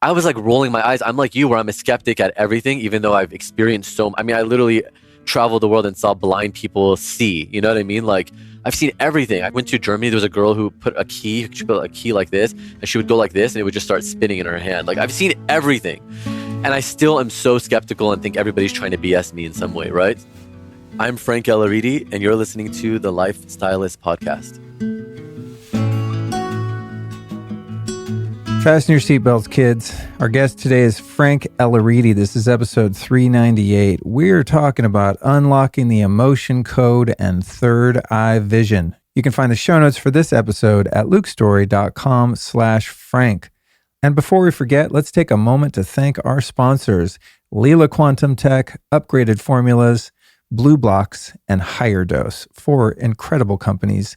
I was like rolling my eyes. I'm like you, where I'm a skeptic at everything, even though I've experienced I mean, I literally traveled the world and saw blind people see. You know what I mean? Like, I've seen everything. I went to Germany. There was a girl who she put a key like this, and she would go like this, and it would just start spinning in her hand. Like, I've seen everything. And I still am so skeptical and think everybody's trying to BS me in some way, right? I'm Frank Elaridi, and you're listening to the Lifestylist Podcast. Fasten your seatbelts, kids. Our guest today is Frank Elaridi. This is episode 398. We're talking about unlocking the emotion code and third eye vision. You can find the show notes for this episode at lukestory.com/Frank. And before we forget, let's take a moment to thank our sponsors, Leela Quantum Tech, Upgraded Formulas, Blue Blocks, and Higher Dose, 4 incredible companies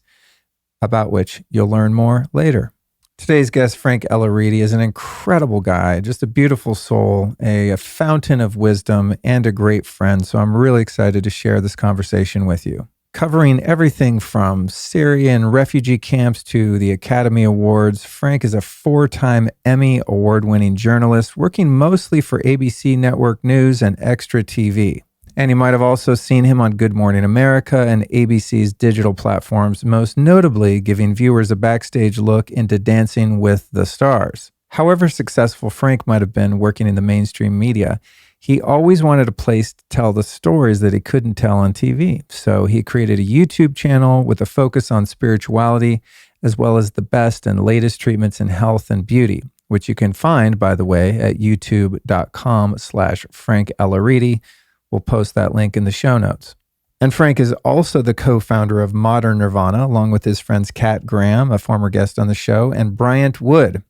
about which you'll learn more later. Today's guest, Frank Elaridi, is an incredible guy, just a beautiful soul, a fountain of wisdom, and a great friend. So I'm really excited to share this conversation with you. Covering everything from Syrian refugee camps to the Academy Awards, Frank is a 4-time Emmy award-winning journalist, working mostly for ABC Network News and Extra TV. And you might have also seen him on Good Morning America and ABC's digital platforms, most notably giving viewers a backstage look into Dancing with the Stars. However successful Frank might have been working in the mainstream media, he always wanted a place to tell the stories that he couldn't tell on TV. So he created a YouTube channel with a focus on spirituality, as well as the best and latest treatments in health and beauty, which you can find, by the way, at youtube.com/Frank Elaridi. We'll post that link in the show notes. And Frank is also the co-founder of Modern Nirvana, along with his friends Kat Graham, a former guest on the show, and Bryant Wood.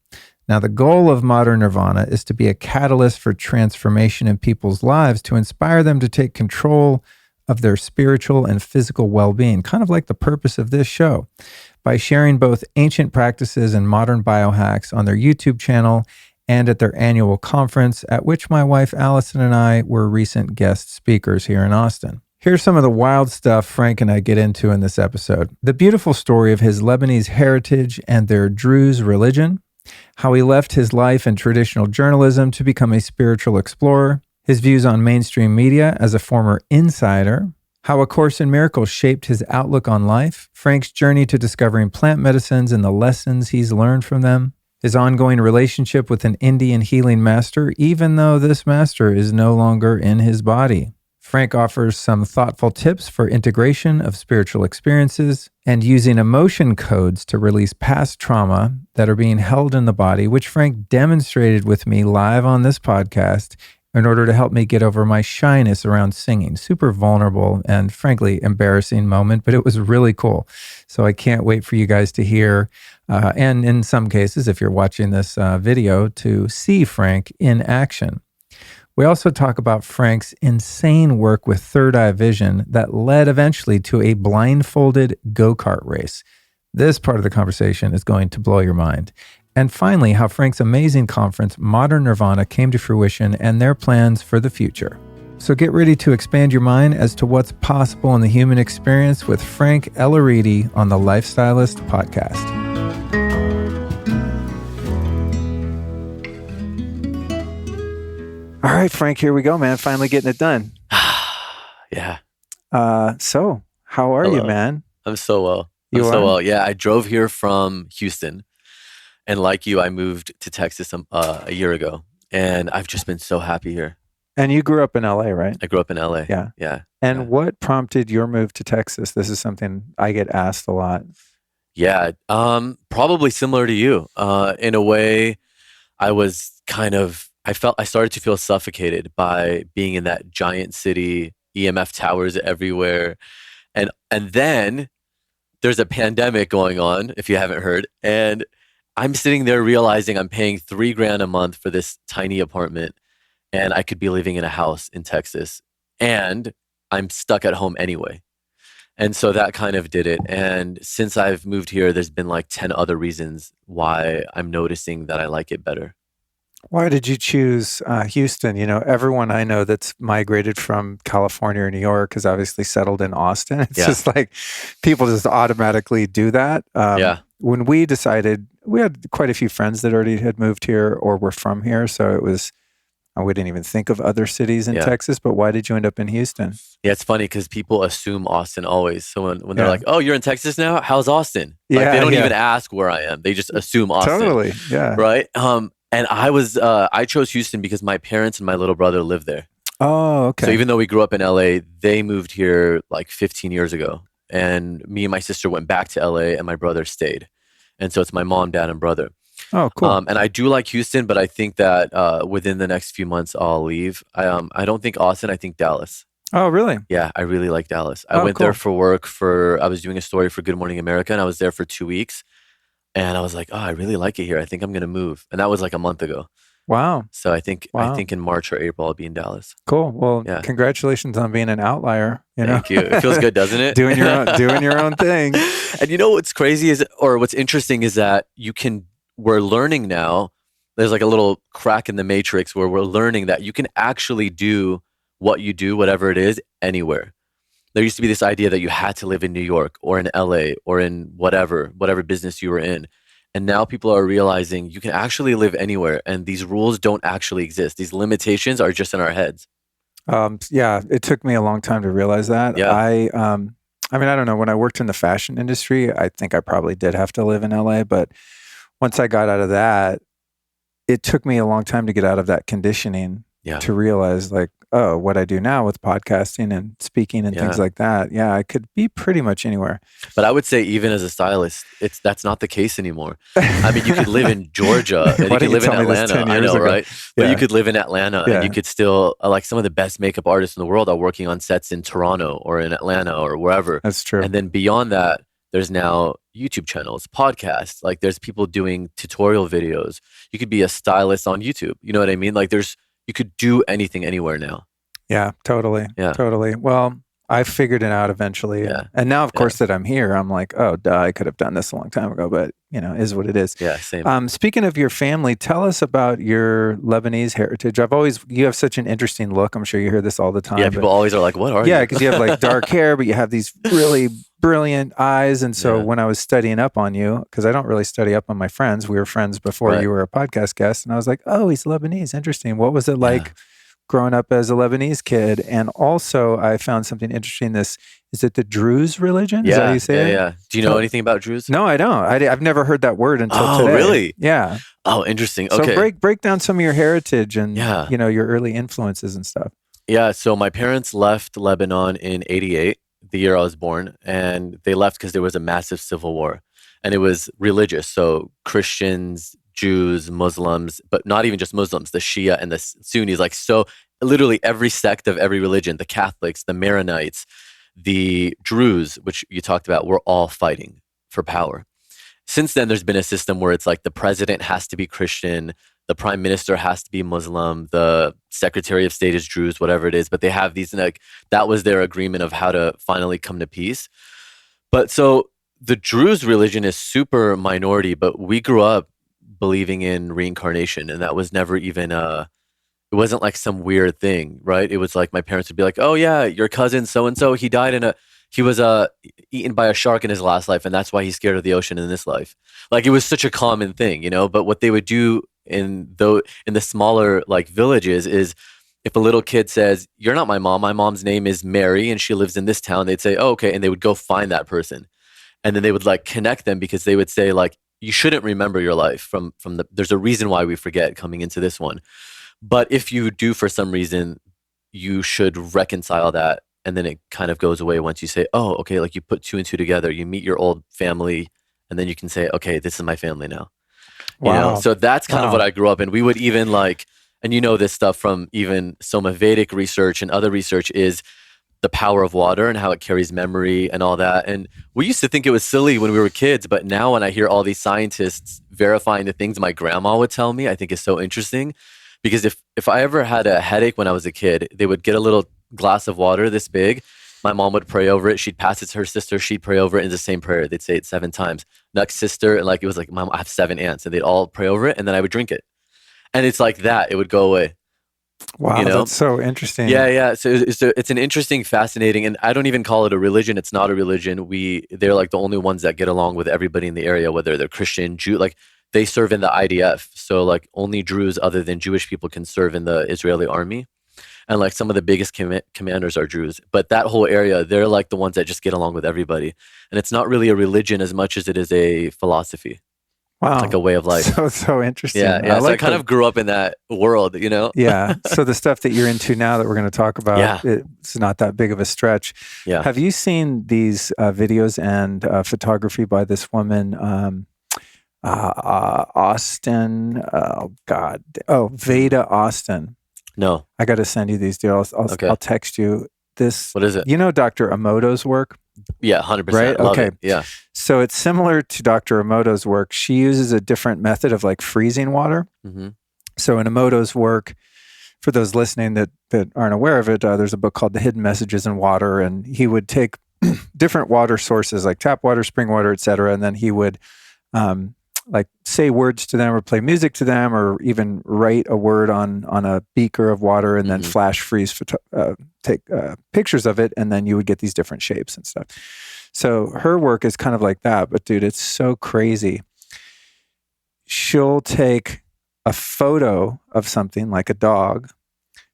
Now, the goal of Modern Nirvana is to be a catalyst for transformation in people's lives, to inspire them to take control of their spiritual and physical well-being, kind of like the purpose of this show, by sharing both ancient practices and modern biohacks on their YouTube channel and at their annual conference, at which my wife Allison and I were recent guest speakers here in Austin. Here's some of the wild stuff Frank and I get into in this episode. The beautiful story of his Lebanese heritage and their Druze religion, how he left his life in traditional journalism to become a spiritual explorer, his views on mainstream media as a former insider, how A Course in Miracles shaped his outlook on life, Frank's journey to discovering plant medicines and the lessons he's learned from them, his ongoing relationship with an Indian healing master, even though this master is no longer in his body. Frank offers some thoughtful tips for integration of spiritual experiences and using emotion codes to release past trauma that are being held in the body, which Frank demonstrated with me live on this podcast in order to help me get over my shyness around singing. Super vulnerable and frankly embarrassing moment, but it was really cool. So I can't wait for you guys to hear, and in some cases, if you're watching this video, to see Frank in action. We also talk about Frank's insane work with third eye vision that led eventually to a blindfolded go-kart race. This part of the conversation is going to blow your mind. And finally, how Frank's amazing conference, Modern Nirvana, came to fruition and their plans for the future. So get ready to expand your mind as to what's possible in the human experience with Frank Elaridi on the Lifestylist Podcast. All right, Frank, here we go, man. Finally getting it done. Yeah. So how are you, man? I'm so well. Well. Yeah, I drove here from Houston. And like you, I moved to Texas a year ago. And I've just been so happy here. And you grew up in LA, right? I grew up in LA. Yeah. Yeah. And what prompted your move to Texas? This is something I get asked a lot. Yeah. Probably similar to you. In a way, I started to feel suffocated by being in that giant city, EMF towers everywhere. And then there's a pandemic going on, if you haven't heard. And I'm sitting there realizing I'm paying $3,000 a month for this tiny apartment, and I could be living in a house in Texas, and I'm stuck at home anyway. And so that kind of did it. And since I've moved here, there's been like 10 other reasons why I'm noticing that I like it better. Why did you choose Houston? You know, everyone I know that's migrated from California or New York has obviously settled in Austin. It's just like people just automatically do that. When we decided we had quite a few friends that already had moved here or were from here. So it was, we didn't even think of other cities in Yeah. Texas, but why did you end up in Houston? Yeah, it's funny because people assume Austin always. So when they're Yeah. like, "Oh, you're in Texas now? How's Austin?" Like Yeah, they don't yeah. even ask where I am. They just assume Austin. Totally. Yeah. Right. And I chose Houston because my parents and my little brother live there. Oh, okay. So even though we grew up in LA, they moved here like 15 years ago. And me and my sister went back to LA and my brother stayed. And so it's my mom, dad, and brother. Oh, cool. And I do like Houston, but I think that within the next few months I'll leave. I don't think Austin, I think Dallas. Oh, really? Yeah, I really like Dallas. I went cool. there for work I was doing a story for Good Morning America, and I was there for 2 weeks. And I was like, oh, I really like it here. I think I'm going to move. And that was like a month ago. Wow. So I think in March or April I'll be in Dallas. Cool. Well, Yeah. Congratulations on being an outlier. Thank you. It feels good, doesn't it? doing your own thing. And you know what's crazy or what's interesting is that we're learning now. There's like a little crack in the matrix where we're learning that you can actually do what you do, whatever it is, anywhere. There used to be this idea that you had to live in New York or in LA or in whatever business you were in. And now people are realizing you can actually live anywhere and these rules don't actually exist. These limitations are just in our heads. Yeah, it took me a long time to realize that. Yeah. I mean, I don't know. When I worked in the fashion industry, I think I probably did have to live in LA. But once I got out of that, it took me a long time to get out of that conditioning to realize like, oh, what I do now with podcasting and speaking and things like that. Yeah, I could be pretty much anywhere. But I would say even as a stylist, that's not the case anymore. I mean, you could live in Georgia and you could live in Atlanta. I know, right? But you could live in Atlanta and you could still, like some of the best makeup artists in the world are working on sets in Toronto or in Atlanta or wherever. That's true. And then beyond that, there's now YouTube channels, podcasts. Like there's people doing tutorial videos. You could be a stylist on YouTube. You know what I mean? Like you could do anything anywhere now. Yeah, totally. Yeah. Totally. Well, I figured it out eventually. Yeah. And now, of course, that I'm here, I'm like, oh, duh, I could have done this a long time ago, but is what it is. Yeah, same. Speaking of your family, tell us about your Lebanese heritage. You have such an interesting look. I'm sure you hear this all the time. Yeah, people always are like, what are you? Yeah, because you have like dark hair, but you have these really brilliant eyes. And so when I was studying up on you, because I don't really study up on my friends, we were friends before you were a podcast guest. And I was like, oh, he's Lebanese. Interesting. What was it like growing up as a Lebanese kid? And also I found something interesting. Is it the Druze religion? Is that how you say it? Yeah. Do you know anything about Druze? No, I don't. I've never heard that word until today. Oh, really? Yeah. Oh, interesting. Okay. So break down some of your heritage and your early influences and stuff. Yeah. So my parents left Lebanon in 88, the year I was born, and they left because there was a massive civil war and it was religious. So Christians, Jews, Muslims, but not even just Muslims, the Shia and the Sunnis, like so literally every sect of every religion, the Catholics, the Maronites, the Druze, which you talked about, were all fighting for power. Since then, there's been a system where it's like the president has to be Christian, the prime minister has to be Muslim, the secretary of state is Druze, whatever it is, but they have these, like, that was their agreement of how to finally come to peace. But so the Druze religion is super minority, but we grew up believing in reincarnation, and that was never even it wasn't like some weird thing, right? It was like my parents would be like, oh yeah, your cousin so-and-so, he was eaten by a shark in his last life, and that's why he's scared of the ocean in this life. Like it was such a common thing, but what they would do in the smaller like villages is if a little kid says, you're not my mom's name is Mary and she lives in this town, they'd say, oh, okay, and they would go find that person. And then they would like connect them because they would say like, you shouldn't remember your life from there's a reason why we forget coming into this one. But if you do for some reason, you should reconcile that. And then it kind of goes away once you say, oh, okay, like you put two and two together, you meet your old family, and then you can say, okay, this is my family now. Wow. So that's kind of what I grew up in. We would even like, and this stuff from even Soma Vedic research and other research is the power of water and how it carries memory and all that. And we used to think it was silly when we were kids, but now when I hear all these scientists verifying the things my grandma would tell me, I think it's so interesting. Because if I ever had a headache when I was a kid, they would get a little glass of water this big. My mom would pray over it. She'd pass it to her sister. She'd pray over it in the same prayer. They'd say it 7 times. Next sister, and like it was like, Mom, I have 7 aunts, and they'd all pray over it, and then I would drink it. And it's like that. It would go away. Wow, that's so interesting. Yeah. So it's an interesting, fascinating, and I don't even call it a religion. It's not a religion. They're like the only ones that get along with everybody in the area, whether they're Christian, Jew. Like they serve in the IDF. So like only Druze other than Jewish people can serve in the Israeli army. And like some of the biggest commanders are Druze. But that whole area, they're like the ones that just get along with everybody. And it's not really a religion as much as it is a philosophy. It's like Wow. a way of life. So interesting. Yeah, yeah. So I like kind the of grew up in that world, Yeah. So the stuff that you're into now that we're going to talk about, Yeah, it's not that big of a stretch. yeah. Have you seen these videos and photography by this woman, Austin? Oh God. Oh, Veda Austin. No. I got to send you these, dude. Okay. I'll text you this. What is it? You know Dr. Emoto's work, Yeah, 100%. right? Love Okay. it. Yeah. So it's similar to Dr. Emoto's work. She uses a different method of like freezing water. Mm-hmm. So in Emoto's work, for those listening that aren't aware of it, there's a book called The Hidden Messages in Water, and he would take different water sources like tap water, spring water, etc., and then he would like say words to them or play music to them or even write a word on a beaker of water and then flash freeze take pictures of it, and then you would get these different shapes and stuff. So her work is kind of like that, but dude, it's so crazy. She'll take a photo of something like a dog,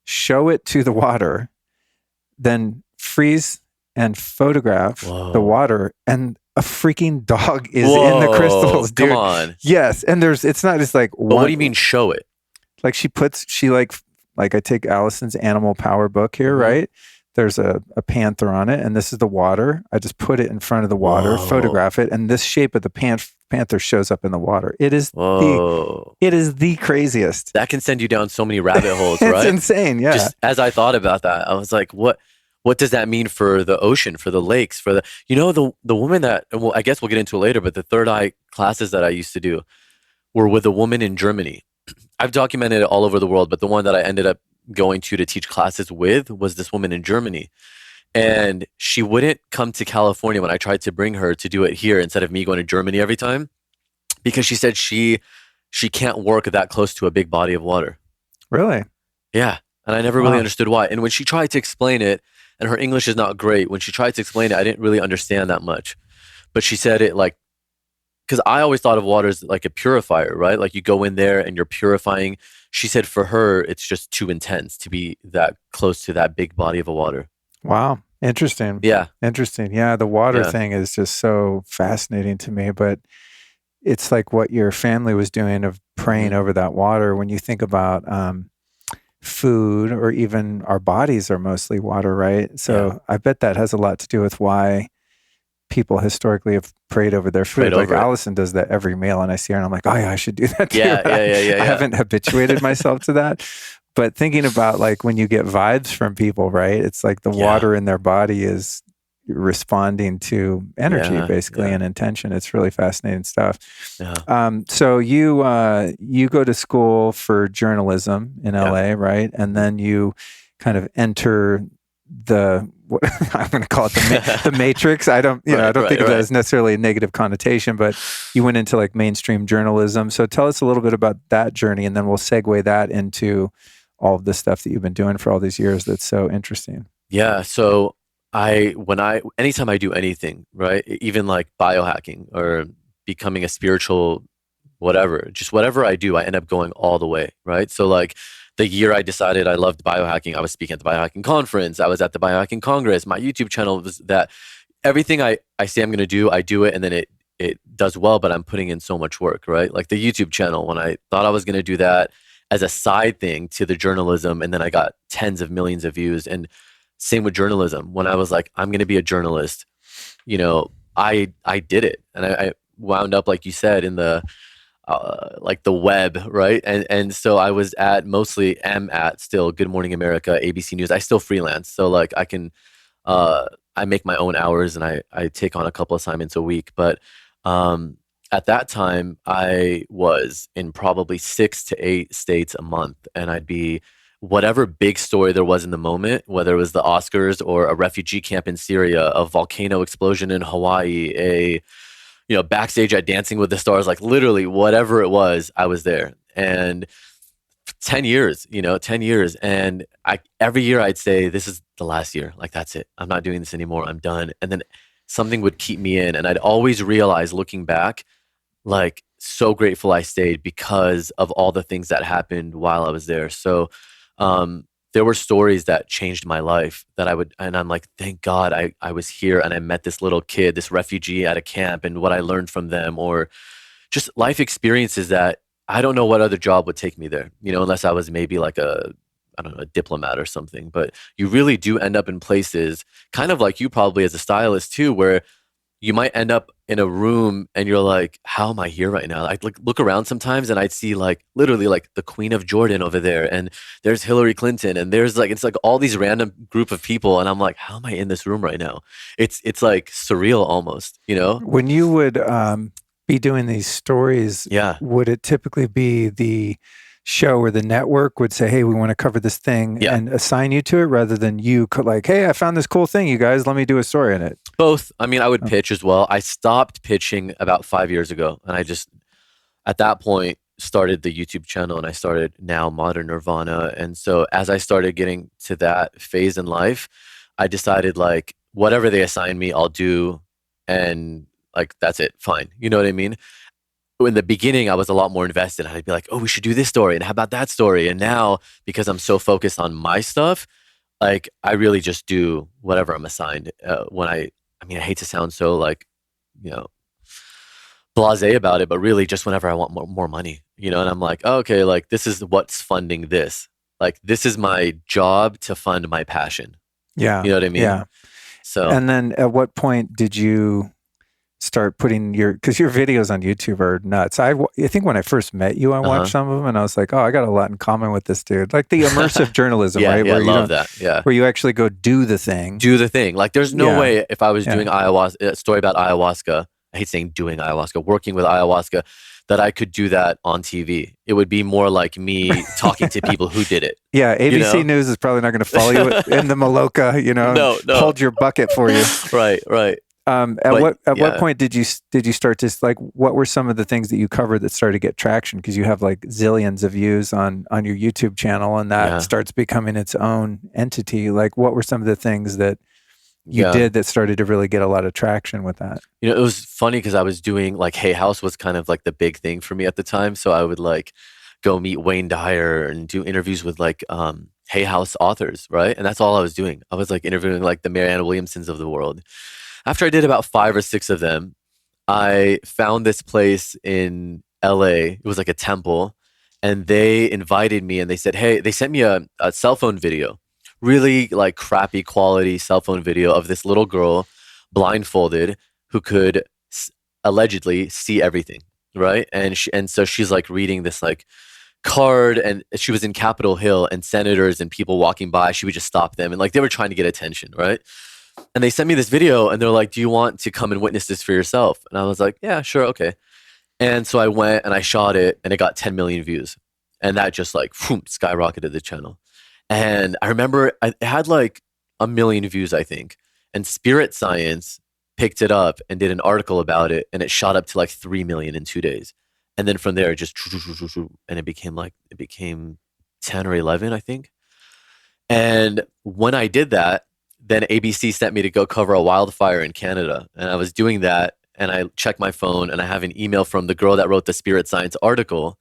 show it to the water, then freeze and photograph the water, and a freaking dog is in the crystals, dude. Come on. Yes, and it's not just like one. But what do you mean show it? Like she like I take Allison's Animal Power book here, right? There's a panther on it, and this is the water. I just put it in front of the water, photograph it, and this shape of the panther shows up in the water. It is the craziest. That can send you down so many rabbit holes, right? It's insane, yeah. Just as I thought about that, I was like, what does that mean for the ocean, for the lakes, for the woman that, well, I guess we'll get into it later, but the third eye classes that I used to do were with a woman in Germany. I've documented it all over the world, but the one that I ended up going to teach classes with was this woman in Germany. And she wouldn't come to California when I tried to bring her to do it here instead of me going to Germany every time, because she said she can't work that close to a big body of water. Really? Yeah. And I never really understood why. And when she tried to explain it, and her English is not great, when she tried to explain it, I didn't really understand that much. But she said it like, because I always thought of water as like a purifier, right? Like you go in there and you're purifying. She said for her, it's just too intense to be that close to that big body of a water. Wow. Interesting. Yeah. Interesting. Yeah. The water thing is just so fascinating to me, but it's like what your family was doing of praying over that water. When you think about food, or even our bodies are mostly water, right? So I bet that has a lot to do with why people historically have prayed over their food. Like Allison does that every meal, and I see her and I'm like, oh yeah, I should do that too. Yeah. I haven't habituated myself to that. But thinking about like when you get vibes from people, right? It's like the water in their body is responding to energy basically and intention. It's really fascinating stuff. So you go to school for journalism in LA, right? And then you kind of enter what I'm going to call it the matrix. I don't think of that as necessarily a negative connotation, but you went into like mainstream journalism. So tell us a little bit about that journey, and then we'll segue that into all of the stuff that you've been doing for all these years. That's so interesting. Yeah. So anytime I do anything, right, even like biohacking or becoming a spiritual whatever, just whatever I do, I end up going all the way, right? So like the year I decided I loved biohacking, I was speaking at the biohacking conference, I was at the biohacking congress, my YouTube channel was that everything I say I'm going to do, I do it, and then it does well, but I'm putting in so much work, right? Like the YouTube channel, when I thought I was going to do that as a side thing to the journalism, and then I got tens of millions of views. And same with journalism. When I was like, I'm going to be a journalist, I did it. And I wound up, like you said, in the like the web, right? And so I was am at still Good Morning America, ABC News. I still freelance. So like I can, I make my own hours, and I take on a couple assignments a week. But at that time, I was in probably 6 to 8 states a month, and I'd be whatever big story there was in the moment, whether it was the Oscars or a refugee camp in Syria, a volcano explosion in Hawaii, backstage at Dancing with the Stars, like literally whatever it was, I was there. And 10 years. And every year I'd say, this is the last year. Like, that's it. I'm not doing this anymore. I'm done. And then something would keep me in. And I'd always realize looking back, like so grateful I stayed because of all the things that happened while I was there. So there were stories that changed my life that and I'm like, thank God I was here and I met this little kid, this refugee at a camp, and what I learned from them, or just life experiences that I don't know what other job would take me there, unless I was maybe like I don't know, a diplomat or something. But you really do end up in places, kind of like you probably as a stylist too, where you might end up in a room and you're like, how am I here right now? I like look around sometimes and I'd see like literally like the Queen of Jordan over there, and there's Hillary Clinton, and there's like it's like all these random group of people, and I'm like, how am I in this room right now? It's like surreal almost, you know? When you would be doing these stories, Yeah. would it typically be the show or the network would say, hey, we want to cover this thing Yeah. and assign you to it, rather than you could like, hey, I found this cool thing, you guys, let me do a story in it? Both. I mean, I would Oh. pitch as well. I stopped pitching about 5 years ago, and I just at that point started the YouTube channel, and I started now Modern Nirvana. And so as I started getting to that phase in life, I decided like whatever they assign me, I'll do, and like that's it, fine. You know what I mean? In the beginning, I was a lot more invested. I'd be like, oh, we should do this story, and how about that story? And now, because I'm so focused on my stuff, like I really just do whatever I'm assigned. When I mean, I hate to sound so like, you know, blasé about it, but really just whenever I want more money, and I'm like, oh, okay, like this is what's funding this. Like this is my job to fund my passion. Yeah. You know what I mean? Yeah. So, And then at what point did you start putting because your videos on YouTube are nuts. I think when I first met you, I watched some of them and I was like, oh, I got a lot in common with this dude. Like the immersive journalism, yeah, right? yeah, I Where you love that. Yeah. where you actually go do the thing. Do the thing. Like there's no Yeah. way if I was Yeah. doing a story about ayahuasca, I hate saying doing ayahuasca, working with ayahuasca, that I could do that on TV. It would be more like me talking to people who did it. Yeah, ABC News is probably not going to follow you in the Maloka, No. hold your bucket for you. Right. At what point did you start to like? What were some of the things that you covered that started to get traction? Because you have like zillions of views on your YouTube channel, and that starts becoming its own entity. Like, what were some of the things that you did that started to really get a lot of traction with that? It was funny because I was doing like Hay House was kind of like the big thing for me at the time. So I would like go meet Wayne Dyer and do interviews with like Hay House authors, right? And that's all I was doing. I was like interviewing like the Marianne Williamsons of the world. After I did about 5 or 6 of them, I found this place in LA. It was like a temple, and they invited me and they said, hey, they sent me a cell phone video, really like crappy quality cell phone video of this little girl blindfolded who could allegedly see everything, right? And so she's like reading this like card, and she was in Capitol Hill, and senators and people walking by, she would just stop them, and like they were trying to get attention, right? And they sent me this video and they're like, do you want to come and witness this for yourself? And I was like, yeah, sure. Okay. And so I went and I shot it, and it got 10 million views. And that just like skyrocketed the channel. And I remember it had like 1 million views, I think. And Spirit Science picked it up and did an article about it, and it shot up to like 3 million in 2 days. And then from there, it just, and it became 10 or 11, I think. And when I did that, then ABC sent me to go cover a wildfire in Canada. And I was doing that, and I checked my phone, and I have an email from the girl that wrote the Spirit Science article.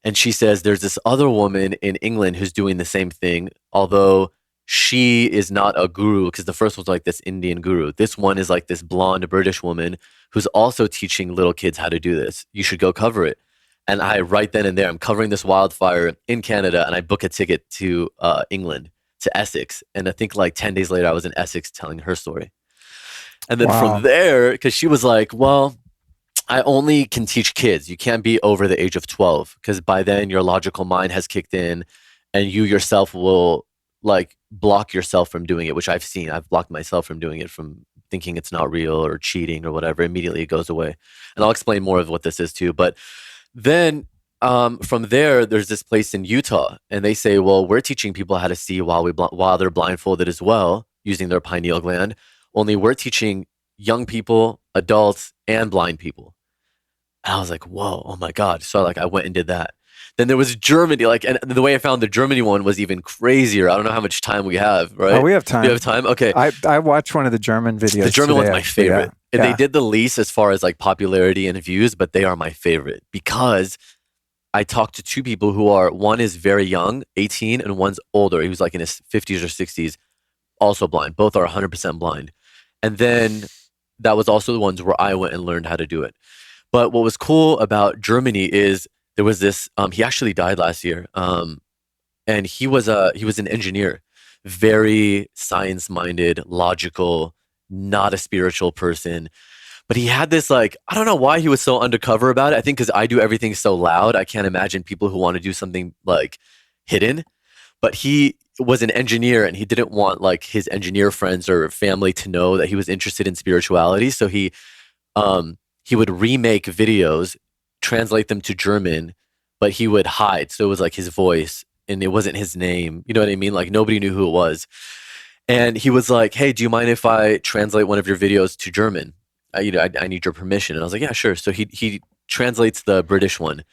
And she says, there's this other woman in England who's doing the same thing, although she is not a guru, because the first one's like this Indian guru. This one is like this blonde British woman who's also teaching little kids how to do this. You should go cover it. And I, right then and there, I'm covering this wildfire in Canada, and I book a ticket to England, to Essex. And I think like 10 days later, I was in Essex telling her story. And then from there, because she was like, well, I only can teach kids. You can't be over the age of 12, because by then your logical mind has kicked in, and you yourself will like block yourself from doing it, which I've seen. I've blocked myself from doing it, from thinking it's not real or cheating or whatever. Immediately it goes away. And I'll explain more of what this is too. But then from there, there's this place in Utah, and they say, well, we're teaching people how to see while they're blindfolded as well, using their pineal gland. Only we're teaching young people, adults, and blind people. And I was like, whoa, oh my God. So like I went and did that. Then there was Germany, like, and the way I found the Germany one was even crazier. I don't know how much time we have, Oh, right? we have Do you have time. time? Okay. I watched one of the German The videos German today, one's my actually. Yeah. favorite. And they did the least as far as like popularity and views, but they are my favorite because I talked to two people who are, one is very young, 18, and one's older. He was like in his 50s or 60s, also blind. Both are 100% blind. And then that was also the ones where I went and learned how to do it. But what was cool about Germany is there was this, he actually died last year. And he was an engineer, very science minded, logical, not a spiritual person. But he had this like, I don't know why he was so undercover about it. I think because I do everything so loud, I can't imagine people who want to do something like hidden. But he was an engineer and he didn't want like his engineer friends or family to know that he was interested in spirituality. So he would remake videos, translate them to German, but he would hide. So it was like his voice and it wasn't his name. You know what I mean? Like nobody knew who it was. And he was like, "Hey, do you mind if I translate one of your videos to German? I need your permission." And I was like, "Yeah, sure." So he translates the British one.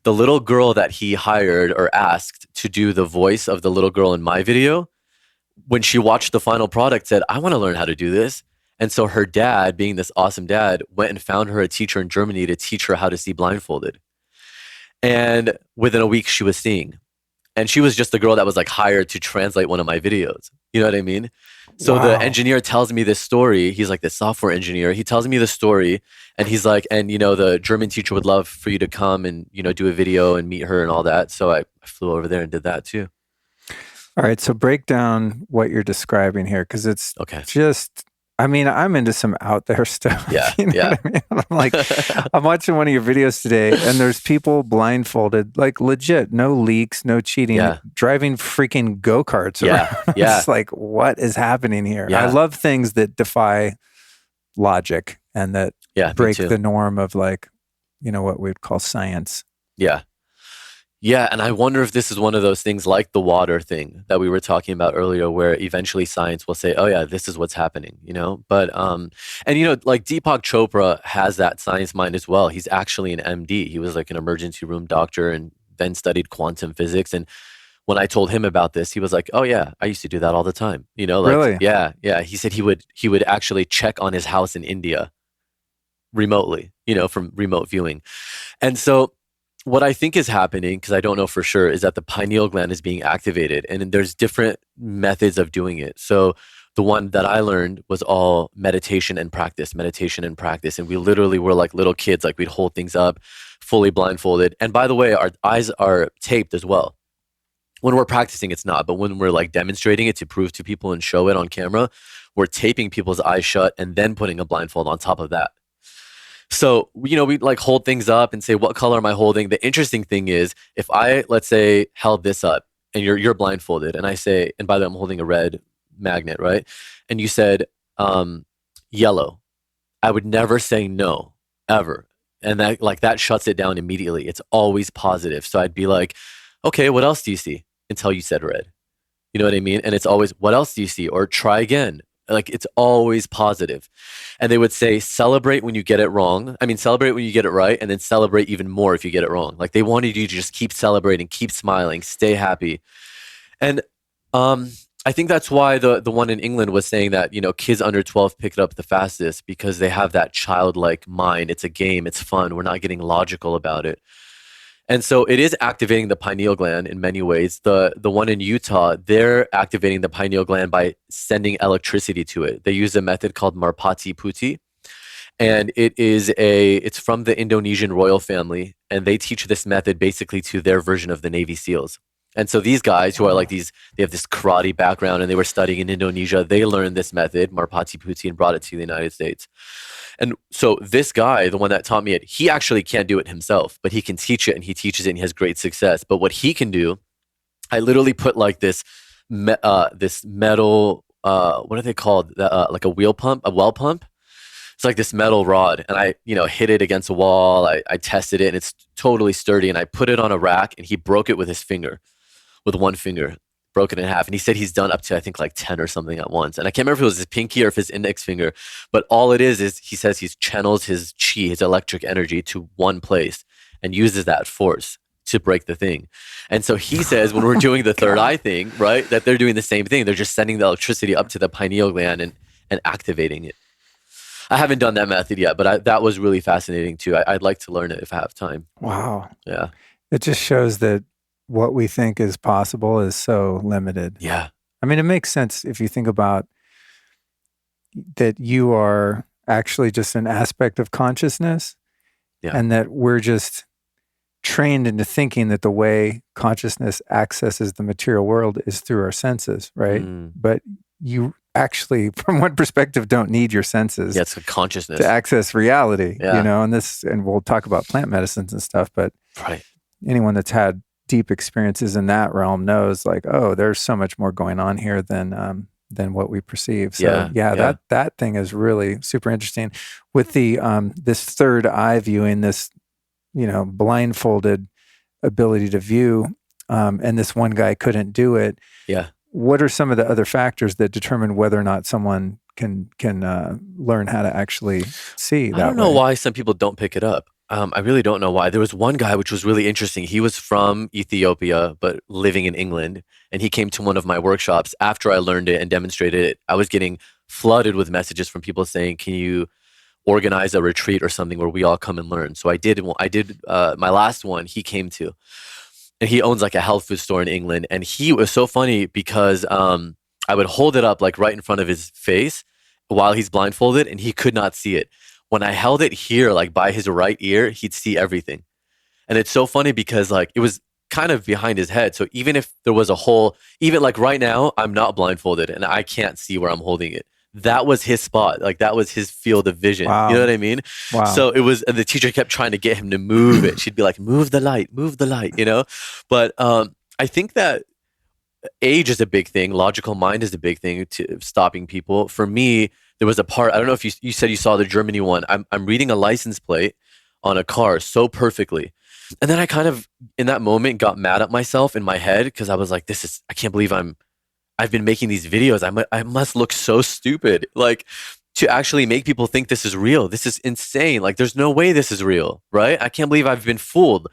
The little girl that he hired or asked to do the voice of the little girl in my video, when she watched the final product, said, "I want to learn how to do this." And so her dad, being this awesome dad, went and found her a teacher in Germany to teach her how to see blindfolded. And within a week, she was seeing. And she was just the girl that was like hired to translate one of my videos. You know what I mean? So the Wow. engineer tells me this story. He's like the software engineer. He tells me the story and he's like, and the German teacher would love for you to come and, do a video and meet her and all that. So I flew over there and did that too. All right. So break down what you're describing here because it's Okay. just, I mean, I'm into some out there stuff. Yeah. You know Yeah. what I mean? I'm like, I'm watching one of your videos today and there's people blindfolded, like legit, no leaks, no cheating, Yeah. driving freaking go-karts Yeah. around. Yeah. It's like, what is happening here? I Yeah. love things that defy logic and that Yeah. Me break too. the norm of like, what we'd call science. Yeah. Yeah, and I wonder if this is one of those things like the water thing that we were talking about earlier, where eventually science will say, "Oh yeah, this is what's happening," But and like Deepak Chopra has that science mind as well. He's actually an MD. He was like an emergency room doctor and then studied quantum physics. And when I told him about this, he was like, "Oh yeah, I used to do that all the time." Like Really? yeah, yeah. He said he would actually check on his house in India remotely, from remote viewing, and so what I think is happening, because I don't know for sure, is that the pineal gland is being activated and there's different methods of doing it. So the one that I learned was all meditation and practice, meditation and practice. And we literally were like little kids, like we'd hold things up fully blindfolded. And by the way, our eyes are taped as well. When we're practicing, it's not, but when we're like demonstrating it to prove to people and show it on camera, we're taping people's eyes shut and then putting a blindfold on top of that. So, we like hold things up and say, what color am I holding? The interesting thing is if I, let's say, held this up and you're blindfolded and I say, and by the way, I'm holding a red magnet, right? And you said, yellow, I would never say no, ever. And that shuts it down immediately. It's always positive. So I'd be like, okay, what else do you see? Until you said red. You know what I mean? And it's always, what else do you see? Or try again. Like it's always positive. And they would say, celebrate when you get it wrong. I mean, celebrate when you get it right, and then celebrate even more if you get it wrong. Like they wanted you to just keep celebrating, keep smiling, stay happy. And I think that's why the one in England was saying that, kids under 12 pick it up the fastest because they have that childlike mind. It's a game, it's fun. We're not getting logical about it. And so it is activating the pineal gland in many ways. The one in Utah, they're activating the pineal gland by sending electricity to it. They use a method called Marpati Puti. And it's from the Indonesian royal family. And they teach this method basically to their version of the Navy SEALs. And so these guys who are like they have this karate background and they were studying in Indonesia, they learned this method, Marpati Puti, and brought it to the United States. And so this guy, the one that taught me it, he actually can't do it himself, but he can teach it and he teaches it and he has great success. But what he can do, I literally put like this metal, what are they called? Like a well pump. It's like this metal rod and I, hit it against a wall. I tested it and it's totally sturdy and I put it on a rack and he broke it with his finger, with one finger. Broke it in half. And he said he's done up to, I think, like 10 or something at once. And I can't remember if it was his pinky or if his index finger, but all it is he says he's channels his chi, his electric energy to one place and uses that force to break the thing. And so he says when we're doing the third eye thing, right, that they're doing the same thing. They're just sending the electricity up to the pineal gland and activating it. I haven't done that method yet, but that was really fascinating too. I'd like to learn it if I have time. Wow. Yeah. It just shows that what we think is possible is so limited. Yeah. I mean, it makes sense if you think about that you are actually just an aspect of consciousness, and that we're just trained into thinking that the way consciousness accesses the material world is through our senses, right? But you actually, from one perspective, don't need your senses. Yeah, it's a consciousness to access reality, Yeah. you know, and we'll talk about plant medicines and stuff, but Right. anyone that's had deep experiences in that realm knows like, oh, there's so much more going on here than what we perceive. So that thing is really super interesting. With the this third eye viewing, this, you know, blindfolded ability to view, and this one guy couldn't do it. Yeah. What are some of the other factors that determine whether or not someone can learn how to actually see that? I don't know why some people don't pick it up. I really don't know why. There was one guy which was really interesting. He was from Ethiopia, but living in England. And he came to one of my workshops. After I learned it and demonstrated it, I was getting flooded with messages from people saying, can you organize a retreat or something where we all come and learn? So I did my last one he came to. And he owns like a health food store in England. And he was so funny because I would hold it up like right in front of his face while he's blindfolded and he could not see it. When I held it here, like by his right ear, he'd see everything. And it's so funny because like it was kind of behind his head. So even if there was a hole, even like right now, I'm not blindfolded and I can't see where I'm holding it. That was his spot. Like that was his field of vision. Wow. You know what I mean? Wow. So it was, and the teacher kept trying to get him to move it. She'd be like, move the light, you know? But I think that age is a big thing. Logical mind is a big thing to stopping people. For me, there was a part, I don't know if you said you saw the Germany one. I'm reading a license plate on a car so perfectly. And then I kind of, in that moment, got mad at myself in my head because I was like, I can't believe I've been making these videos. I must look so stupid. Like, to actually make people think this is real. This is insane. Like, there's no way this is real, right? I can't believe I've been fooled.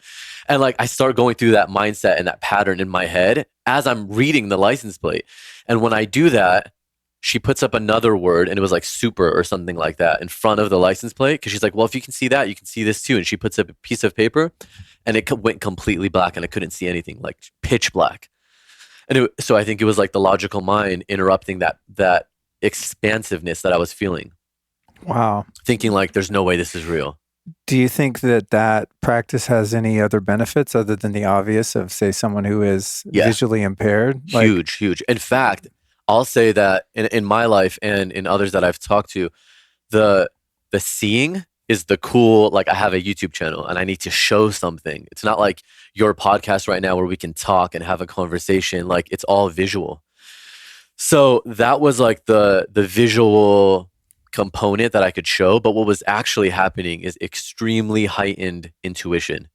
And like, I start going through that mindset and that pattern in my head as I'm reading the license plate. And when I do that, she puts up another word and it was like super or something like that in front of the license plate. Cause she's like, well, if you can see that, you can see this too. And she puts up a piece of paper and it went completely black and I couldn't see anything, like pitch black. And so I think it was like the logical mind interrupting that expansiveness that I was feeling. Wow. Thinking like, there's no way this is real. Do you think that practice has any other benefits other than the obvious of, say, someone who is visually impaired? Huge. In fact, I'll say that in my life and in others that I've talked to, the seeing is the cool, like I have a YouTube channel and I need to show something. It's not like your podcast right now where we can talk and have a conversation. Like it's all visual. So that was like the visual component that I could show. But what was actually happening is extremely heightened intuition.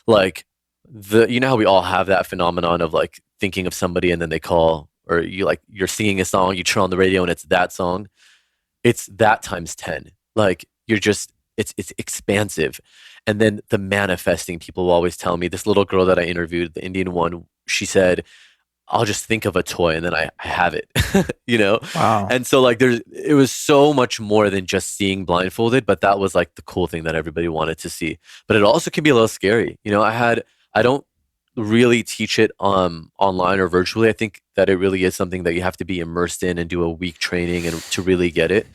Like you know how we all have that phenomenon of like thinking of somebody and then they call, or you're singing a song, you turn on the radio and it's that song. It's that times 10. Like it's expansive. And then the manifesting, people will always tell me, this little girl that I interviewed, the Indian one, she said, I'll just think of a toy and then I have it, you know? Wow. And so like it was so much more than just seeing blindfolded, but that was like the cool thing that everybody wanted to see. But it also can be a little scary. You know, I don't really teach it online or virtually. I think that it really is something that you have to be immersed in and do a week training and to really get it.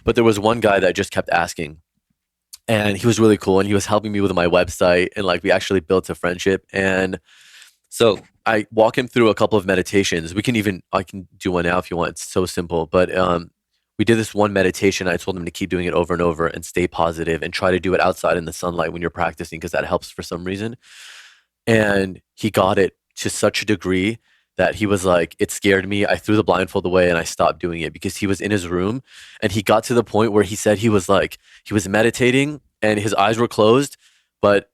But there was one guy that just kept asking and he was really cool and he was helping me with my website and like we actually built a friendship. And so I walk him through a couple of meditations. I can do one now if you want. It's so simple. But we did this one meditation. I told him to keep doing it over and over and stay positive and try to do it outside in the sunlight when you're practicing because that helps for some reason. And he got it to such a degree that he was like, it scared me. I threw the blindfold away and I stopped doing it because he was in his room and he got to the point where he said he was meditating and his eyes were closed, but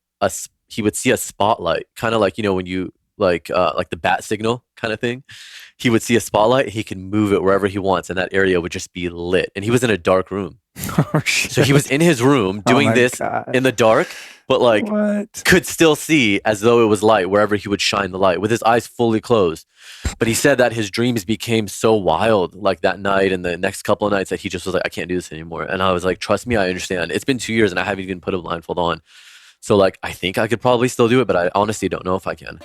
he would see a spotlight, kind of like, you know, when you like the bat signal kind of thing. He would see a spotlight, he could move it wherever he wants and that area would just be lit. And he was in a dark room. Oh, So he was shit. in his room Oh doing my this in the gosh. dark, but like What? could still see as though it was light wherever he would shine the light with his eyes fully closed. But he said that his dreams became so wild like that night and the next couple of nights that he just was like, I can't do this anymore. And I was like, trust me, I understand. It's been 2 years and I haven't even put a blindfold on. So like I think I could probably still do it, but I honestly don't know if I can.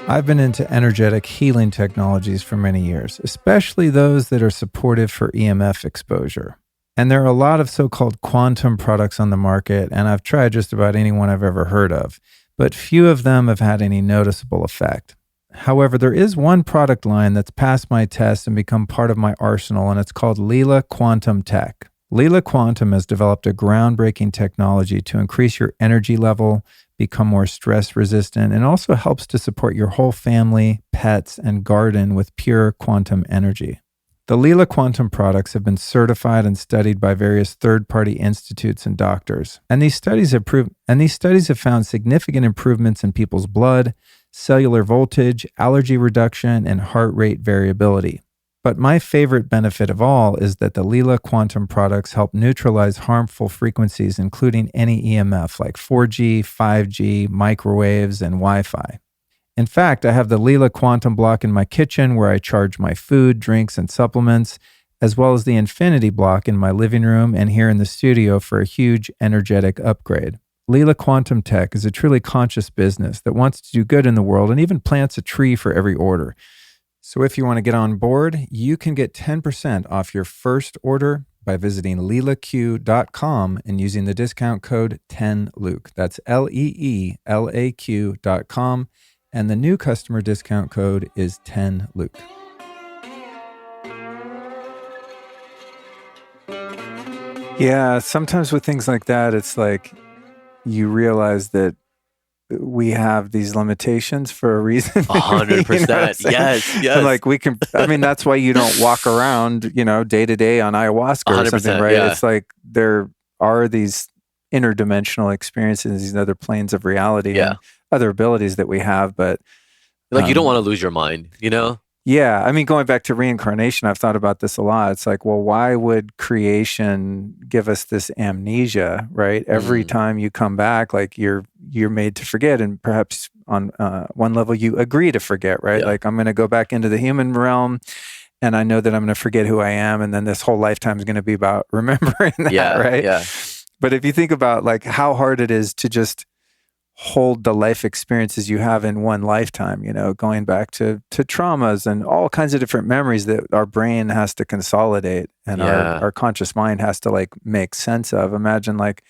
I've been into energetic healing technologies for many years, especially those that are supportive for EMF exposure. And there are a lot of so-called quantum products on the market, and I've tried just about any one I've ever heard of, but few of them have had any noticeable effect. However, there is one product line that's passed my test and become part of my arsenal, and it's called Leela Quantum Tech. Leela Quantum has developed a groundbreaking technology to increase your energy level, become more stress resistant, and also helps to support your whole family, pets, and garden with pure quantum energy. The Leela Quantum products have been certified and studied by various third-party institutes and doctors, and these studies have found significant improvements in people's blood, cellular voltage, allergy reduction, and heart rate variability. But my favorite benefit of all is that the Leela Quantum products help neutralize harmful frequencies, including any EMF like 4G, 5G, microwaves, and Wi-Fi. In fact, I have the Leela Quantum block in my kitchen where I charge my food, drinks, and supplements, as well as the Infinity block in my living room and here in the studio for a huge energetic upgrade. Leela Quantum Tech is a truly conscious business that wants to do good in the world and even plants a tree for every order. So if you want to get on board, you can get 10% off your first order by visiting leelaq.com and using the discount code 10Luke. That's LEELAQ.com. And the new customer discount code is 10Luke. Yeah, sometimes with things like that, it's like you realize that we have these limitations for a reason. A hundred You know what I'm percent. saying? Yes, And yes. like we can, I mean, that's why you don't walk around, day to day on ayahuasca A or hundred something, percent. right? Yeah. It's like there are these interdimensional experiences, these other planes of reality Yeah. and other abilities that we have. But Like you don't want to um, lose your mind, you know? yeah, I mean, going back to reincarnation, I've thought about this a lot. It's like, well, why would creation give us this amnesia, right? Every Mm, time you come back, like you're made to forget, and perhaps on one level you agree to forget, right? yeah. Like I'm going to go back into the human realm, and I know that I'm going to forget who I am, and then this whole lifetime is going to be about remembering that, Yeah. right? Yeah. But if you think about like how hard it is to just hold the life experiences you have in one lifetime, going back to traumas and all kinds of different memories that our brain has to consolidate and Yeah. our conscious mind has to like make sense of. Imagine like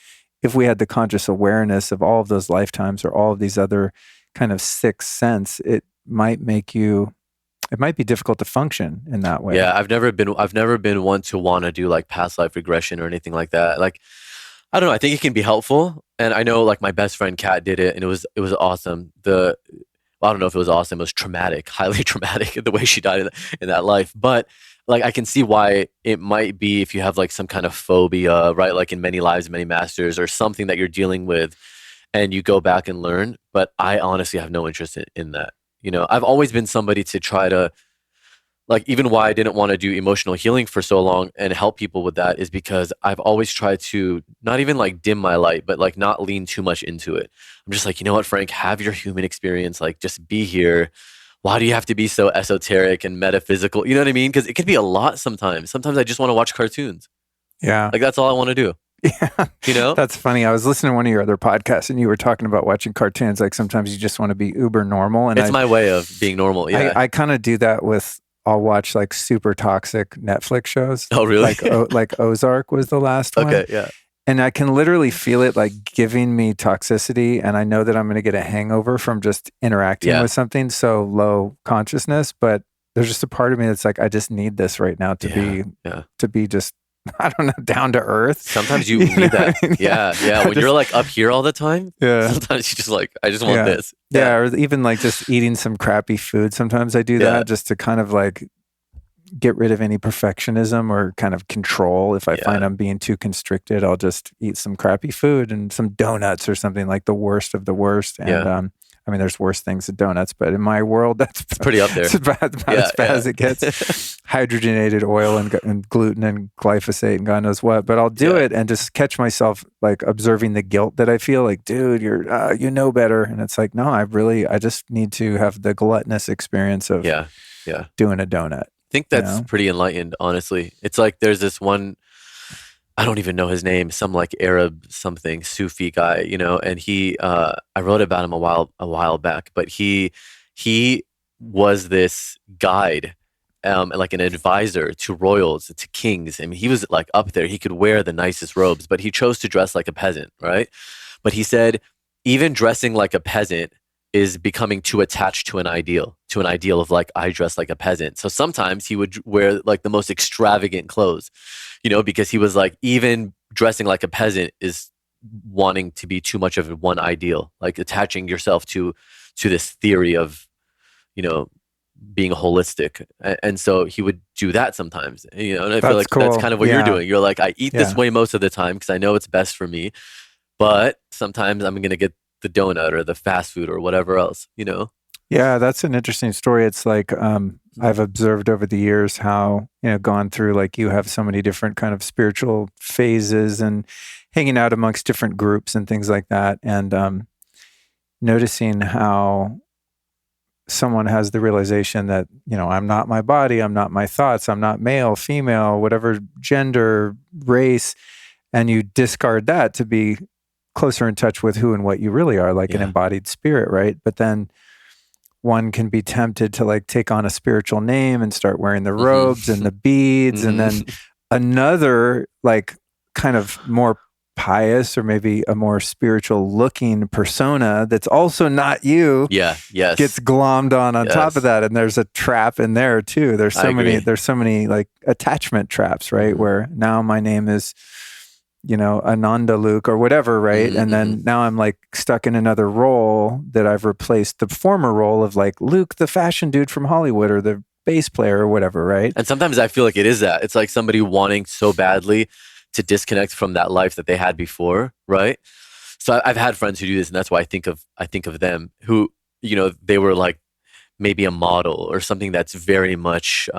if we had the conscious awareness of all of those lifetimes or all of these other kind of sixth sense, it might be difficult to function in that way. Yeah. I've never been one to want to do like past life regression or anything like that. Like I don't know. I think it can be helpful, and I know like my best friend Kat did it, and it was awesome. I don't know if it was awesome. It was traumatic, highly traumatic, the way she died in that life. But like I can see why it might be if you have like some kind of phobia, right? Like in many lives, many masters, or something that you're dealing with, and you go back and learn. But I honestly have no interest in that. I've always been somebody to try to like even why I didn't want to do emotional healing for so long and help people with that is because I've always tried to not even like dim my light, but like not lean too much into it. I'm just like, you know what, Frank, have your human experience, like just be here. Why do you have to be so esoteric and metaphysical? You know what I mean? Because it can be a lot sometimes. Sometimes I just want to watch cartoons. Yeah. Like that's all I want to do, Yeah, you know? that's funny. I was listening to one of your other podcasts, and you were talking about watching cartoons. Like sometimes you just want to be uber normal, and It's my way of being normal. Yeah. I kind of do that with. I'll watch like super toxic Netflix shows, Oh, really? like Ozark was the last one, Okay. Yeah. and I can literally feel it like giving me toxicity, and I know that I'm going to get a hangover from just interacting Yeah. with something so low consciousness. But there's just a part of me that's like, I just need this right now Yeah. Yeah. to be just I don't know, down to earth. Sometimes you You know need what that. I mean? Yeah. Yeah. When you're Just like up here all the time, yeah. sometimes you just like, I just want Yeah. this. Yeah. Yeah. Or even like just eating some crappy food. Sometimes I do Yeah. that just to kind of like get rid of any perfectionism or kind of control. If I find Yeah. I'm being too constricted, I'll just eat some crappy food and some donuts or something like the worst of the worst. And Yeah. I mean, there's worse things than donuts, but in my world, It's pretty up there. it's about as bad as it gets. Hydrogenated oil and gluten and glyphosate and God knows what. But I'll do it and just catch myself like observing the guilt that I feel. Like, dude, you're you know better, and it's like, no, I just need to have the gluttonous experience of doing a donut. I think that's pretty enlightened, honestly. It's like there's this one, I don't even know his name, some like Arab something Sufi guy, you know, and he I wrote about him a while back, but he was this guide, like an advisor to royals, to kings. I mean, he was like up there. He could wear the nicest robes, but he chose to dress like a peasant, right? But he said, even dressing like a peasant is becoming too attached to an ideal of like, I dress like a peasant. So sometimes he would wear like the most extravagant clothes, you know, because he was like, even dressing like a peasant is wanting to be too much of one ideal, like attaching yourself to this theory of, you know, being holistic. And so he would do that sometimes, you know, and I feel like cool. That's kind of what you're doing. You're like, I eat this way most of the time because I know it's best for me, but sometimes I'm going to get the donut or the fast food or whatever else, you know? Yeah, that's an interesting story. It's like, I've observed over the years how, you know, gone through, like, you have so many different kind of spiritual phases and hanging out amongst different groups and things like that. And noticing how someone has the realization that, you know, I'm not my body, I'm not my thoughts, I'm not male, female, whatever gender, race, and you discard that to be closer in touch with who and what you really are, like an embodied spirit, right? But then one can be tempted to like take on a spiritual name and start wearing the robes and the beads, and then another like kind of more pious or maybe a more spiritual looking persona that's also not you gets glommed on top of that, and there's a trap in there too. There's so many like attachment traps, right? Where now my name is, you know, Ananda Luke or whatever, right? And then now I'm like stuck in another role that I've replaced the former role of like Luke, the fashion dude from Hollywood, or the bass player or whatever, right? And sometimes I feel like it is that. It's like somebody wanting so badly to disconnect from that life that they had before, right? So I've had friends who do this, and that's why I think of them, who, you know, they were like maybe a model or something that's very much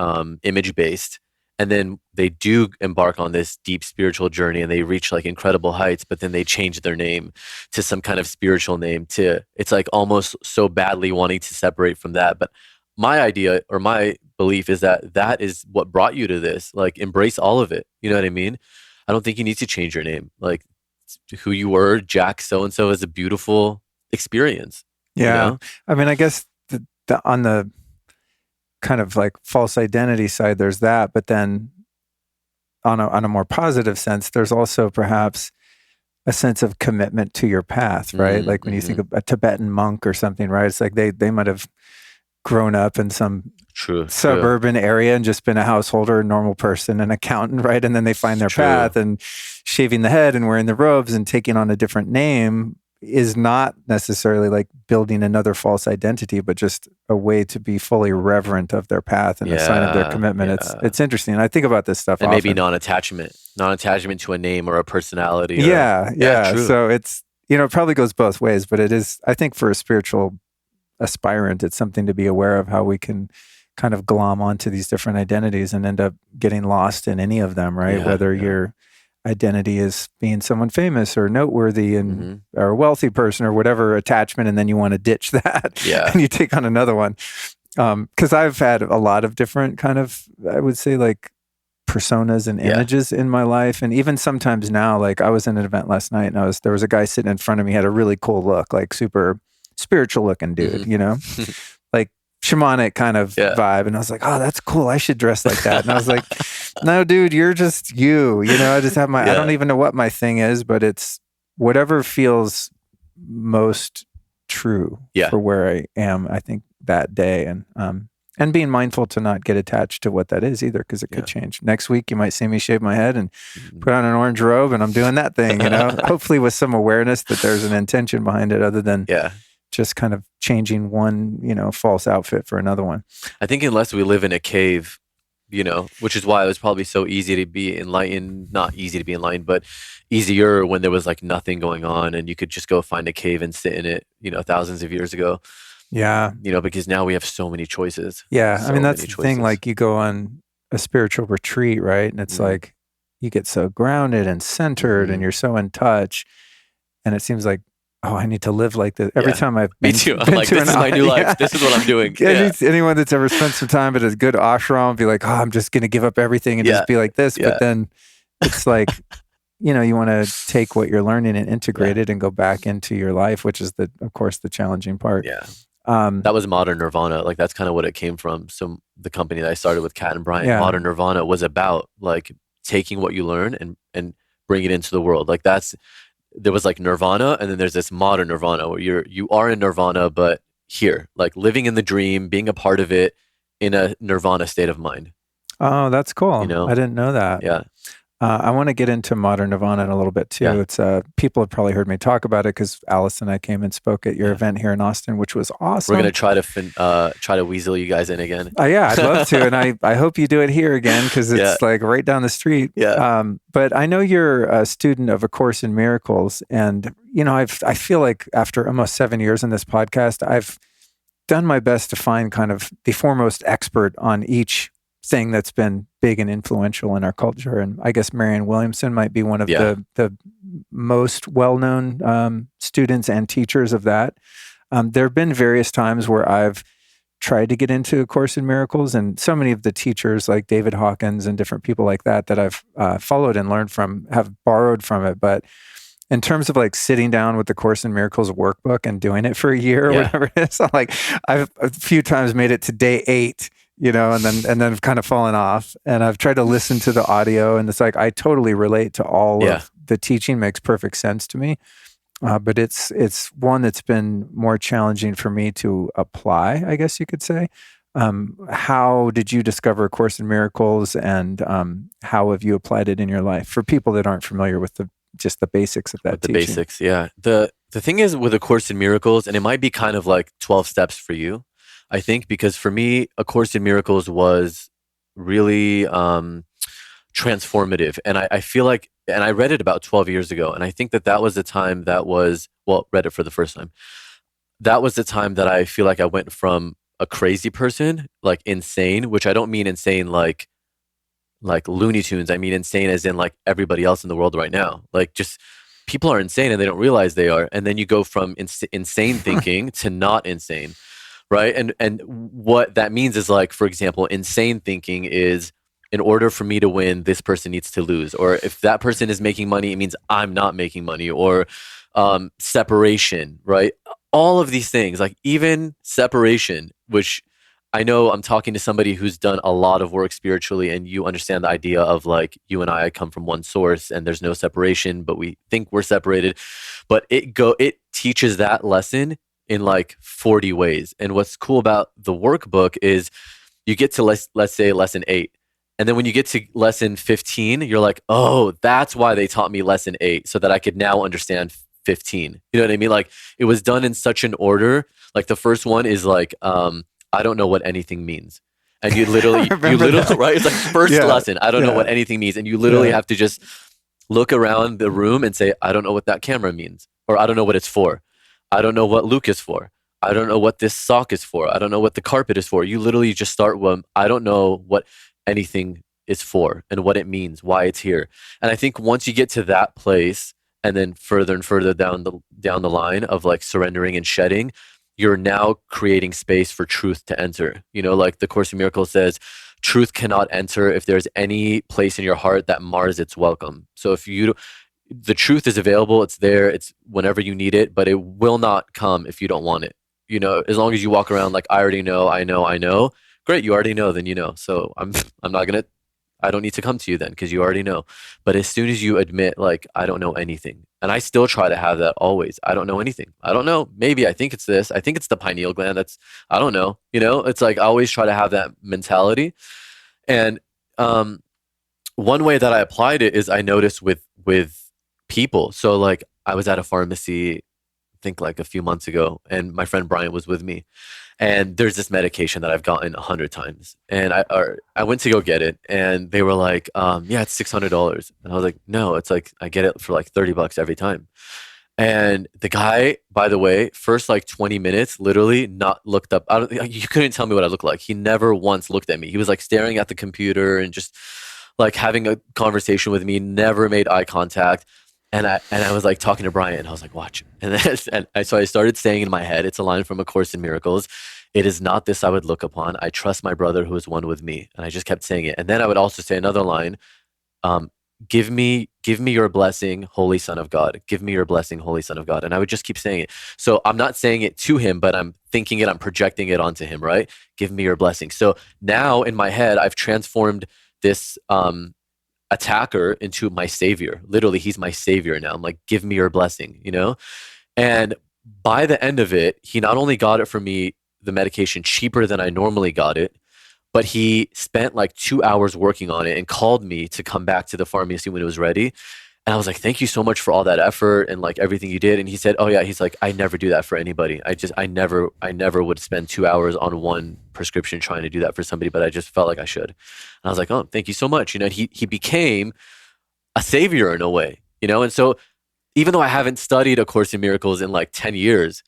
image based, and then they do embark on this deep spiritual journey and they reach like incredible heights, but then they change their name to some kind of spiritual name. It's like almost so badly wanting to separate from that. But my idea or my belief is that that is what brought you to this. Like, embrace all of it. You know what I mean? I don't think you need to change your name. Like, who you were, Jack so-and-so, is a beautiful experience. Yeah. You know? I mean, I guess on the kind of like false identity side, there's that, but then on a more positive sense, there's also perhaps a sense of commitment to your path, right? Like when you think of a Tibetan monk or something, right? It's like they might have grown up in some suburban area and just been a householder, a normal person, an accountant, right? And then they find their path, and shaving the head and wearing the robes and taking on a different name is not necessarily like building another false identity, but just a way to be fully reverent of their path and a sign of their commitment. It's interesting. I think about this stuff and often. Maybe non-attachment to a name or a personality. Yeah. So it's, you know, it probably goes both ways, but it is, I think, for a spiritual aspirant, it's something to be aware of, how we can kind of glom onto these different identities and end up getting lost in any of them, right? Whether your identity is being someone famous or noteworthy and or a wealthy person or whatever attachment, and then you want to ditch that and you take on another one. Because I've had a lot of different kind of, I would say, like personas and images in my life. And even sometimes now, like I was in an event last night and there was a guy sitting in front of me, had a really cool look, like super spiritual looking dude, you know, like shamanic kind of vibe. And I was like, oh, that's cool. I should dress like that. And I was like, no, dude, you're just you know, I just have my, I don't even know what my thing is, but it's whatever feels most true for where I am, I think, that day. And being mindful to not get attached to what that is either, because it could change. Next week, you might see me shave my head and put on an orange robe and I'm doing that thing, you know, hopefully with some awareness that there's an intention behind it other than just kind of changing one, you know, false outfit for another one. I think unless we live in a cave which is why it was probably so easy to be enlightened, not easy to be enlightened, but easier when there was like nothing going on and you could just go find a cave and sit in it, thousands of years ago. Yeah. Because now we have so many choices, Yeah. I mean, so that's many the thing. choices. Like, you go on a spiritual retreat, right? And it's Mm-hmm. like you get so grounded and centered and Mm-hmm. you're so in touch. And it seems like, oh, I need to live like this. Every Yeah, time I've me been too. I'm been like, to an this is my new life. yeah, This is what I'm doing. Yeah, anyone that's ever spent some time at a good ashram be like, oh, I'm just going to give up everything and yeah, just be like this. But yeah, then it's like, you want to take what you're learning and yeah, integrate it and go back into your life, which is of course, the challenging part. yeah. Um, That was Modern Nirvana. Like that's kind of what it came from. So the company that I started with Kat and Brian, yeah. Modern Nirvana, was about like taking what you learn and bring it into the world. Like there was like Nirvana, and then there's this Modern Nirvana where you are in Nirvana, but here, like living in the dream, being a part of it in a Nirvana state of mind. Oh, that's You cool. I know? didn't know that. Yeah, I want to get into Modern Nirvana in a little bit too. yeah, It's people have probably heard me talk about it because Alice and I came and spoke at your yeah. event here in Austin, which was We're awesome. gonna try to weasel you guys in again. Yeah, I'd love to, and I hope you do it here again because Yeah, it's like right down the street. yeah, But I know you're a student of A Course in Miracles, and I feel like after almost 7 years in this podcast, I've done my best to find kind of the foremost expert on each thing that's been big and influential in our culture. And I guess Marianne Williamson might be one of yeah, the most well-known students and teachers of that. There have been various times where I've tried to get into A Course in Miracles, and so many of the teachers like David Hawkins and different people like that I've followed and learned from have borrowed from it. But in terms of like sitting down with the Course in Miracles workbook and doing it for a year or yeah, whatever it is, I've a few times made it to day 8, and then kind of fallen off. And I've tried to listen to the audio, and it's like I totally relate to all yeah. of the teaching. Makes perfect sense to me. But it's one that's been more challenging for me to apply, I guess you could say. How did you discover A Course in Miracles, and how have you applied it in your life for people that aren't familiar with just the basics of that With the teaching? basics, yeah. The thing is with A Course in Miracles, and it might be kind of like 12 steps for you, I think, because for me, A Course in Miracles was really transformative. And I feel like, and I read it about 12 years ago, and I think that was the time read it for the first time. That was the time that I feel like I went from a crazy person, like insane, which I don't mean insane like Looney Tunes. I mean insane as in like everybody else in the world right now. Like just people are insane and they don't realize they are. And then you go from insane thinking to not insane, right? And what that means is like, for example, insane thinking is in order for me to win, this person needs to lose. Or if that person is making money, it means I'm not making money. Or separation, right? All of these things, like even separation, which I know I'm talking to somebody who's done a lot of work spiritually, and you understand the idea of like you and I come from one source and there's no separation, but we think we're separated. But it teaches that lesson in like 40 ways. And what's cool about the workbook is you get to let's say lesson 8. And then when you get to lesson 15, you're like, oh, that's why they taught me lesson 8, so that I could now understand 15. You know what I mean? Like it was done in such an order. Like the first one is like, I don't know what anything means. And I you remember literally, that. right? It's like first Yeah, lesson. I don't know yeah, what anything means. And you literally yeah. have to just look around the room and say, I don't know what that camera means, or I don't know what it's for. I don't know what Luke is for. I don't know what this sock is for. I don't know what the carpet is for. You literally just start with, I don't know what anything is for and what it means, why it's here. And I think once you get to that place, and then further and further down the line of like surrendering and shedding, you're now creating space for truth to enter. Like the Course in Miracles says, truth cannot enter if there's any place in your heart that mars its welcome. So the truth is available, it's there, it's whenever you need it, but it will not come if you don't want it. As long as you walk around like, I already know, I know, I know. Great, you already know, then you know. So I'm not gonna I don't need to come to you then because you already know. But as soon as you admit, like, I don't know anything, and I still try to have that always. I don't know anything. I don't know. Maybe I think it's this. I think it's the pineal gland. I don't know. It's like I always try to have that mentality. And one way that I applied it is I noticed with people. So like I was at a pharmacy think like a few months ago, and my friend Brian was with me. And there's this medication that I've gotten 100 times, and I went to go get it, and they were like, "Yeah, it's $600," and I was like, "No, it's like I get it for like $30 every time." And the guy, by the way, first like 20 minutes, literally not looked up. I don't, you couldn't tell me what I looked like. He never once looked at me. He was like staring at the computer and just like having a conversation with me, never made eye contact. And I was like talking to Brian, and I was like, watch. And then so I started saying in my head, it's a line from A Course in Miracles. It is not this I would look upon. I trust my brother who is one with me. And I just kept saying it. And then I would also say another line, um, give me your blessing, Holy Son of God. Give me your blessing, Holy Son of God. And I would just keep saying it. So I'm not saying it to him, but I'm thinking it, I'm projecting it onto him, right? Give me your blessing. So now in my head, I've transformed this attacker into my savior. Literally, he's my savior now. I'm like, give me your blessing, you know? And by the end of it, he not only got it for me, the medication, cheaper than I normally got it, but he spent like 2 hours working on it and called me to come back to the pharmacy when it was ready. And I was like, thank you so much for all that effort and like everything you did. And he said, oh yeah, he's like, I never do that for anybody. I never would spend 2 hours on one prescription trying to do that for somebody, but I just felt like I should. And I was like, oh, thank you so much. You know, he became a savior in a way, you know? And so even though I haven't studied A Course in Miracles in like 10 years,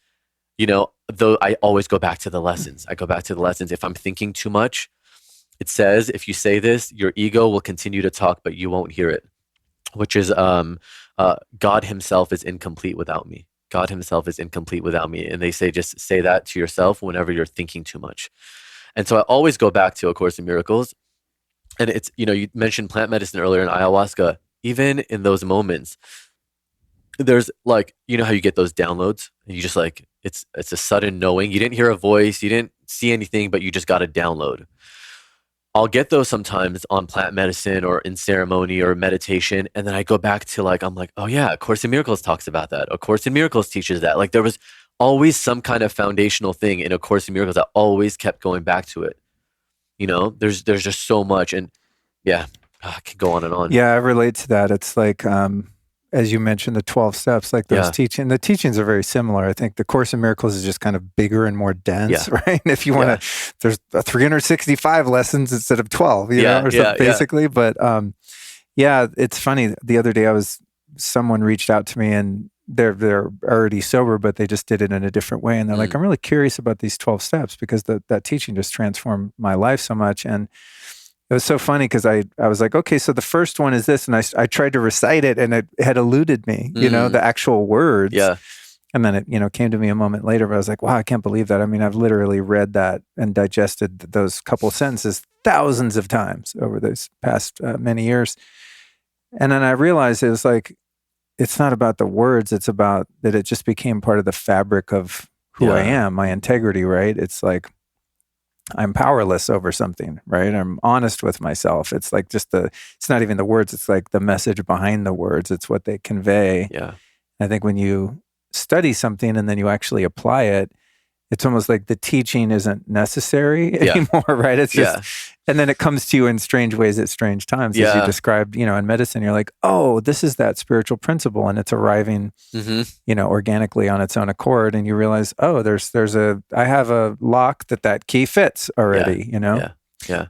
you know, though I always go back to the lessons. I go back to the lessons. If I'm thinking too much, it says, if you say this, your ego will continue to talk, but you won't hear it, which is God himself is incomplete without me. God himself is incomplete without me. And they say, just say that to yourself whenever you're thinking too much. And so I always go back to A Course in Miracles. And it's, you know, you mentioned plant medicine earlier in ayahuasca. Even in those moments, there's like, you know how you get those downloads and you just like, it's a sudden knowing. You didn't hear a voice, you didn't see anything, but you just got a download. I'll get those sometimes on plant medicine or in ceremony or meditation. And then I go back to like, I'm like, oh yeah, A Course in Miracles talks about that. A Course in Miracles teaches that. Like there was always some kind of foundational thing in A Course in Miracles that always kept going back to it. You know, there's just so much. And yeah, I could go on and on. Yeah, I relate to that. It's like, as you mentioned, the 12 steps, like those the teachings are very similar. I think the Course in Miracles is just kind of bigger and more dense, right? If you want to, there's 365 lessons instead of 12, you know, or something basically. But yeah, it's funny. The other day someone reached out to me and they're already sober, but they just did it in a different way. And they're like, I'm really curious about these 12 steps because that teaching just transformed my life so much. And it was so funny because I was like, okay, so the first one is this. And I tried to recite it and it had eluded me, you know, the actual words. Yeah. And then it, you know, came to me a moment later, but I was like, wow, I can't believe that. I mean, I've literally read that and digested those couple sentences thousands of times over those past many years. And then I realized it was like, it's not about the words. It's about that it just became part of the fabric of who I am, my integrity, right? It's like, I'm powerless over something, right? I'm honest with myself. It's like it's not even the words. It's like the message behind the words. It's what they convey. Yeah. I think when you study something and then you actually apply it, it's almost like the teaching isn't necessary anymore, right? It's just, and then it comes to you in strange ways at strange times. As you described, you know, in medicine, you're like, oh, this is that spiritual principle. And it's arriving, you know, organically on its own accord. And you realize, oh, I have a lock that key fits already, you know? Yeah.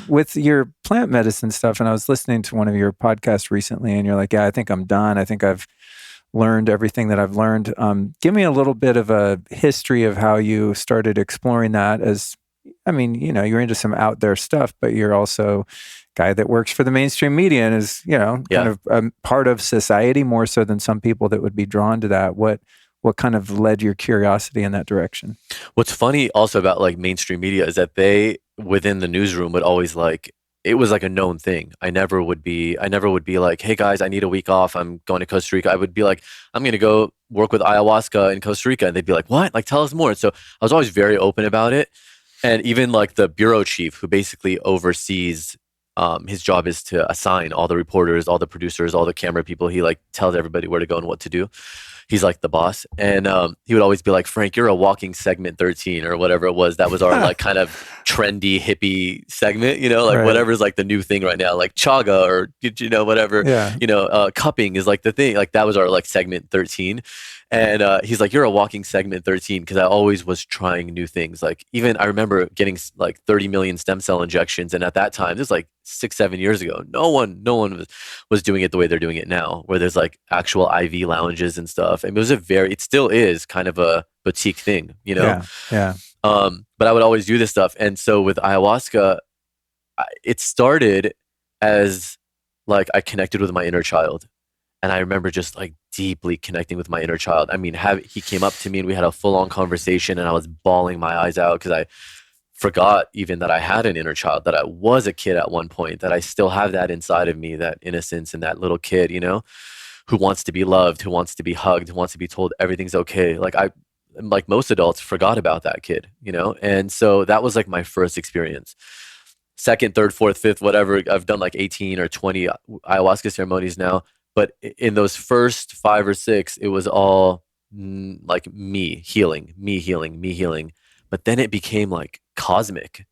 With your plant medicine stuff, and I was listening to one of your podcasts recently and you're like, yeah, I think I'm done. I think I've learned everything that I've learned. Give me a little bit of a history of how you started exploring that I mean, you know, you're into some out there stuff, but you're also a guy that works for the mainstream media and is, you know, kind of part of society more so than some people that would be drawn to that. What kind of led your curiosity in that direction? What's funny also about like mainstream media is that they, within the newsroom, would always like, it was like a known thing. I never would be like, hey guys, I need a week off. I'm going to Costa Rica. I would be like, I'm going to go work with ayahuasca in Costa Rica. And they'd be like, what? Like, tell us more. And so I was always very open about it. And even like the bureau chief who basically oversees, his job is to assign all the reporters, all the producers, all the camera people. He like tells everybody where to go and what to do. He's like the boss. And he would always be like, Frank, you're a walking segment 13 or whatever it was. That was our like kind of trendy hippie segment, you know, like whatever's like the new thing right now, like chaga or, you know, whatever, you know, cupping is like the thing. Like that was our like segment 13. And he's like, "You're a walking segment 13," because I always was trying new things. Like even I remember getting like 30 million stem cell injections, and at that time, this was like 6, 7 years ago. No one was doing it the way they're doing it now, where there's like actual IV lounges and stuff. And it still is kind of a boutique thing, you know. Yeah. Yeah. But I would always do this stuff, and so with ayahuasca, it started as like I connected with my inner child. And I remember just like deeply connecting with my inner child. I mean, he came up to me and we had a full on conversation, and I was bawling my eyes out because I forgot even that I had an inner child, that I was a kid at one point, that I still have that inside of me, that innocence and that little kid, you know, who wants to be loved, who wants to be hugged, who wants to be told everything's okay. Like most adults, forgot about that kid, you know? And so that was like my first experience. Second, third, fourth, fifth, whatever. I've done like 18 or 20 ayahuasca ceremonies now. But in those first 5 or 6, it was all like me healing, me healing, me healing. But then it became like cosmic,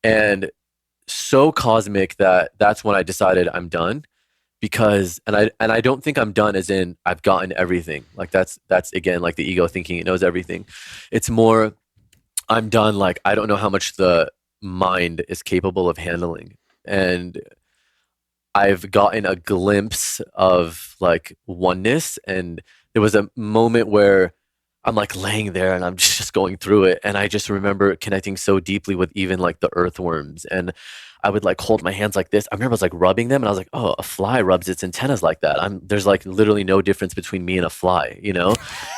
and so cosmic that that's when I decided I'm done. Because and I don't think I'm done as in I've gotten everything. Like that's again like the ego thinking it knows everything. It's more I'm done. Like I don't know how much the mind is capable of handling, and I've gotten a glimpse of like oneness. And there was a moment where I'm like laying there and I'm just going through it. And I just remember connecting so deeply with even like the earthworms. And I would like hold my hands like this. I remember I was like rubbing them and I was like, oh, a fly rubs its antennas like that. There's like literally no difference between me and a fly, you know?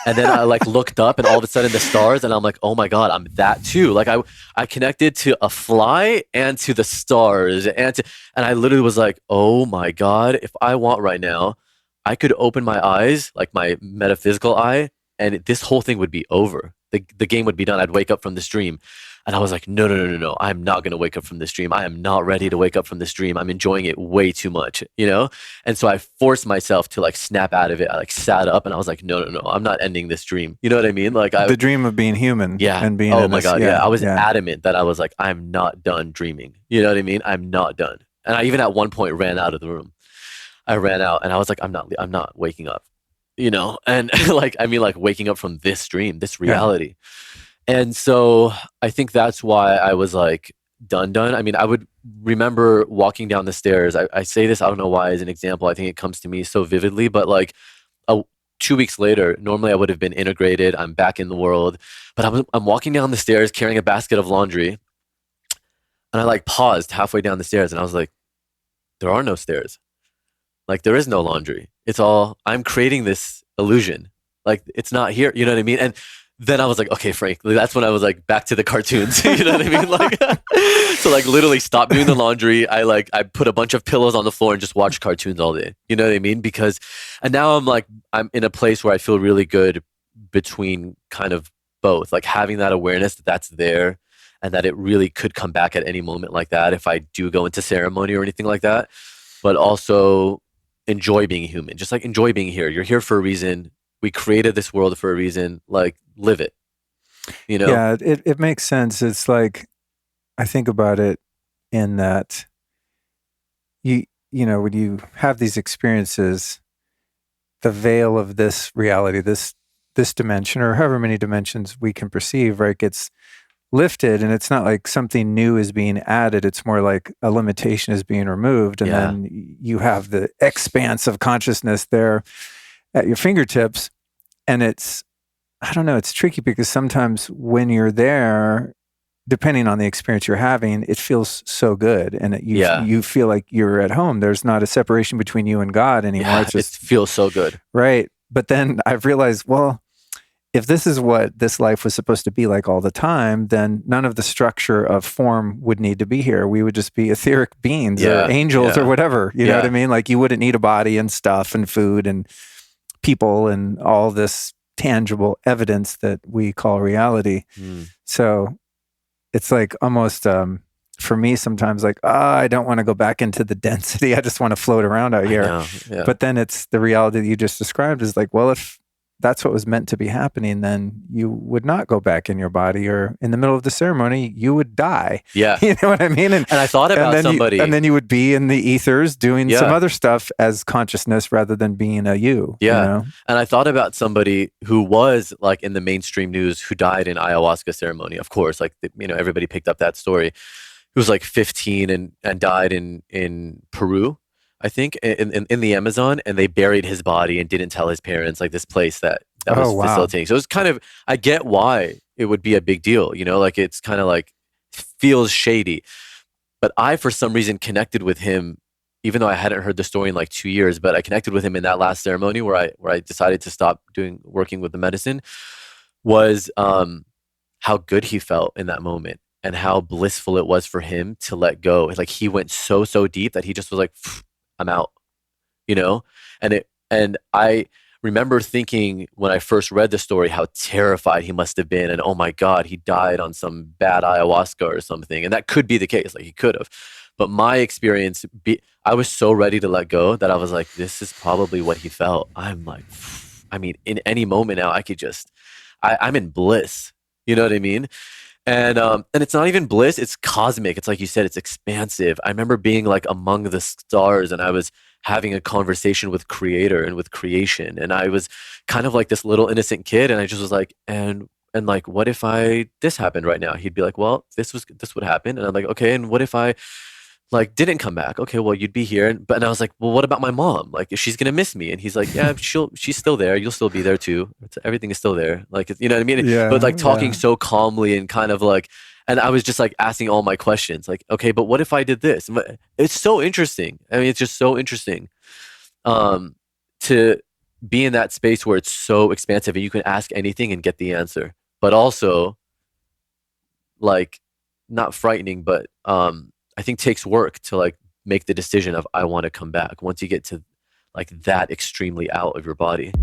And then I like looked up and all of a sudden the stars, and I'm like, oh my God, I'm that too. Like I connected to a fly and to the stars, and I literally was like, oh my God, if I want right now, I could open my eyes, like my metaphysical eye, and this whole thing would be over. The game would be done. I'd wake up from this dream. And I was like, no, no, no, no, no. I'm not going to wake up from this dream. I am not ready to wake up from this dream. I'm enjoying it way too much, you know? And so I forced myself to like snap out of it. I like sat up and I was like, no, no, no, I'm not ending this dream. You know what I mean? Like the dream of being human. Yeah. And being oh my this, God. Yeah. I was yeah. adamant that I was like, I'm not done dreaming. You know what I mean? I'm not done. And I even at one point ran out of the room. I ran out and I was like, I'm not waking up, you know? And like, I mean, like waking up from this dream, this reality. Yeah. And so I think that's why I was like done. I mean, I would remember walking down the stairs. I say this, I don't know why, as an example. I think it comes to me so vividly, but like 2 weeks later, normally I would have been integrated. I'm back in the world, but I'm walking down the stairs carrying a basket of laundry. And I like paused halfway down the stairs and I was like, there are no stairs. Like there is no laundry. It's all, I'm creating this illusion. Like it's not here. You know what I mean? And then I was like, okay, Frank, that's when I was like back to the cartoons. You know what I mean? Like, so like literally stop doing the laundry. I put a bunch of pillows on the floor and just watch cartoons all day. You know what I mean? And now I'm in a place where I feel really good between kind of both, like having that awareness that that's there and that it really could come back at any moment like that if I do go into ceremony or anything like that, but also enjoy being human. Just like enjoy being here. You're here for a reason. We created this world for a reason. Like live it, you know? Yeah, it makes sense. It's like, I think about it in that you know, when you have these experiences, the veil of this reality, this dimension, or however many dimensions we can perceive, right, gets lifted, and it's not like something new is being added. It's more like a limitation is being removed, and then you have the expanse of consciousness there at your fingertips. And it's, I don't know, it's tricky because sometimes when you're there, depending on the experience you're having, it feels so good. And you feel like you're at home. There's not a separation between you and God anymore. Yeah, it's just, it feels so good. Right. But then I've realized, well, if this is what this life was supposed to be like all the time, then none of the structure of form would need to be here. We would just be etheric beings or angels or whatever. You know what I mean? Like you wouldn't need a body and stuff and food and people and all this tangible evidence that we call reality. So it's like almost for me sometimes like, I don't want to go back into the density. I just want to float around out here. But then it's the reality that you just described is like, well, if that's what was meant to be happening, then you would not go back in your body, or in the middle of the ceremony, you would die. Yeah. You know what I mean? And I thought And about then somebody. you would be in the ethers doing some Yeah. other stuff as consciousness rather than being a you Yeah. know? And I thought about somebody who was like in the mainstream news who died in ayahuasca ceremony. Of course, like, everybody picked up that story. He was like 15 and died in Peru, I think, in the Amazon, and they buried his body and didn't tell his parents, like this place that Oh, was wow. facilitating. So it's kind of, I get why it would be a big deal, like it's kind of like feels shady. But I, for some reason, connected with him, even though I hadn't heard the story in like 2 years. But I connected with him in that last ceremony where I decided to stop working with the medicine. Was how good he felt in that moment and how blissful it was for him to let go. Like he went so deep that he just was like, I'm out, you know? And I remember thinking when I first read the story how terrified he must have been, and oh my God, he died on some bad ayahuasca or something. And that could be the case, like he could have. But my experience, I was so ready to let go that I was like, this is probably what he felt. I'm like, I mean, in any moment now, I could just, I'm in bliss. You know what I mean? And it's not even bliss, it's cosmic. It's like you said, it's expansive. I remember being like among the stars, and I was having a conversation with creator and with creation, and I was kind of like this little innocent kid, and I just was like, and like, what if this happened right now? He'd be like, well, this would happen. And I'm like, okay, and what if I like didn't come back? Okay, well, you'd be here. And I was like, well, what about my mom? Like, if she's gonna miss me? And he's like, yeah, she's still there. You'll still be there too. Everything is still there. Like, you know what I mean? But Yeah, like talking yeah. so calmly and kind of like, and I was just like asking all my questions. Like, okay, but what if I did this? It's so interesting. I mean, it's just so interesting, um, to be in that space where it's so expansive and you can ask anything and get the answer. But also, like, not frightening, but I think takes work to like make the decision of I want to come back once you get to like that extremely out of your body.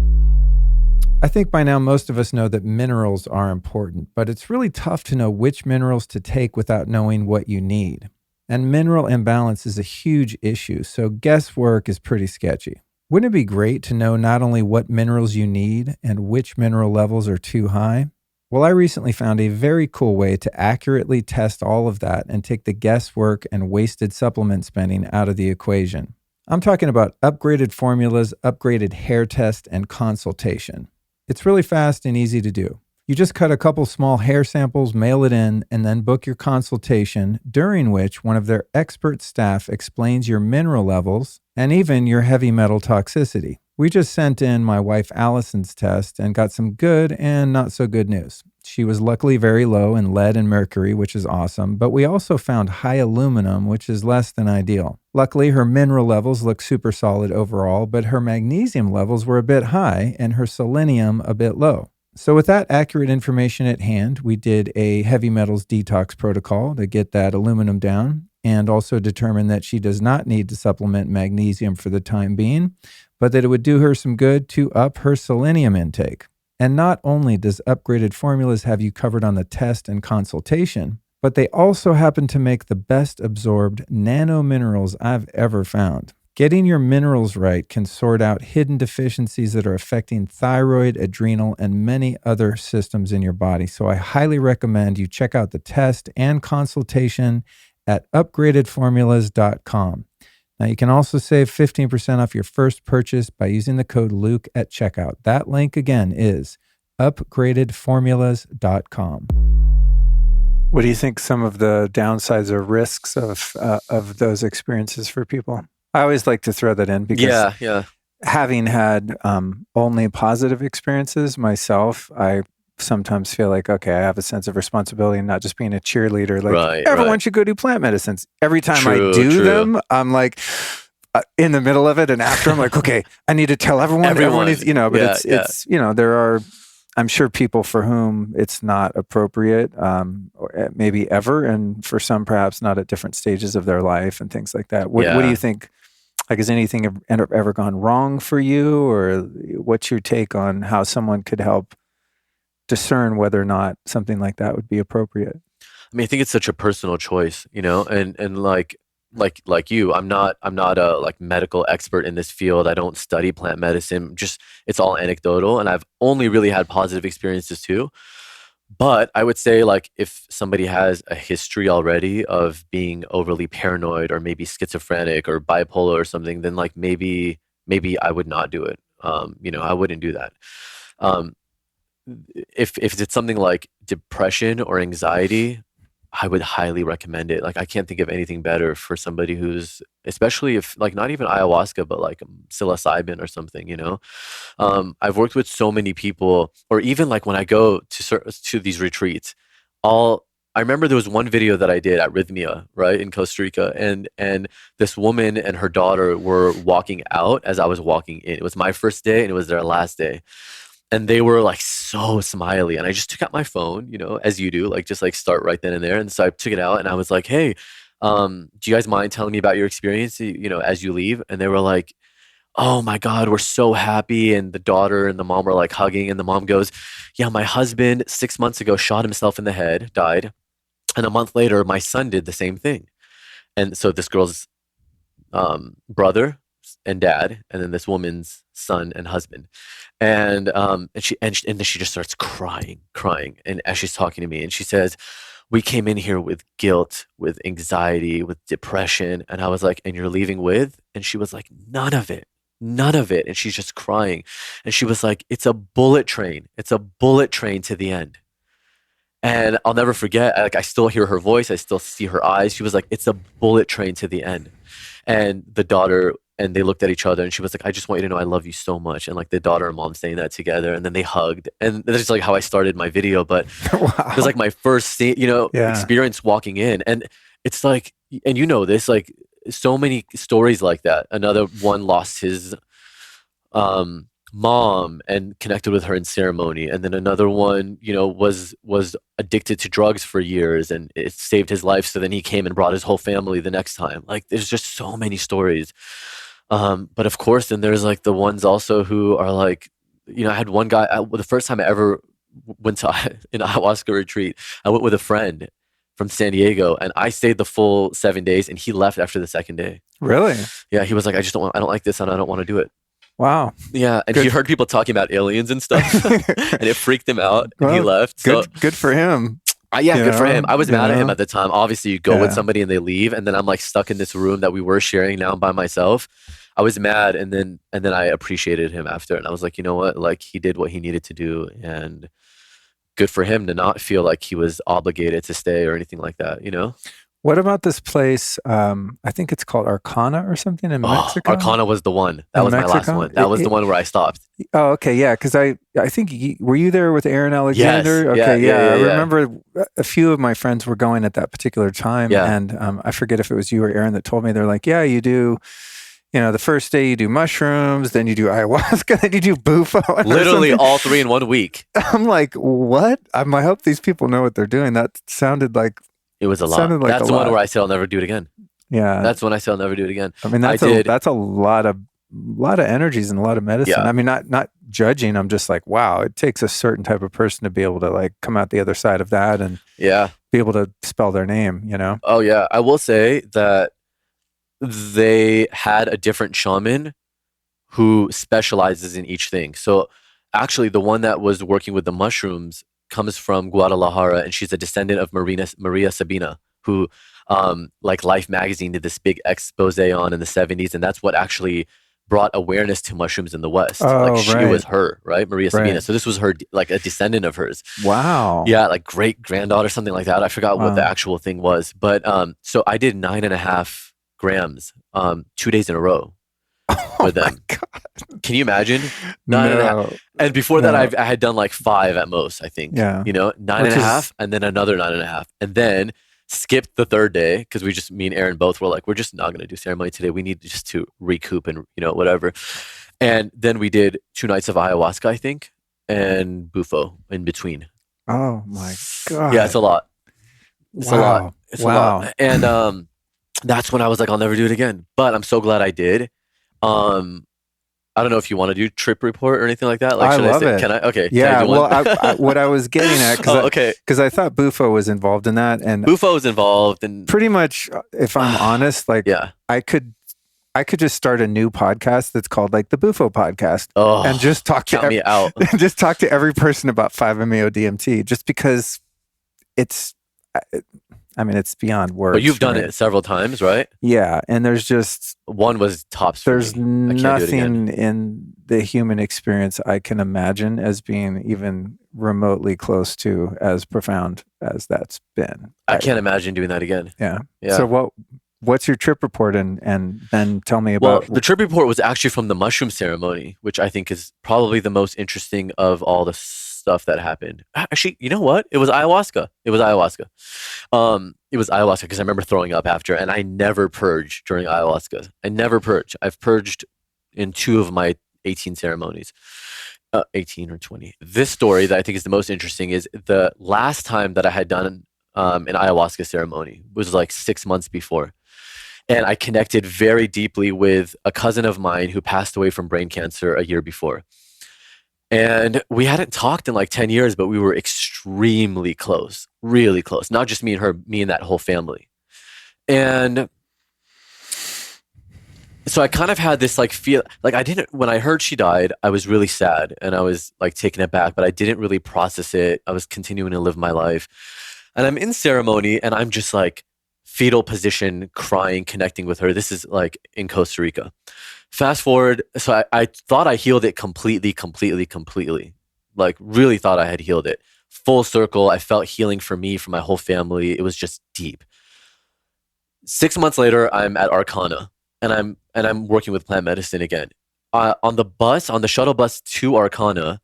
I think by now most of us know that minerals are important, but it's really tough to know which minerals to take without knowing what you need. And mineral imbalance is a huge issue, so guesswork is pretty sketchy. Wouldn't it be great to know not only what minerals you need and which mineral levels are too high? Well, I recently found a very cool way to accurately test all of that and take the guesswork and wasted supplement spending out of the equation. I'm talking about upgraded formulas, upgraded hair test, and consultation. It's really fast and easy to do. You just cut a couple small hair samples, mail it in, and then book your consultation, during which one of their expert staff explains your mineral levels and even your heavy metal toxicity. We just sent in my wife Allison's test and got some good and not so good news. She was luckily very low in lead and mercury, which is awesome, but we also found high aluminum, which is less than ideal. Luckily, her mineral levels look super solid overall, but her magnesium levels were a bit high and her selenium a bit low. So with that accurate information at hand, we did a heavy metals detox protocol to get that aluminum down, and also determined that she does not need to supplement magnesium for the time being, but that it would do her some good to up her selenium intake. And not only does upgraded formulas have you covered on the test and consultation, but they also happen to make the best absorbed nano minerals I've ever found. Getting your minerals right can sort out hidden deficiencies that are affecting thyroid, adrenal, and many other systems in your body. So I highly recommend you check out the test and consultation at upgradedformulas.com. Now, you can also save 15% off your first purchase by using the code Luke at checkout. That link again is upgradedformulas.com. What do you think some of the downsides or risks of those experiences for people? I always like to throw that in because Yeah. having had only positive experiences myself, I sometimes feel like, okay, I have a sense of responsibility and not just being a cheerleader. Like everyone should go do plant medicines. Every time I do them, I'm like in the middle of it. And after I'm like, okay, I need to tell everyone needs, but it's, there are, I'm sure people for whom it's not appropriate, or maybe ever. And for some, perhaps not at different stages of their life and things like that. What do you think? Like, has anything ever gone wrong for you, or what's your take on how someone could help discern whether or not something like that would be appropriate? I mean, I think it's such a personal choice, and like like you, I'm not a like medical expert in this field. I don't study plant medicine. Just it's all anecdotal, and I've only really had positive experiences too. But I would say like if somebody has a history already of being overly paranoid or maybe schizophrenic or bipolar or something, then like maybe I would not do it. I wouldn't do that. Um, if it's something like depression or anxiety, I would highly recommend it. Like I can't think of anything better for somebody who's, especially if like not even ayahuasca, but like psilocybin or something, you know. I've worked with so many people, or even like when I go to these retreats, all I remember there was one video that I did at Rhythmia, right, in Costa Rica, and this woman and her daughter were walking out as I was walking in. It was my first day and it was their last day, and they were like so smiley, and I just took out my phone, as you do, like just like start right then and there. And so I took it out and I was like, hey, do you guys mind telling me about your experience, as you leave? And they were like, oh my God, we're so happy. And the daughter and the mom were like hugging, and the mom goes, yeah, my husband 6 months ago shot himself in the head, died, and a month later my son did the same thing. And so this girl's brother and dad, and then this woman's son and husband, and then she just starts crying, and as she's talking to me, and she says, "We came in here with guilt, with anxiety, with depression," and I was like, "And you're leaving with?" And she was like, none of it," and she's just crying, and she was like, it's a bullet train to the end." And I'll never forget, like I still hear her voice, I still see her eyes. She was like, it's a bullet train to the end. And the daughter and they looked at each other, and she was like, I just want you to know I love you so much. And like the daughter and mom saying that together, and then they hugged. And that's just like how I started my video. But it was Wow. like my first Yeah. experience walking in. And it's like, and this, like so many stories like that. Another one lost his mom and connected with her in ceremony, and then another one was addicted to drugs for years, and it saved his life, so then he came and brought his whole family the next time. Like there's just so many stories. But of course then there's like the ones also who are like, I had one guy, the first time I ever went to an ayahuasca retreat, I went with a friend from San Diego, and I stayed the full 7 days, and he left after the second day. Really? Yeah, he was like, I don't like this, and I don't want to do it. Wow. Yeah, and he Good. heard people talking about aliens and stuff, and it freaked him out, and he Well, left. So, good for him. yeah, You good for him. know, I was you mad at him know? at the time. Obviously, you go with Yeah. somebody and they leave, and then I'm like stuck in this room that we were sharing. Now I'm by myself. I was mad, and then I appreciated him after, and I was like, you know what? Like he did what he needed to do, and good for him to not feel like he was obligated to stay or anything like that. What about this place? I think it's called Arcana or something in Oh, Mexico. Arcana was the one. That In was my last Mexico? one. That was the one where I stopped. Oh, okay, yeah. Because I think were you there with Aaron Yes. Alexander? Yeah. Okay, Yeah. yeah. Yeah. I Yeah. remember a few of my friends were going at that particular time, Yeah. and I forget if it was you or Aaron that told me. They're like, yeah, you do. The first day you do mushrooms, then you do ayahuasca, then you do bufo. Literally all three in 1 week. I'm like, what? I hope these people know what they're doing. That sounded like It was a lot. sounded like That's a the one lot. where I said I'll never do it again. Yeah. That's when I said I'll never do it again. I mean, I did. that's a lot of energies and a lot of medicine. Yeah. I mean, not judging. I'm just like, wow, it takes a certain type of person to be able to like come out the other side of that and Yeah. be able to spell their name, Oh yeah. I will say that they had a different shaman who specializes in each thing. So actually the one that was working with the mushrooms comes from Guadalajara, and she's a descendant of Maria Sabina, who like Life magazine did this big expose on in the 70s, and that's what actually brought awareness to mushrooms in the West. Oh, Like she right. was her, right? Maria Sabina. Right. So this was her, like a descendant of hers. Wow. Yeah, like great granddaughter, something like that. I forgot what the Wow. actual thing was. But so I did 9.5 grams 2 days in a row Oh with my them. God. Can you imagine? 9.5. No. And before that, No. I had done like 5 at most, I think. Yeah. Nine Which and a is- half, and then another 9.5, and then skipped the third day because me and Aaron both were like, we're just not going to do ceremony today. We need just to recoup and whatever. And then we did 2 nights of ayahuasca, I think, and bufo in between. Oh my God. Yeah, it's a lot. It's a Wow. lot. It's Wow. a lot. And that's when I was like, I'll never do it again. But I'm so glad I did. Um, I don't know if you want to do trip report or anything like that. Like, I should I love say, it. can I? Okay, can I Yeah. do one? Well, what I was getting at, Oh, okay. because I thought Bufo was involved in that, and Bufo is involved, and pretty much, if I'm honest, like yeah. I could just start a new podcast that's called like the Bufo podcast and Oh, just talk count me out. just talk to every person about 5-MeO DMT, just because it's, I mean, it's beyond But words you've for done me. it several times, right? Yeah, and there's just One was tops for there's me. I can't do it again. nothing in the human experience I can imagine as being even remotely close to as profound as that's been. I can't imagine doing that again. Yeah. Yeah. So what's your trip report, and then tell me Well, about. the trip report was actually from the mushroom ceremony, which I think is probably the most interesting of all the stuff that happened. Actually, you know what? It was ayahuasca. It was ayahuasca because I remember throwing up after, and I never purge during ayahuasca. I never purge. I've purged in 2 of my 18 ceremonies. 18 or 20. This story that I think is the most interesting is the last time that I had done an ayahuasca ceremony was like 6 months before. And I connected very deeply with a cousin of mine who passed away from brain cancer a year before. And we hadn't talked in like 10 years, but we were extremely close, really close. Not just me and her, me and that whole family. And so I kind of had this like feel like when I heard she died, I was really sad and I was like taken aback, but I didn't really process it. I was continuing to live my life. And I'm in ceremony and I'm just like fetal position, crying, connecting with her. This is like in Costa Rica. Fast forward, so I thought I healed it completely. Like really thought I had healed it. Full circle. I felt healing for me, for my whole family. It was just deep. 6 months later, I'm at Arcana and I'm working with plant medicine again. On the shuttle bus to Arcana,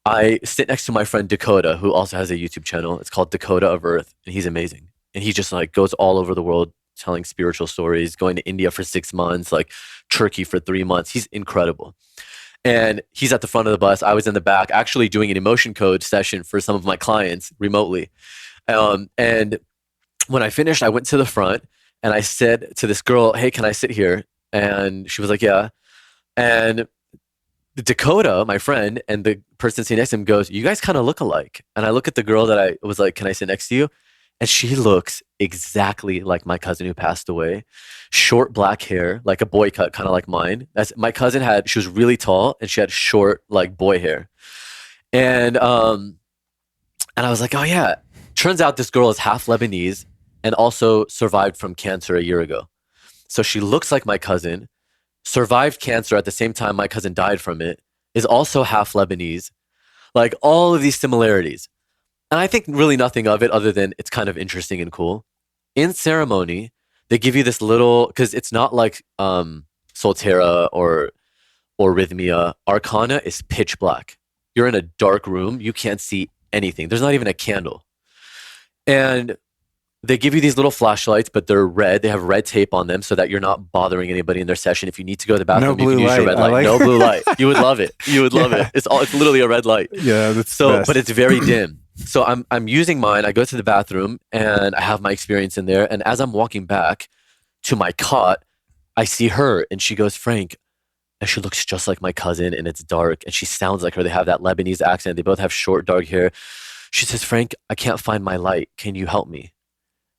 I sit next to my friend Dakota, who also has a YouTube channel. It's called Dakota of Earth, and he's amazing. And he just like goes all over the world telling spiritual stories, going to India for 6 months, like Turkey for 3 months. He's incredible. And he's at the front of the bus. I was in the back, actually doing an emotion code session for some of my clients remotely. And when I finished, I went to the front and I said to this girl, "Hey, can I sit here?" And she was like, "Yeah." And Dakota, my friend, and the person sitting next to him goes, "You guys kind of look alike." And I look at the girl that I was like, "Can I sit next to you?" And she looks exactly like my cousin who passed away. Short black hair, like a boy cut, kind of like mine. That's my cousin she was really tall and she had short, like boy hair. And I was like, "Oh yeah." Turns out this girl is half Lebanese and also survived from cancer a year ago. So she looks like my cousin, survived cancer at the same time my cousin died from it, is also half Lebanese, like all of these similarities. And I think really nothing of it other than it's kind of interesting and cool. In ceremony, they give you this little, because it's not like Solterra or Rhythmia. Arcana is pitch black. You're in a dark room. You can't see anything. There's not even a candle. And they give you these little flashlights, but they're red. They have red tape on them so that you're not bothering anybody in their session. If you need to go to the bathroom, No you can blue use your light. red light. Like No blue light. You would love it. You would love Yeah. it. It's literally a red light. Yeah, that's the So, best. but it's very dim. So I'm using mine. I go to the bathroom and I have my experience in there. And as I'm walking back to my cot, I see her and she goes, "Frank," and she looks just like my cousin and it's dark and she sounds like her. They have that Lebanese accent. They both have short, dark hair. She says, "Frank, I can't find my light. Can you help me?"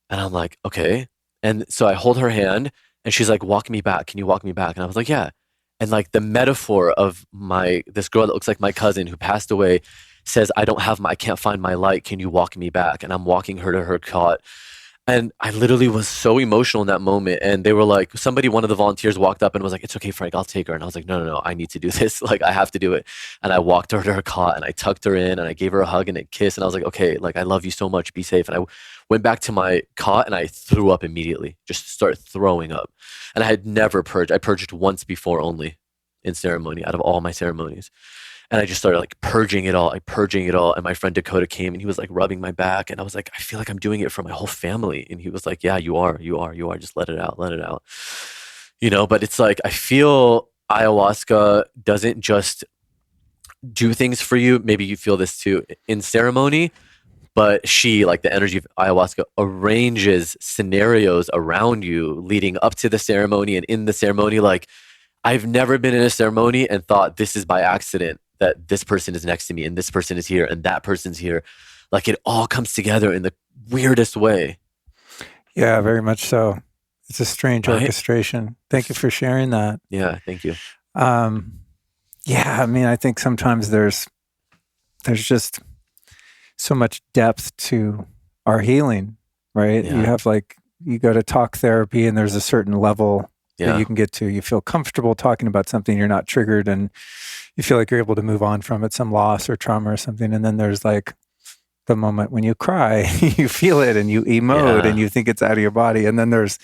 And I'm like, "Okay." And so I hold her hand and she's like, "Walk me back. Can you walk me back?" And I was like, "Yeah." And like the metaphor of this girl that looks like my cousin who passed away says, I can't find my light. Can you walk me back?" And I'm walking her to her cot. And I literally was so emotional in that moment. And they were like, one of the volunteers walked up and was like, "It's okay, Frank, I'll take her." And I was like, no, I need to do this. Like, I have to do it. And I walked her to her cot and I tucked her in and I gave her a hug and a kiss. And I was like, "Okay, like, I love you so much. Be safe." And I went back to my cot and I threw up immediately, just started throwing up. And I had never purged. I purged once before only in ceremony out of all my ceremonies. And I just started like purging it all, And my friend Dakota came and he was like rubbing my back. And I was like, "I feel like I'm doing it for my whole family." And he was like, "Yeah, you are. Just let it out, let it out." But it's like, I feel ayahuasca doesn't just do things for you. Maybe you feel this too in ceremony, but like the energy of ayahuasca arranges scenarios around you leading up to the ceremony and in the ceremony. Like, I've never been in a ceremony and thought this is by accident that this person is next to me and this person is here and that person's here. Like it all comes together in the weirdest way, Yeah, very much so. It's a strange right? orchestration. Thank you for sharing that. Yeah, thank you. Um, yeah, I mean, I think sometimes there's just so much depth to our healing, right? You Yeah, have like you go to talk therapy, and there's a certain level that you yeah, can get to. You feel comfortable talking about something, you're not triggered, and you feel like you're able to move on from it, some loss or trauma or something. And then there's like the moment when you cry, you feel it and you emote and yeah, you think it's out of your body. And then there's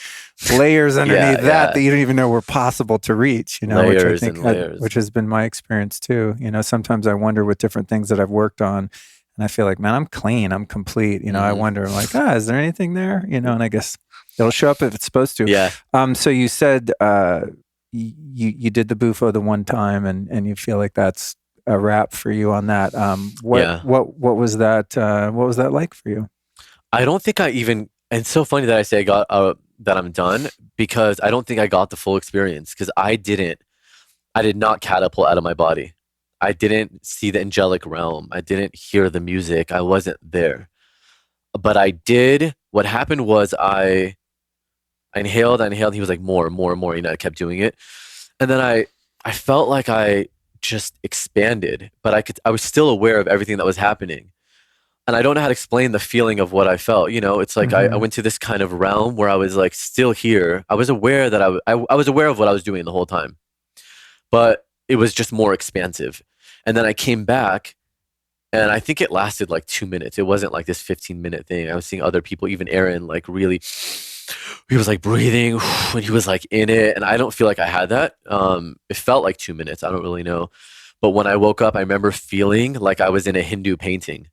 layers yeah, underneath that yeah. that you don't even know were possible to reach, which I Layers think and layers. which has been my experience too. Sometimes I wonder with different things that I've worked on, and I feel like, man, I'm clean, I'm complete. I Hmm. wonder, I'm like, is there anything there? And I guess it'll show up if it's supposed to. Yeah, So you said you did the bufo the one time, and you feel like that's a wrap for you on that. What yeah. what what was that? What was that like for you? I don't think I even. And it's so funny that I say I got that I'm done because I don't think I got the full experience because I didn't. I did not catapult out of my body. I didn't see the angelic realm. I didn't hear the music. I wasn't there. But I did. What happened was I inhaled, I inhaled. He was like, more, more, more. I kept doing it. And then I felt like I just expanded, but I was still aware of everything that was happening. And I don't know how to explain the feeling of what I felt. It's like I Mm-hmm. went to this kind of realm where I was like still here. I was aware that I was aware of what I was doing the whole time, but it was just more expansive. And then I came back and I think it lasted like 2 minutes. It wasn't like this 15-minute thing. I was seeing other people, even Aaron, like really, he was like breathing when he was like in it. And I don't feel like I had that. It felt like 2 minutes. I don't really know. But when I woke up, I remember feeling like I was in a Hindu painting.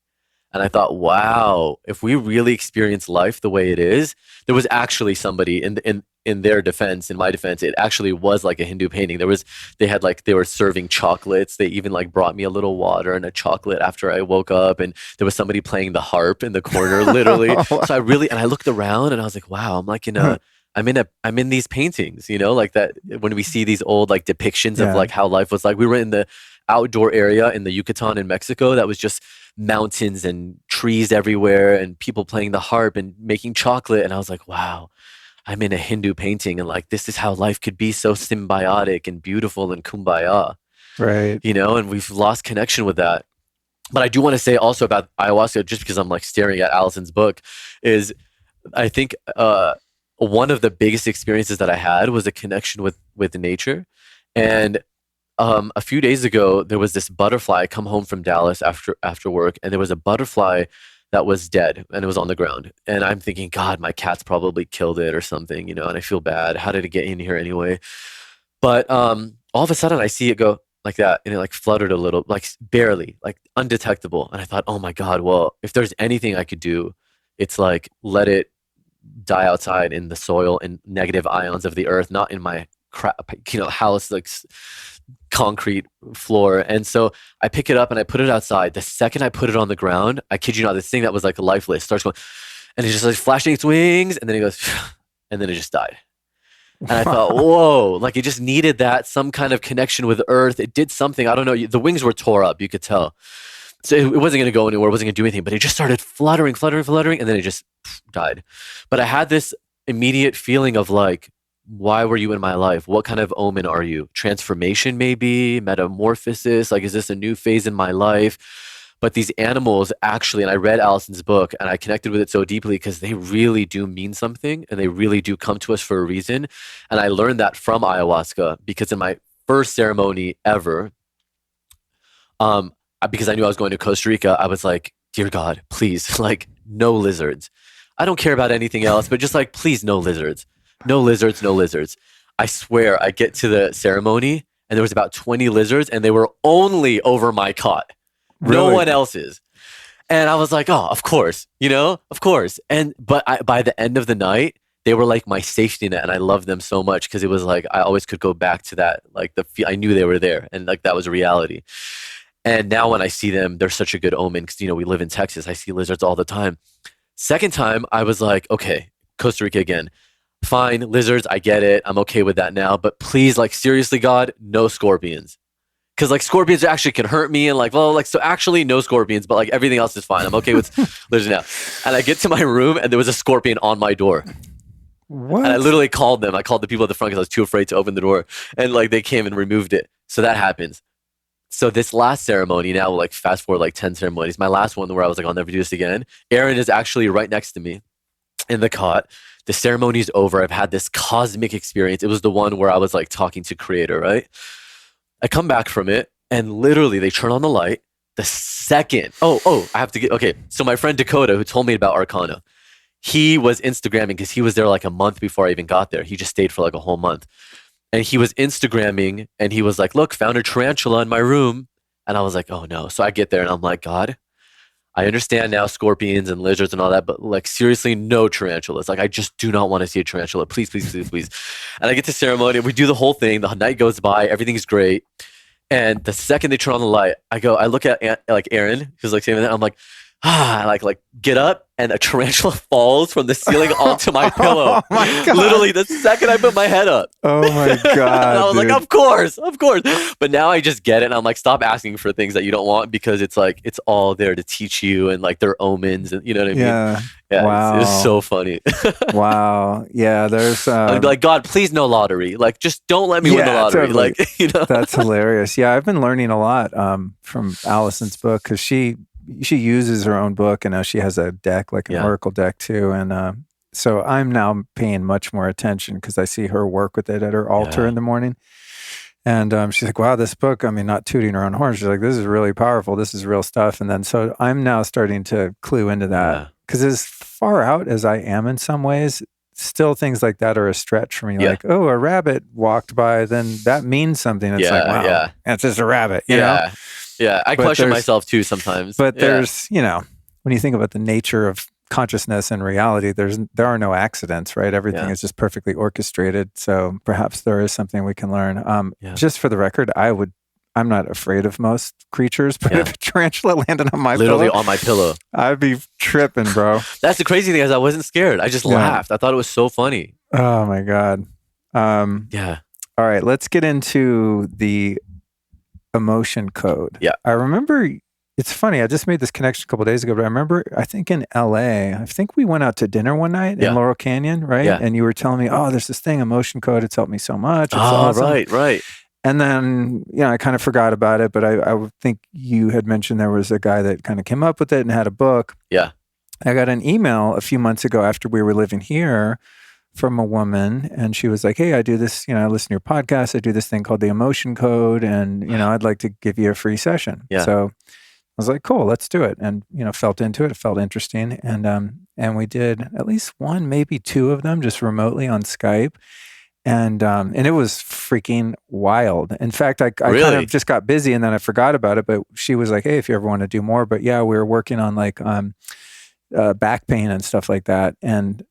And I thought, wow, if we really experience life the way it is, there was actually somebody in their defense, in my defense, it actually was like a Hindu painting. They were serving chocolates. They even like brought me a little water and a chocolate after I woke up, and there was somebody playing the harp in the corner, literally. So I looked around and I was like, wow, I'm in these paintings, like that when we see these old like depictions of Yeah, like how life was like. We were in the outdoor area in the Yucatan in Mexico that was just mountains and trees everywhere and people playing the harp and making chocolate. And I was like, wow, I'm in a Hindu painting and like this is how life could be so symbiotic and beautiful and kumbaya, right. and we've lost connection with that. But I do want to say also about ayahuasca, just because I'm like staring at Allison's book, is I think one of the biggest experiences that I had was a connection with nature. And a few days ago, there was this butterfly. I come home from Dallas after work, and there was a butterfly that was dead, and it was on the ground. And I'm thinking, God, my cat's probably killed it or something, and I feel bad. How did it get in here anyway? But all of a sudden, I see it go like that, and it like fluttered a little, like barely, like undetectable. And I thought, oh my God, well, if there's anything I could do, it's like let it die outside in the soil and negative ions of the earth, not in my crap, house, like concrete floor. And so I pick it up and I put it outside. The second I put it on the ground, I kid you not, this thing that was like lifeless starts going, and it's just like flashing its wings, and then it goes, and then it just died. And I thought, Wow. whoa, like it just needed that some kind of connection with Earth. It did something. I don't know. The wings were tore up. You could tell. So it wasn't going to go anywhere. It wasn't going to do anything. But it just started fluttering, fluttering, fluttering, and then it just died. But I had this immediate feeling of like, why were you in my life? What kind of omen are you? Transformation, maybe metamorphosis. Like, is this a new phase in my life? But these animals actually, and I read Allison's book and I connected with it so deeply because they really do mean something and they really do come to us for a reason. And I learned that from ayahuasca because in my first ceremony ever, because I knew I was going to Costa Rica, I was like, dear God, please, like, no lizards. I don't care about anything else, but just like, please, no lizards. No lizards, no lizards. I swear, I get to the ceremony and there was about 20 lizards and they were only over my cot. No Really? one else's. And I was like, oh, of course, of course. But by the end of the night, they were like my safety net, and I loved them so much because it was like I always could go back to that. Like I knew they were there, and like that was a reality. And now when I see them, they're such a good omen because we live in Texas. I see lizards all the time. Second time, I was like, okay, Costa Rica again. fine, lizards, I get it. I'm okay with that now. But please, like, seriously, God, no scorpions. Because like scorpions actually can hurt me, and like, well, like, so actually no scorpions, but like everything else is fine. I'm okay with lizards now. And I get to my room and there was a scorpion on my door. And I What? literally called them. I called the people at the front because I was too afraid to open the door. And like they came and removed it. So that happens. So this last ceremony, now like fast forward like 10 ceremonies, my last one where I was like, I'll never do this again. Aaron is actually right next to me in the cot. The ceremony's over. I've had this cosmic experience. It was the one where I was like talking to Creator, right? I come back from it and literally they turn on the light. The second, I have to get, okay. So my friend Dakota, who told me about Arcana, he was Instagramming because he was there like a month before I even got there. He just stayed for like a whole month. And he was Instagramming and he was like, look, found a tarantula in my room. And I was like, oh no. So I get there and I'm like, God, I understand now scorpions and lizards and all that, but like seriously, no tarantulas. Like I just do not want to see a tarantula. Please, please, please, please. And I get to ceremony. We do the whole thing. The night goes by. Everything's great. And the second they turn on the light, I look at like Aaron, who's like saying that. I'm like, like get up, and a tarantula falls from the ceiling onto my pillow. Oh my God. Literally, the second I put my head up. Oh my God. And I was dude. like, of course. But now I just get it. And I'm like, stop asking for things that you don't want, because it's like, it's all there to teach you, and like they're omens, and you know what I mean? Yeah. Yeah. Wow. It's so funny. Wow. Yeah. There's. I'd be like, God, please no lottery. Like, just don't let me win the Yeah, lottery. totally. Like, you know? That's hilarious. Yeah, I've been learning a lot from Allison's book, because she uses her own book, and now she has a deck, like an oracle deck too, and so I'm now paying much more attention because I see her work with it at her altar in the morning. And she's like, wow, this book, I mean, not tooting her own horn. She's like, this is really powerful. This is real stuff. And then so I'm now starting to clue into that, because as far out as I am in some ways, still things like that are a stretch for me. Like, oh, a rabbit walked by, then that means something. It's like, wow, it's just a rabbit, you know? Yeah, I question myself too sometimes. But there's, you know, when you think about the nature of consciousness and reality, there are no accidents, right? Everything is just perfectly orchestrated. So perhaps there is something we can learn. Just for the record, I'm not afraid of most creatures, but if a tarantula landed on my literally on my pillow, I'd be tripping, bro. That's the crazy thing, is I wasn't scared. I just laughed. I thought it was so funny. Oh my God. Yeah. All right, let's get into the emotion code. Yeah. I remember, it's funny, I just made this connection a couple of days ago, but I remember, I think in LA, I think we went out to dinner one night in Laurel Canyon, right? Yeah. And you were telling me, oh, there's this thing, emotion code. It's helped me so much. It's awesome. Right. And then, I kind of forgot about it, but I would think you had mentioned there was a guy that kind of came up with it and had a book. Yeah. I got an email a few months ago after we were living here from a woman, and she was like, hey, I do this, I listen to your podcast. I do this thing called the emotion code, and, I'd like to give you a free session. Yeah. So I was like, cool, let's do it. And, felt into it. It felt interesting. And we did at least one, maybe two of them just remotely on Skype. And it was freaking wild. In fact, I kind of just got busy and then I forgot about it, but she was like, hey, if you ever want to do more, but yeah, we were working on like back pain and stuff like that. And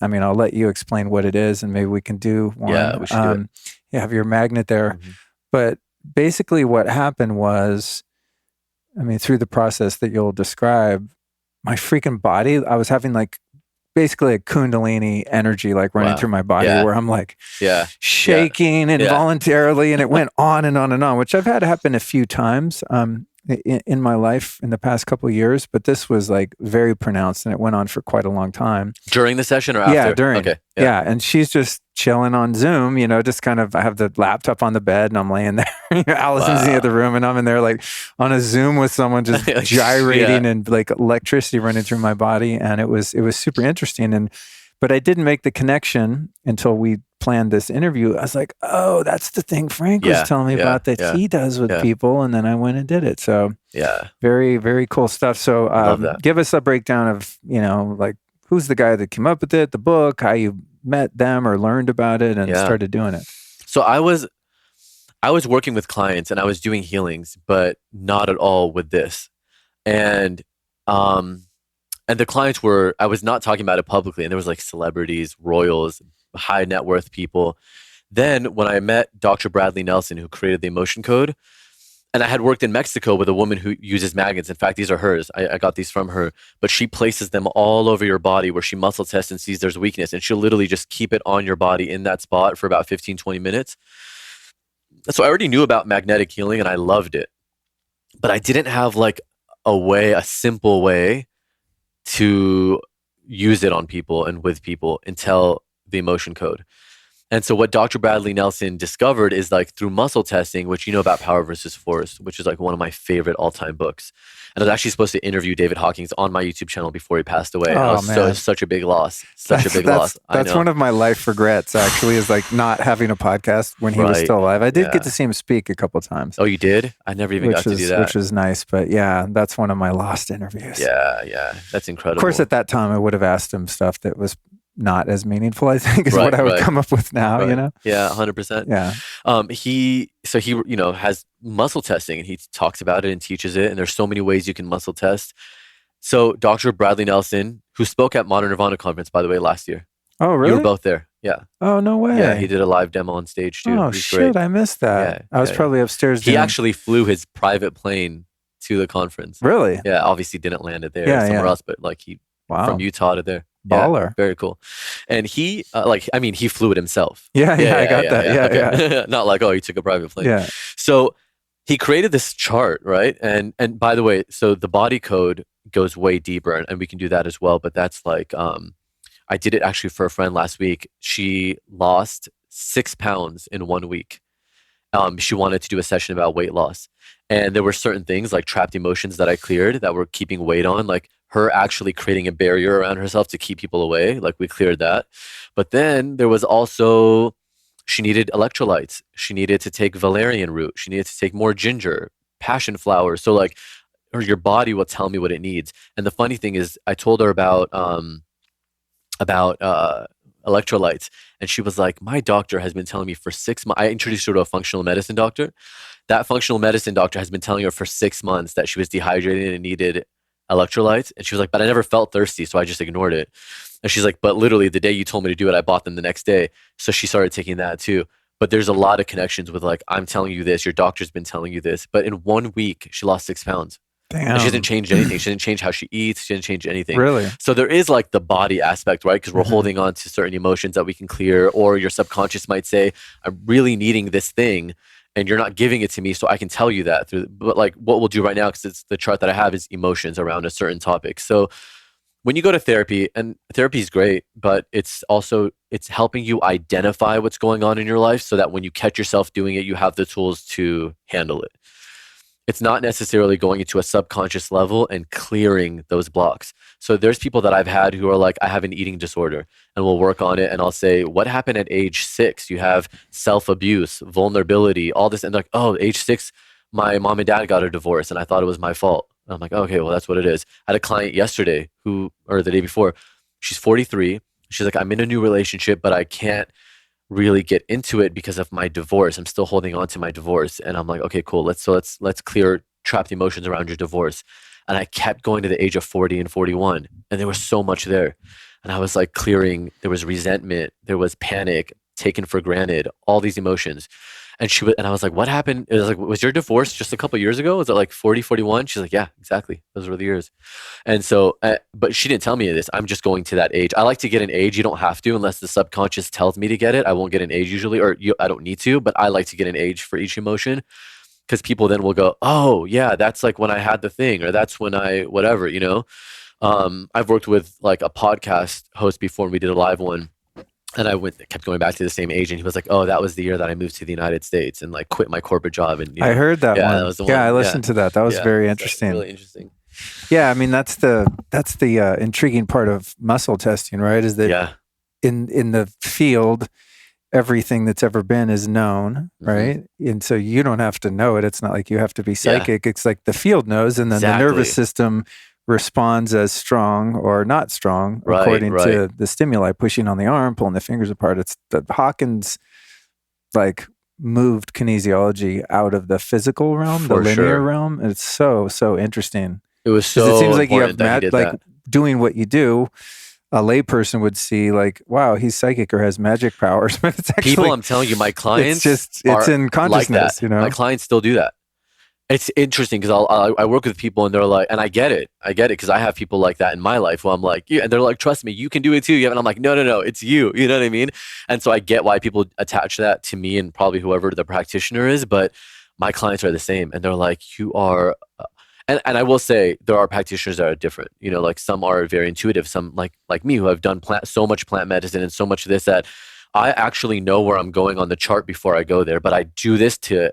I mean, I'll let you explain what it is, and maybe we can do one. Yeah, we should do it. You have your magnet there. Mm-hmm. But basically what happened was, I mean, through the process that you'll describe, my freaking body, I was having like basically a kundalini energy like running through my body where I'm like shaking involuntarily, and it went on and on and on, which I've had happen a few times in my life in the past couple of years, but this was like very pronounced, and it went on for quite a long time. During the session or after? Yeah, during. Okay. Yeah. And she's just chilling on Zoom, just kind of, I have the laptop on the bed and I'm laying there. Allison's in the other room, and I'm in there like on a Zoom with someone just gyrating and like electricity running through my body. And it was super interesting. But I didn't make the connection until we planned this interview. I was like, oh, that's the thing Frank was telling me about that he does with people. And then I went and did it. So very, very cool stuff. So give us a breakdown of, like who's the guy that came up with it, the book, how you met them or learned about it and started doing it. So I was working with clients and I was doing healings, but not at all with this. And the clients I was not talking about it publicly, and there was like celebrities, royals, high net worth people. Then when I met Dr. Bradley Nelson, who created the emotion code, And I had worked in Mexico with a woman who uses magnets. In fact, these are hers. I got these from her, but she places them all over your body where she muscle tests and sees there's weakness. And she'll literally just keep it on your body in that spot for about 15, 20 minutes. So I already knew about magnetic healing and I loved it, but I didn't have like a simple way to use it on people and with people until the emotion code. And so what Dr. Bradley Nelson discovered is like through muscle testing, which you know about Power versus Force, which is like one of my favorite all-time books. And I was actually supposed to interview David Hawkins on my YouTube channel before he passed away. Oh, man. Such a big loss. Such a big loss. That's one of my life regrets, actually, is like not having a podcast when he was still alive. I did get to see him speak a couple of times. Oh, you did? I never even got to do that. Which was nice. But yeah, that's one of my lost interviews. Yeah. That's incredible. Of course, at that time, I would have asked him stuff that was not as meaningful, I think, is what I would come up with now, you know? Yeah, 100%. Yeah. He has muscle testing and he talks about it and teaches it. And there's so many ways you can muscle test. So Dr. Bradley Nelson, who spoke at Modern Nirvana conference, by the way, last year. Oh, really? You were both there. Yeah. Oh, no way. Yeah, he did a live demo on stage too. Oh, shit, I missed that. I was probably upstairs. He actually flew his private plane to the conference. Really? Yeah, obviously didn't land it there somewhere else, but like from Utah to there. Baller. Yeah, very cool. And he, he flew it himself. Yeah, I got that. Yeah. Not like, he took a private plane. Yeah. So he created this chart, right? And by the way, so the body code goes way deeper and we can do that as well. But that's like, I did it actually for a friend last week. She lost 6 pounds in 1 week. She wanted to do a session about weight loss. And there were certain things like trapped emotions that I cleared that were keeping weight on, like her actually creating a barrier around herself to keep people away. Like we cleared that. But then there was also, she needed electrolytes. She needed to take valerian root. She needed to take more ginger, passion flower. So like your body will tell me what it needs. And the funny thing is I told her about electrolytes. And she was like, my doctor has been telling me for 6 months. I introduced her to a functional medicine doctor. That functional medicine doctor has been telling her for 6 months that she was dehydrated and needed electrolytes. And she was like, but I never felt thirsty, so I just ignored it. And she's like, but literally the day you told me to do it, I bought them the next day. So she started taking that too. But there's a lot of connections with like, I'm telling you this, your doctor's been telling you this. But in 1 week, she lost 6 pounds. Damn. And she didn't change anything. She didn't change how she eats. She didn't change anything. Really? So there is like the body aspect, right? Because we're holding on to certain emotions that we can clear, or your subconscious might say, I'm really needing this thing and you're not giving it to me. So I can tell you that through, but like what we'll do right now, because it's the chart that I have is emotions around a certain topic. So when you go to therapy, and therapy is great, but it's helping you identify what's going on in your life so that when you catch yourself doing it, you have the tools to handle it. It's not necessarily going into a subconscious level and clearing those blocks. So there's people that I've had who are like, I have an eating disorder, and we'll work on it. And I'll say, what happened at age 6? You have self-abuse, vulnerability, all this. And like, oh, age 6, my mom and dad got a divorce and I thought it was my fault. And I'm like, okay, well, that's what it is. I had a client yesterday or the day before, she's 43. She's like, I'm in a new relationship, but I can't really get into it because of my divorce. I'm still holding on to my divorce. And I'm like, okay, cool. Let's clear trapped emotions around your divorce. And I kept going to the age of 40 and 41. And there was so much there. And I was like clearing, there was resentment, there was panic, taken for granted, all these emotions. And I was like, what happened? It was like, was your divorce just a couple of years ago? Was it like 40, 41? She's like, yeah, exactly. Those were the years. And so, but she didn't tell me this. I'm just going to that age. I like to get an age. You don't have to, unless the subconscious tells me to get it. I won't get an age usually, I don't need to, but I like to get an age for each emotion, because people then will go, oh yeah, that's like when I had the thing, or that's when I, whatever, you know? I've worked with like a podcast host before, and we did a live one. And I kept going back to the same age, and he was like, "Oh, that was the year that I moved to the United States and like quit my corporate job." And I heard that one. That was the one. Yeah, I listened to that. That was very interesting. Really interesting. Yeah, I mean that's the intriguing part of muscle testing, right? Is that in the field, everything that's ever been is known, right? And so you don't have to know it. It's not like you have to be psychic. It's like the field knows, and then the nervous system responds as strong or not strong according to the stimuli, pushing on the arm, pulling the fingers apart. It's the Hawkins like moved kinesiology out of the physical realm, the linear realm. And it's so interesting. It was so it seems like you have that. Doing what you do. A layperson would see like, wow, he's psychic or has magic powers, but it's actually people. I'm telling you, my clients, it's in consciousness. Like that. You know, my clients still do that. It's interesting because I work with people and they're like, and I get it because I have people like that in my life where I'm like, yeah, and they're like, trust me, you can do it too. And I'm like, no, no, no, it's you. You know what I mean? And so I get why people attach that to me and probably whoever the practitioner is, but my clients are the same, and they're like, you are. And I will say there are practitioners that are different. You know, like some are very intuitive, some like me who have done so much plant medicine and so much of this that I actually know where I'm going on the chart before I go there. But I do this to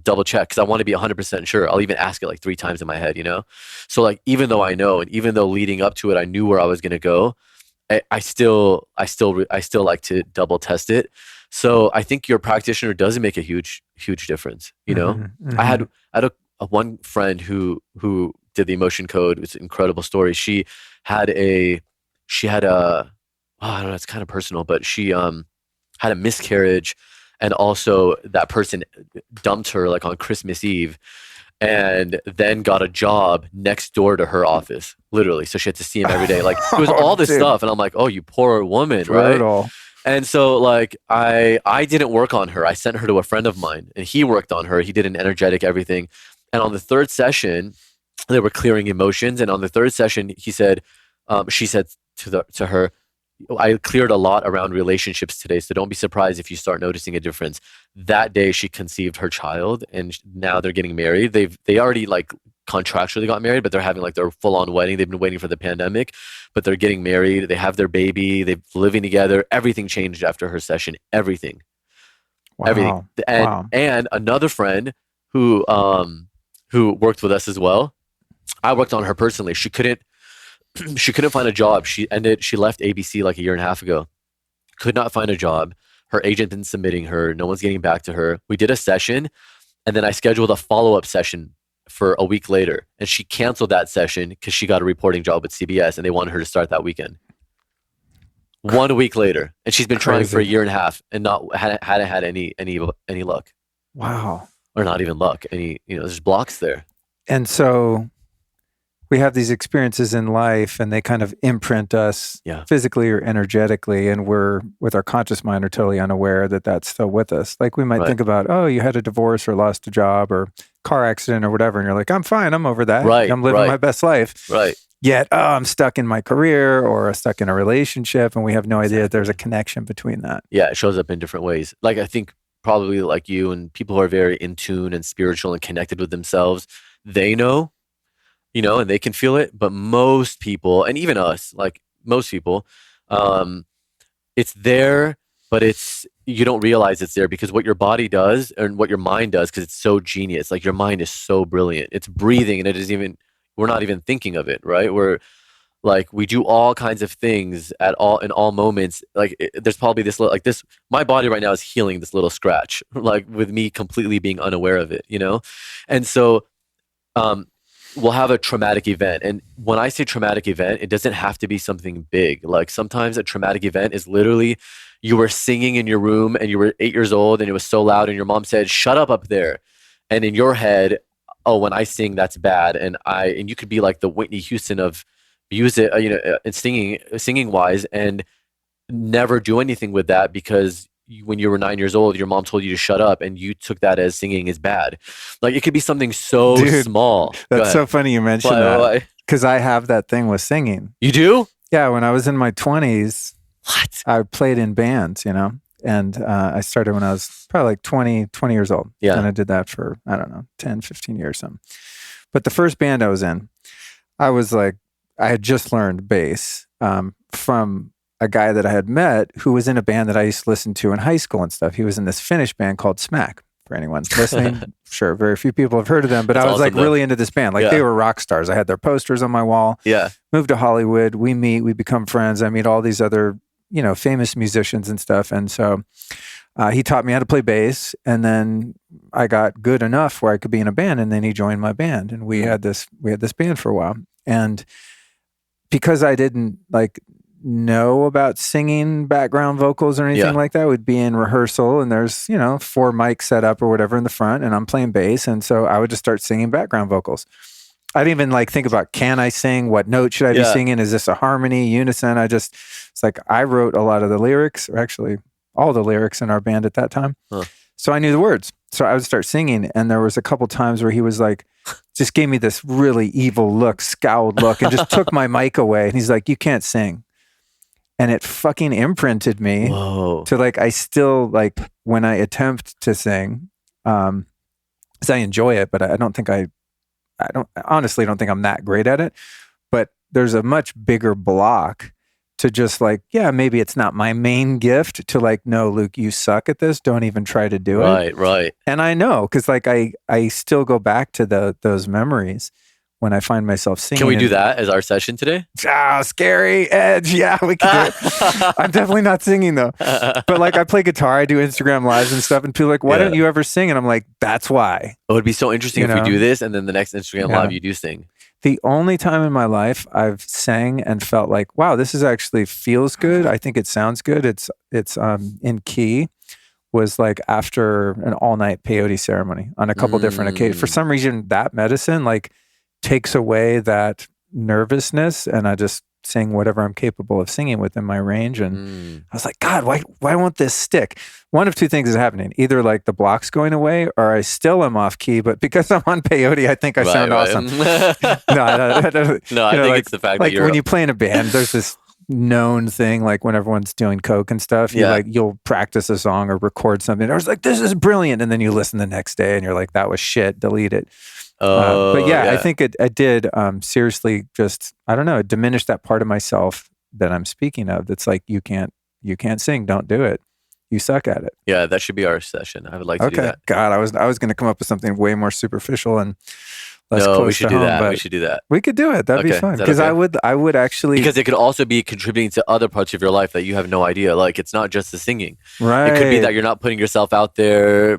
double check because I want to be 100% sure. I'll even ask it like 3 times in my head, you know? So like, even though I know, and even though leading up to it, I knew where I was going to go, I still like to double test it. So I think your practitioner does make a huge difference. You know, I had a one friend who did the emotion code. It's an incredible story. Had a, she had a, oh, I don't know, it's kind of personal, but she had a miscarriage, and also that person dumped her like on Christmas Eve, and then got a job next door to her office, literally. So she had to see him every day. Like it was all this Dude. stuff, and I'm like, oh, you poor woman, Brutal. right? And so like I didn't work on her. I sent her to a friend of mine, and he worked on her. He did an energetic everything. And on the third session, they were clearing emotions. And on the third session, she said to her, I cleared a lot around relationships today, so don't be surprised if you start noticing a difference. That day, she conceived her child, and now they're getting married. They already like contractually got married, but they're having like their full on wedding. They've been waiting for the pandemic, but they're getting married. They have their baby. They're living together. Everything changed after her session. Everything, everything. Wow. And Wow. and another friend who worked with us as well. I worked on her personally. She couldn't find a job. She left ABC like a year and a half ago. Could not find a job. Her agent been submitting her. No one's getting back to her. We did a session, and then I scheduled a follow-up session for a week later. And she canceled that session because she got a reporting job with CBS, and they wanted her to start that weekend. 1 week later, and she's been trying for a year and a half and hadn't had any luck. Wow. Or not even luck. There's blocks there. And so we have these experiences in life, and they kind of imprint us physically or energetically, and we're, with our conscious mind, are totally unaware that that's still with us. Like we might think about, oh, you had a divorce or lost a job or car accident or whatever, and you're like, I'm fine, I'm over that. Right, I'm living my best life. Right. Yet, I'm stuck in my career or stuck in a relationship, and we have no idea that there's a connection between that. Yeah, it shows up in different ways. Like I think probably like you and people who are very in tune and spiritual and connected with themselves, they know, and they can feel it. But most people, and even us, like most people, it's there, but you don't realize it's there because what your body does and what your mind does, because it's so genius. Like your mind is so brilliant. It's breathing, and we're not even thinking of it, right? We do all kinds of things in all moments. Like there's probably this little, like this, my body right now is healing this little scratch, like with me completely being unaware of it, And so, we'll have a traumatic event. And when I say traumatic event, it doesn't have to be something big. Like sometimes a traumatic event is literally you were singing in your room and you were 8 years old and it was so loud and your mom said, shut up there. And in your head, oh, when I sing, that's bad. And you could be like the Whitney Houston of music, and singing wise, and never do anything with that because when you were 9 years old, your mom told you to shut up and you took that as singing is bad. Like it could be something so small. That's so funny you mentioned that. Because I have that thing with singing. You do? Yeah. When I was in my 20s, what? I played in bands, and I started when I was probably like 20 years old. Yeah. And I did that for, I don't know, 10, 15 years. Something. But the first band I was in, I had just learned bass from a guy that I had met who was in a band that I used to listen to in high school and stuff. He was in this Finnish band called Smack. For anyone listening, sure, very few people have heard of them, but I was awesome, like really into this band. Like they were rock stars. I had their posters on my wall. Yeah. Moved to Hollywood. We become friends. I meet all these other, famous musicians and stuff. And so he taught me how to play bass. And then I got good enough where I could be in a band. And then he joined my band. And we had this band for a while. And because I didn't know about singing background vocals or anything like that, we'd be in rehearsal and there's 4 mics set up or whatever in the front and I'm playing bass, and so I would just start singing background vocals. I didn't even think about, can I sing, what note should I be singing, is this a harmony, unison? I wrote a lot of the lyrics, or actually all the lyrics in our band at that time. So I knew the words. So I would start singing, and there was a couple times where he was like, just gave me this really evil look, scowled look, and just took my mic away. And he's like, "You can't sing." And it fucking imprinted me Whoa. to like, I still like when I attempt to sing, because I enjoy it, but I don't think I honestly don't think I'm that great at it. But there's a much bigger block to just like, yeah, maybe it's not my main gift, to like, no, Luke, you suck at this. Don't even try to do it. Right. And I know, because like I still go back to those memories when I find myself singing. Can we do that as our session today? Scary Edge. Yeah, we can do it. I'm definitely not singing though. But like I play guitar, I do Instagram lives and stuff, and people are like, why don't you ever sing? And I'm like, that's why. It would be so interesting if we do this, and then the next Instagram live you do sing. The only time in my life I've sang and felt like, wow, this is actually feels good. I think it sounds good. It's in key, was like after an all-night peyote ceremony on a couple different occasions. For some reason, that medicine like takes away that nervousness, and I just sing whatever I'm capable of singing within my range. And I was like, God, why won't this stick? One of two things is happening. Either like the block's going away, or I still am off key, but because I'm on peyote, I think I sound awesome. No, I think it's the fact that you're when you play in a band, there's this known thing, like when everyone's doing coke and stuff, you'll practice a song or record something. I was like, this is brilliant. And then you listen the next day and you're like, that was shit, delete it. But I think it did seriously just, I don't know, it diminished that part of myself that I'm speaking of. That's like, you can't sing, don't do it. You suck at it. Yeah, that should be our session. I would like to do that. God, I was going to come up with something way more superficial and less close we should to do home, that. We should do that. We could do it. That'd be fun. Because I would actually, because it could also be contributing to other parts of your life that you have no idea. Like it's not just the singing. Right. It could be that you're not putting yourself out there.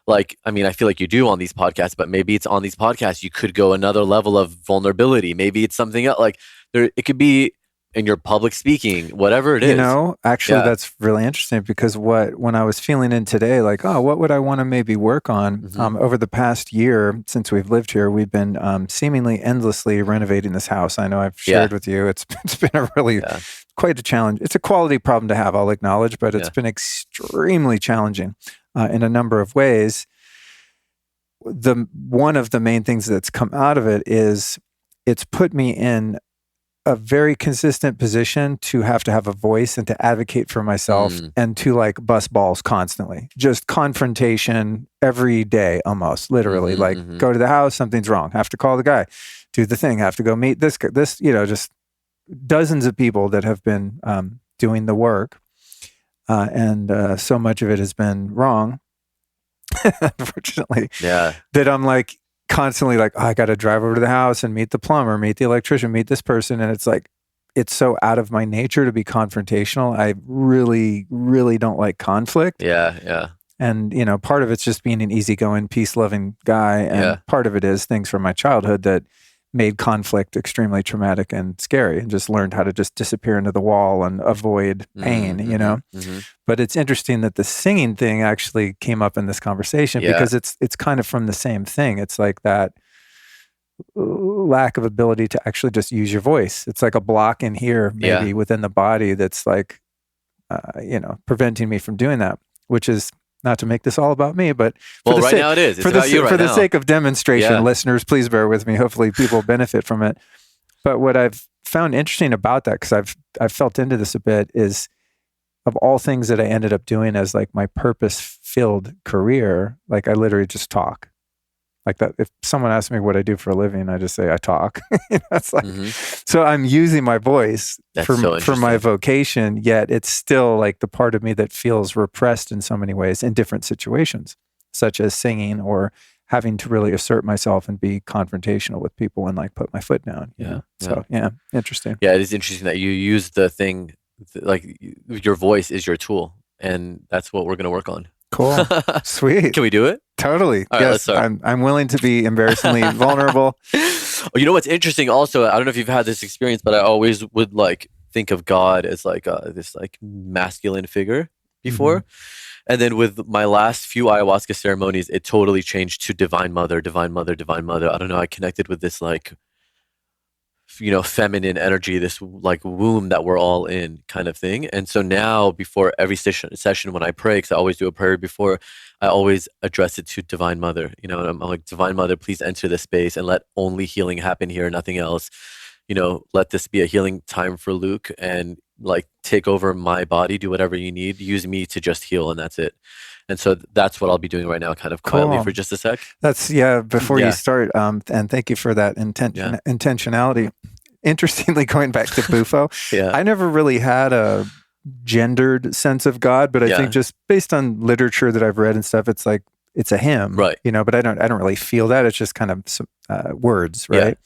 Like, I mean, I feel like you do on these podcasts, but maybe it's on these podcasts you could go another level of vulnerability. Maybe it's something else. Like it could be in your public speaking, whatever it is. Actually, that's really interesting, because when I was feeling in today, like, oh, what would I want to maybe work on? Over the past year since we've lived here, we've been seemingly endlessly renovating this house. I know I've shared with you. It's been a really quite a challenge. It's a quality problem to have, I'll acknowledge, but it's been extremely challenging in a number of ways. One of the main things that's come out of it is it's put me in a very consistent position to have a voice and to advocate for myself and to like bust balls constantly. Just confrontation every day, almost literally. Go to the house, something's wrong. Have to call the guy, do the thing, have to go meet this, just dozens of people that have been doing the work. And so much of it has been wrong, unfortunately, that I'm like, constantly like, oh, I got to drive over to the house and meet the plumber, meet the electrician, meet this person. And it's like, it's so out of my nature to be confrontational. I really, really don't like conflict. Yeah. And, part of it's just being an easygoing, peace-loving guy. And part of it is things from my childhood that made conflict extremely traumatic and scary, and just learned how to just disappear into the wall and avoid pain, But it's interesting that the singing thing actually came up in this conversation because it's kind of from the same thing. It's like that lack of ability to actually just use your voice. It's like a block in here, maybe within the body that's like, preventing me from doing that, which is not to make this all about me, but now it is. It's about you right now. For the sake of demonstration, listeners, please bear with me. Hopefully people benefit from it. But what I've found interesting about that, because I've felt into this a bit, is of all things that I ended up doing as like my purpose-filled career, like I literally just talk. Like that, if someone asks me what I do for a living, I just say I talk. It's like, so I'm using my voice for my vocation, yet it's still like the part of me that feels repressed in so many ways in different situations, such as singing or having to really assert myself and be confrontational with people and like put my foot down. So interesting. Yeah, it is interesting that you use the thing, like your voice is your tool, and that's what we're going to work on. Cool. Sweet. Can we do it? Totally. All yes. Right, I'm willing to be embarrassingly vulnerable. You know what's interesting also, I don't know if you've had this experience, but I always would like think of God as like this like masculine figure before. And then with my last few ayahuasca ceremonies, it totally changed to divine mother, divine mother, divine mother. I don't know. I connected with this like feminine energy, this like womb that we're all in kind of thing. And so now before every session when I pray, because I always do a prayer before, I always address it to Divine Mother, and I'm like, Divine Mother, please enter this space and let only healing happen here, nothing else. Let this be a healing time for Luke, and like take over my body, do whatever you need, use me to just heal, and that's it. And so that's what I'll be doing right now, kind of quietly for just a sec. That's before you start, and thank you for that intentionality. Interestingly, going back to Bufo, I never really had a gendered sense of God, but I think just based on literature that I've read and stuff, it's like it's a him, right? But I don't really feel that. It's just kind of words, right?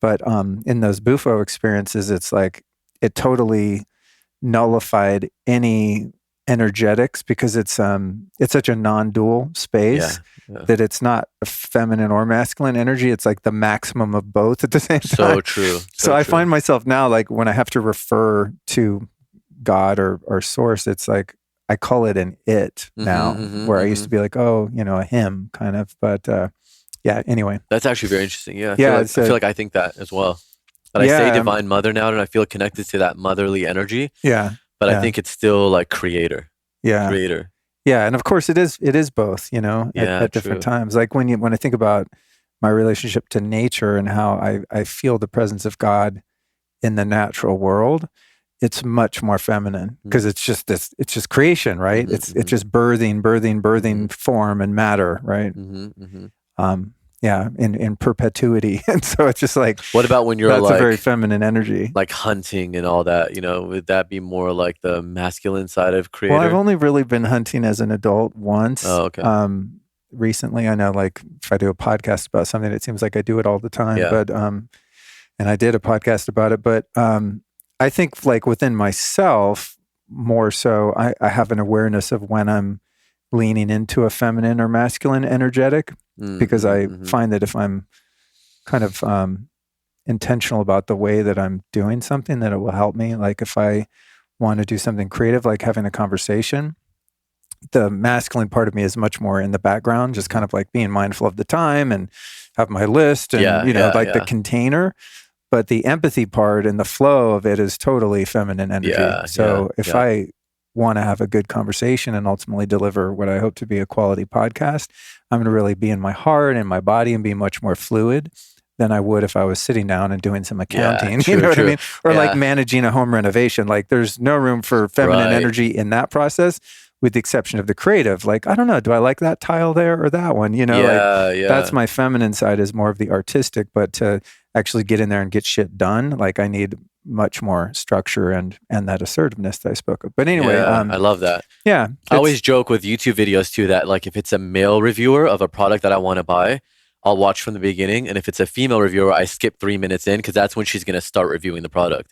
But in those Bufo experiences, it's like it totally nullified any energetics, because it's such a non-dual space that it's not a feminine or masculine energy. It's like the maximum of both at the same time. So true. So I find myself now, like when I have to refer to God or source, it's like I call it an it now, where I used to be like, oh, a him kind of. But anyway. That's actually very interesting. Yeah. I feel like I think that as well. But I say Divine Mother now, and I feel connected to that motherly energy. Yeah. But I think it's still like creator. Yeah. Creator. Yeah. And of course it is both, at different times. Like when I think about my relationship to nature and how I feel the presence of God in the natural world, it's much more feminine, because it's just creation, right? It's just birthing form and matter, right? In perpetuity. And so it's just like, what about when you're that's like a very feminine energy, like hunting and all that, would that be more like the masculine side of creator? Well, I've only really been hunting as an adult once. Oh, okay. Recently, I know, like if I do a podcast about something, it seems like I do it all the time, but and I did a podcast about it, but I think like within myself more so, I have an awareness of when I'm leaning into a feminine or masculine energetic, because I find that if I'm kind of intentional about the way that I'm doing something, that it will help me. Like if I want to do something creative, like having a conversation, the masculine part of me is much more in the background, just kind of like being mindful of the time and have my list and, the container. But the empathy part and the flow of it is totally feminine energy. If I want to have a good conversation and ultimately deliver what I hope to be a quality podcast, I'm going to really be in my heart and my body and be much more fluid than I would if I was sitting down and doing some accounting. True, you know what true. I mean? Or like managing a home renovation. Like there's no room for feminine energy in that process, with the exception of the creative. Like, I don't know, do I like that tile there or that one? That's my feminine side, is more of the artistic, but to actually get in there and get shit done, like I need much more structure and that assertiveness that I spoke of. But anyway, I love that. Yeah. I always joke with YouTube videos too, that like if it's a male reviewer of a product that I want to buy, I'll watch from the beginning. And if it's a female reviewer, I skip 3 minutes in, because that's when she's going to start reviewing the product.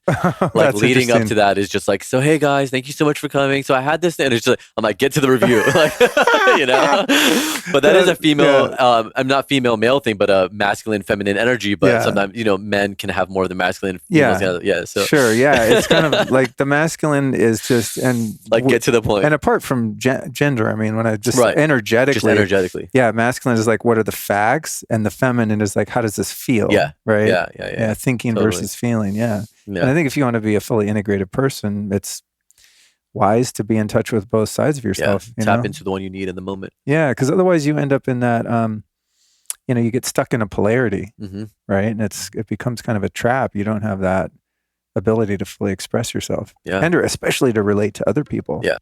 Like leading up to that is just like, so, hey guys, thank you so much for coming. So I had this, and it's just like, I'm like, get to the review. Like, but that is a female, I'm not female male thing, but a masculine feminine energy. But sometimes, men can have more of the masculine. Females, so sure. Yeah. It's kind of like the masculine is just, and like get to the point. And apart from gender, I mean, when I just energetically. Yeah. Masculine is like, what are the facts? And the feminine is like, how does this feel? Right. Yeah. Thinking versus feeling. Yeah. And I think if you want to be a fully integrated person, it's wise to be in touch with both sides of yourself. Tap into the one you need in the moment. Yeah. Because otherwise you end up in that, you get stuck in a polarity, right? And it becomes kind of a trap. You don't have that ability to fully express yourself. And especially to relate to other people. Yeah.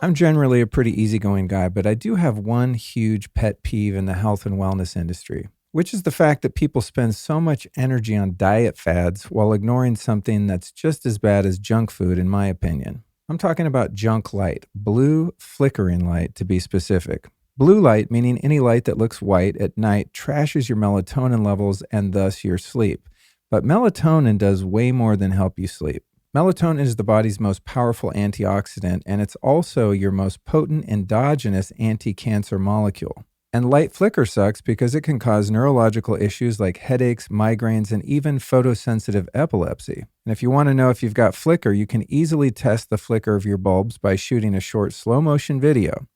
I'm generally a pretty easygoing guy, but I do have one huge pet peeve in the health and wellness industry, which is the fact that people spend so much energy on diet fads while ignoring something that's just as bad as junk food, in my opinion. I'm talking about junk light, blue flickering light to be specific. Blue light, meaning any light that looks white at night, trashes your melatonin levels and thus your sleep. But melatonin does way more than help you sleep. Melatonin is the body's most powerful antioxidant, and it's also your most potent endogenous anti-cancer molecule. And light flicker sucks because it can cause neurological issues like headaches, migraines, and even photosensitive epilepsy. And if you want to know if you've got flicker, you can easily test the flicker of your bulbs by shooting a short slow-motion video.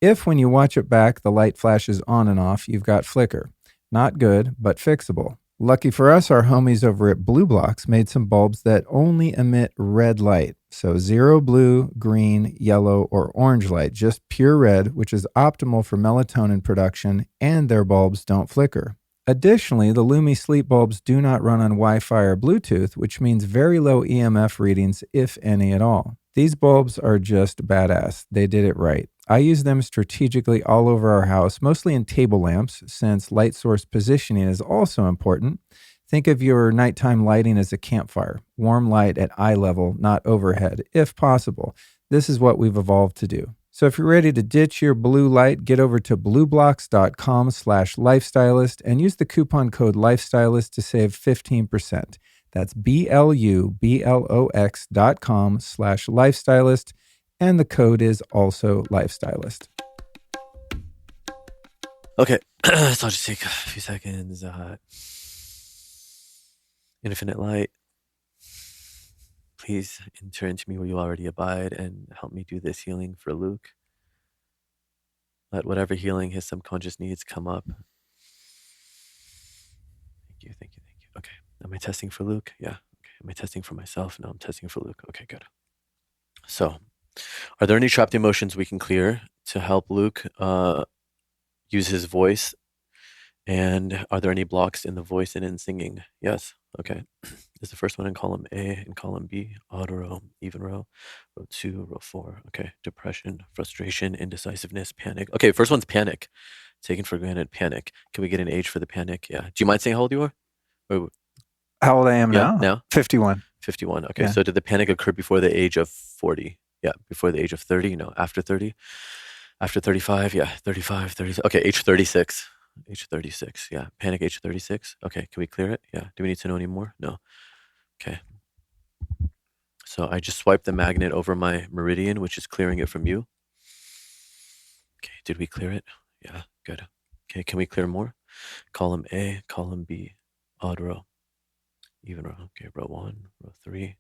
If, when you watch it back, the light flashes on and off, you've got flicker. Not good, but fixable. Lucky for us, our homies over at Blue Blocks made some bulbs that only emit red light. So zero blue, green, yellow, or orange light, just pure red, which is optimal for melatonin production, and their bulbs don't flicker. Additionally, the Lumi sleep bulbs do not run on Wi-Fi or Bluetooth, which means very low EMF readings, if any at all. These bulbs are just badass. They did it right. I use them strategically all over our house, mostly in table lamps, since light source positioning is also important. Think of your nighttime lighting as a campfire, warm light at eye level, not overhead, if possible. This is what we've evolved to do. So if you're ready to ditch your blue light, get over to blueblocks.com/lifestylist and use the coupon code lifestylist to save 15%. That's BLUBLOX.com/lifestylist. And the code is also lifestylist. Okay, so I'll just take a few seconds. Infinite light, please enter into me where you already abide and help me do this healing for Luke. Let whatever healing his subconscious needs come up. Thank you, thank you, thank you. Okay, am I testing for Luke? Yeah. Okay, am I testing for myself? No, I'm testing for Luke. Okay, good. So, are there any trapped emotions we can clear to help Luke use his voice? And are there any blocks in the voice and in singing? Yes. Okay. Is the first one in column A and column B, odd row, even row 2, row 4. Okay. Depression, frustration, indecisiveness, panic. Okay. First one's panic. Taken for granted, panic. Can we get an age for the panic? Yeah. Do you mind saying how old you are? Or, How old I am yeah, now? now? 51. 51. Okay. Yeah. So did the panic occur before the age of 40? Yeah. Before the age of 30? No. After 30? After 35? Yeah. 35, 30. Okay. Age 36. Age 36. Yeah. Panic age 36. Okay. Can we clear it? Yeah. Do we need to know any more? No. Okay. So I just swiped the magnet over my meridian, which is clearing it from you. Okay. Did we clear it? Yeah. Good. Okay. Can we clear more? Column A, column B, odd row, even row. Okay. Row 1, row 3,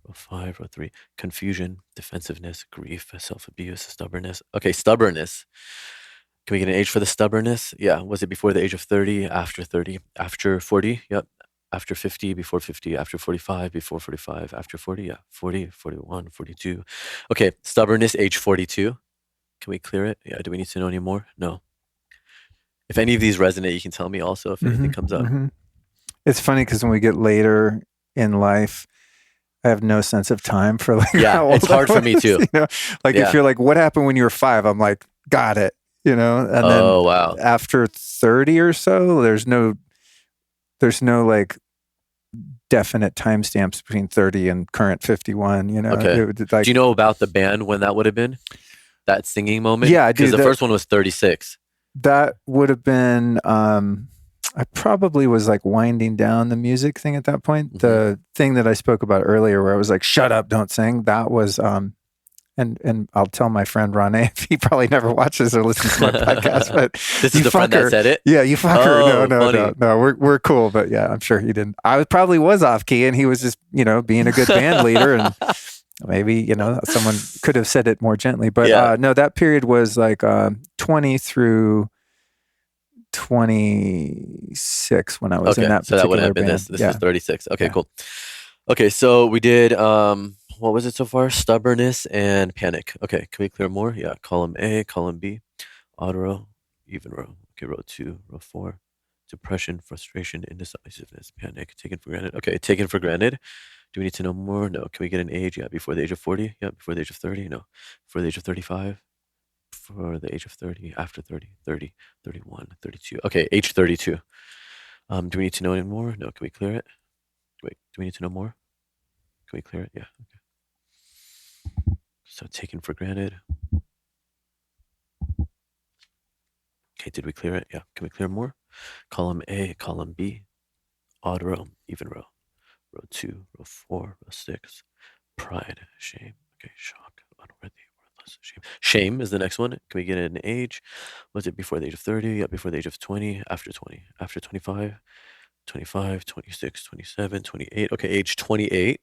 row 5, row 3. Confusion, defensiveness, grief, self-abuse, stubbornness. Okay. Stubbornness. Can we get an age for the stubbornness? Yeah. Was it before the age of 30? After 30? After 40? Yep. After 50? Before 50? After 45? Before 45? After 40? Yeah. 40, 41, 42. Okay. Stubbornness, age 42. Can we clear it? Yeah. Do we need to know any more? No. If any of these resonate, you can tell me also if anything comes up. It's funny because when we get later in life, I have no sense of time for like how old it's hard for me too. You know? Like if you're like, what happened when you were 5? I'm like, got it. You know, and then wow. after 30 or so, there's no like definite timestamps between 30 and current 51. You know, Okay. Like, do you know about the band when that would have been? That singing moment? Yeah, I do. Because the first one was 36. That would have been. I probably was like winding down the music thing at that point. Mm-hmm. The thing that I spoke about earlier, where I was like, "Shut up, don't sing." That was. And I'll tell my friend Ronnie, if he probably never watches or listens to my podcast, but this is the friend that said it? Yeah, you fucker. Oh, No, we're cool, but yeah, I'm sure he didn't. I probably was off key and he was just, being a good band leader, and maybe, someone could have said it more gently, but no, that period was like 20 through 26 when I was in that particular so that wouldn't have been band. this was 36. Okay, cool. Okay, so we did what was it so far? Stubbornness and panic. Okay, can we clear more? Yeah, column A, column B, odd row, even row. Okay, row 2, row 4. Depression, frustration, indecisiveness, panic, taken for granted. Okay, taken for granted. Do we need to know more? No. Can we get an age? Yeah, before the age of 40? Yeah, before the age of 30? No. Before the age of 35? For the age of 30, after 30, 30, 31, 32. Okay, age 32. Do we need to know any more? No. Can we clear it? Wait, do we need to know more? Can we clear it? Yeah. Okay. So taken for granted. Okay, did we clear it? Yeah. Can we clear more? Column A, column B, odd row, even row. Row 2, row 4, row 6. Pride, shame. Okay, shock, unworthy, worthless, shame. Shame is the next one. Can we get an age? Was it before the age of 30? Yeah, before the age of 20, after 20, after 25, 25, 26, 27, 28. Okay, age 28.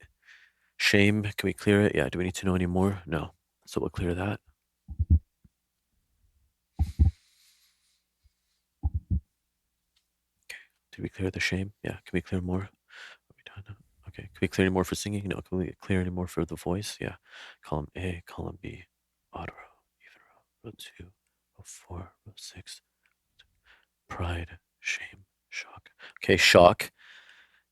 Shame, can we clear it? Yeah, do we need to know any more? No. So we'll clear that. Okay, do Did we clear the shame? Yeah. Can we clear more? Are we done? Okay. Can we clear any more for singing? No. Can we clear any more for the voice? Yeah. Column A, column B, odd row, even row, row 2, row 4, row 6. Pride, shame, shock. Okay, shock.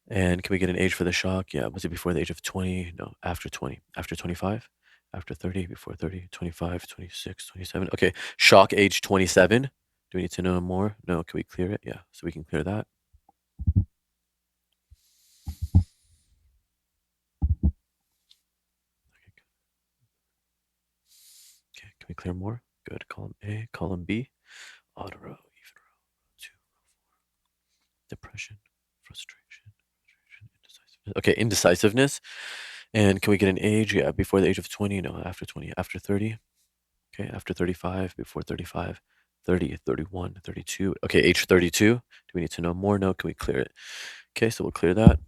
And can we get an age for the shock? Yeah. Was it before the age of 20? No, after 20. After 25? After 30? Before 30? 25, 26, 27. Okay, shock age 27. Do we need to know more? No. Can we clear it? Yeah. So we can clear that. Okay, can we clear more? Good. Column A, column B, odd row, even row, 2, row 4. Depression, frustration, indecisiveness. Okay, indecisiveness. And can we get an age? Yeah, before the age of 20, no, after 20, after 30. Okay, after 35, before 35, 30, 31, 32. Okay, age 32. Do we need to know more? No, can we clear it? Okay, so we'll clear that.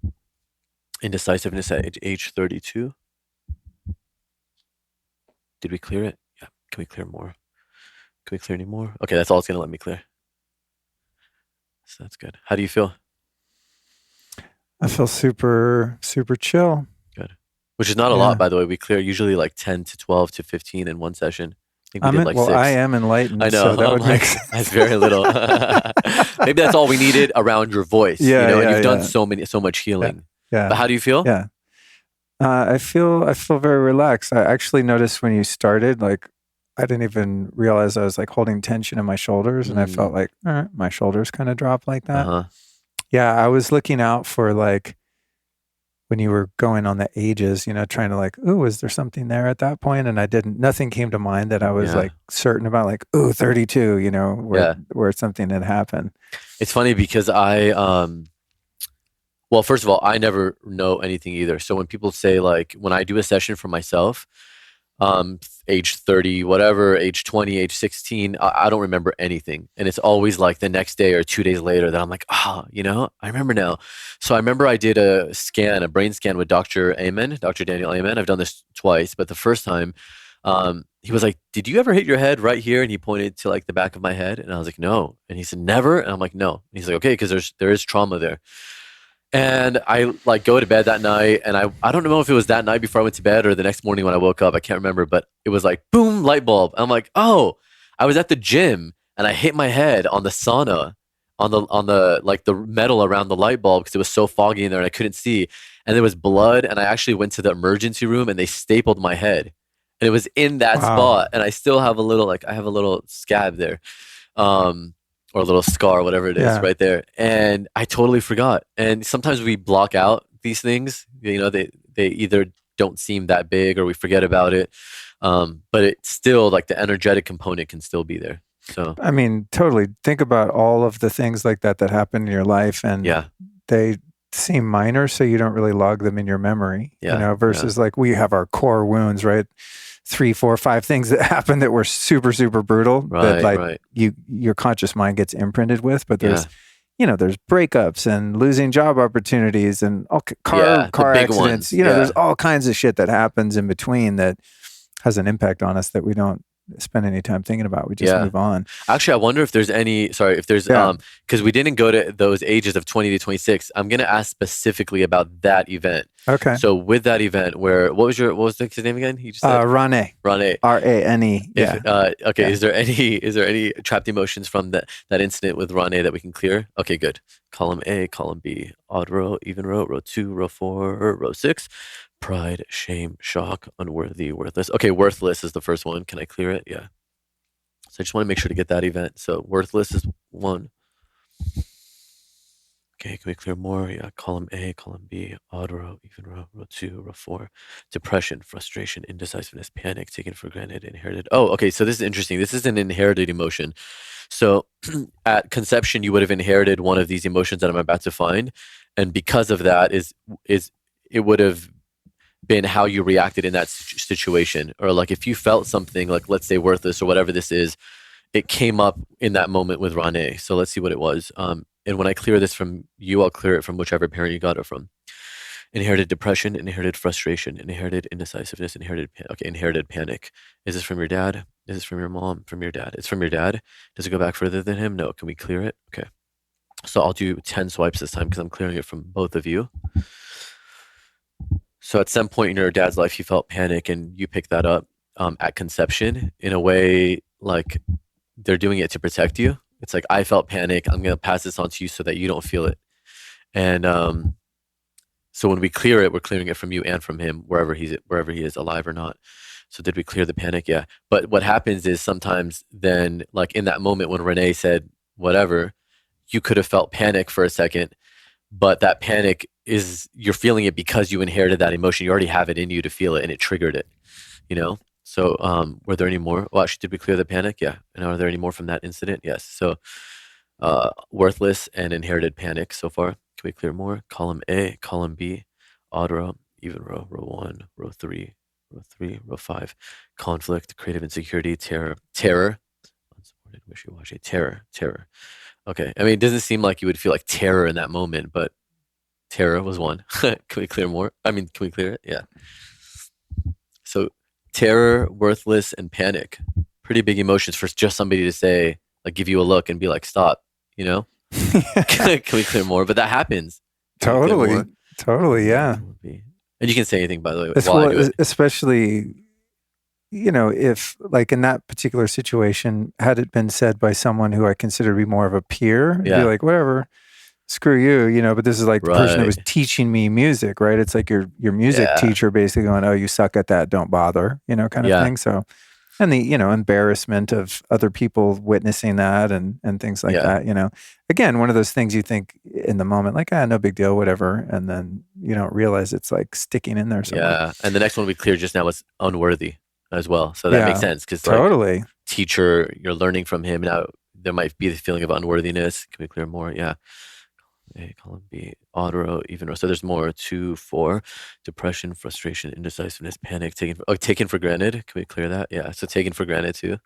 Indecisiveness at age 32. Did we clear it? Yeah, can we clear more? Can we clear any more? Okay, that's all it's going to let me clear. So that's good. How do you feel? I feel super, super chill. Good. Which is not a lot, by the way. We clear usually like 10 to 12 to 15 in one session. I think we did like 6. I am enlightened. I know. So that would make sense. That's very little. Maybe that's all we needed around your voice. Yeah, and you've done so much healing. Yeah. But how do you feel? Yeah. I feel very relaxed. I actually noticed when you started, like, I didn't even realize I was like holding tension in my shoulders, and I felt like my shoulders kind of drop like that. Uh-huh. Yeah, I was looking out for like when you were going on the ages, trying to like, ooh, is there something there at that point? And I didn't. Nothing came to mind that I was like certain about, like, ooh, 32. Where something had happened. It's funny because well, first of all, I never know anything either. So when people say, like, when I do a session for myself, age 30, whatever, age 20, age 16, I don't remember anything. And it's always like the next day or 2 days later that I'm like, I remember now. So I remember I did a brain scan with Dr. Daniel Amen. I've done this twice, but the first time, he was like, did you ever hit your head right here? And he pointed to like the back of my head. And I was like, no. And he said, never. And I'm like, no. And he's like, okay, because there is trauma there. And I like go to bed that night, and I don't know if it was that night before I went to bed or the next morning when I woke up. I can't remember, but it was like boom, light bulb. I'm like, oh, I was at the gym and I hit my head on the sauna, on the like the metal around the light bulb because it was so foggy in there and I couldn't see, and there was blood. And I actually went to the emergency room and they stapled my head, and it was in that spot. And I still have a little scab there. Or a little scar, whatever it is, right there. And I totally forgot. And sometimes we block out these things. They either don't seem that big or we forget about it. But it's still like the energetic component can still be there. So I mean, totally. Think about all of the things like that happen in your life, and they seem minor, so you don't really log them in your memory. Versus like we have our core wounds, right? 3, 4, 5 things that happen that were super, super brutal that like your conscious mind gets imprinted with. But there's, there's breakups and losing job opportunities and all car accidents. There's all kinds of shit that happens in between that has an impact on us that we don't spend any time thinking about. We just move on. Actually, I wonder if there's because we didn't go to those ages of 20 to 26. I'm going to ask specifically about that event. Okay. So with that event what was his name again? He just said Rane. R-A-N-E. Yeah. Okay. Is there any trapped emotions from that incident with Rane that we can clear? Okay, good. Column A, column B, odd row, even row 2, row 4, row 6. Pride, shame, shock, unworthy, worthless. Okay, worthless is the first one. Can I clear it? Yeah. So I just want to make sure to get that event. So worthless is 1. Okay, can we clear more? Yeah, column A, column B, odd row, even row 2, row 4. Depression, frustration, indecisiveness, panic, taken for granted, inherited. Oh, okay, so this is interesting. This is an inherited emotion. So at conception, you would have inherited one of these emotions that I'm about to find. And because of that is it would have been how you reacted in that situation. Or like if you felt something like, let's say, worthless or whatever this is, it came up in that moment with Rane. So let's see what it was. And when I clear this from you, I'll clear it from whichever parent you got it from. Inherited depression, inherited frustration, inherited indecisiveness, inherited panic. Is this from your dad? Is this from your mom? From your dad? It's from your dad. Does it go back further than him? No. Can we clear it? Okay. So I'll do 10 swipes this time because I'm clearing it from both of you. So at some point in your dad's life, you felt panic and you picked that up at conception in a way like they're doing it to protect you. It's like, I felt panic. I'm going to pass this on to you so that you don't feel it. And so when we clear it, we're clearing it from you and from him, wherever he is, alive or not. So did we clear the panic? Yeah. But what happens is sometimes then, like in that moment when Renee said whatever, you could have felt panic for a second, but that panic is, you're feeling it because you inherited that emotion. You already have it in you to feel it, and it triggered it, you know? So were there any more? Well, actually, did we clear the panic? Yeah. And are there any more from that incident? Yes. So worthless and inherited panic so far. Can we clear more? Column A, column B, odd row, even row, row 1, row 3, row 3, row 5. Conflict, creative insecurity, terror, unsupported, wishy-washy, terror. Okay. I mean, it doesn't seem like you would feel like terror in that moment, but terror was one. Can we clear more? I mean, can we clear it? Yeah. So terror, worthless, and panic. Pretty big emotions for just somebody to say, like, give you a look and be like, stop, you know? Can we clear more? But that happens. Totally, yeah. And you can say anything, by the way, while I do it. Especially, if like in that particular situation, had it been said by someone who I consider to be more of a peer, it'd be like, whatever, screw you, but this is like the person that was teaching me music, right? It's like your music teacher basically going, oh, you suck at that, don't bother, kind of thing. So, and the, embarrassment of other people witnessing that and things like that, again, one of those things you think in the moment, like, no big deal, whatever. And then you don't realize it's like sticking in there somewhere. Yeah. And the next one we cleared just now was unworthy as well. So that makes sense. Cause totally. Teacher, you're learning from him. Now there might be the feeling of unworthiness. Can we clear more? Yeah. A, column B, odd row, even row. So there's more. 2, 4, depression, frustration, indecisiveness, panic, taken for granted. Can we clear that? Yeah. So taken for granted too.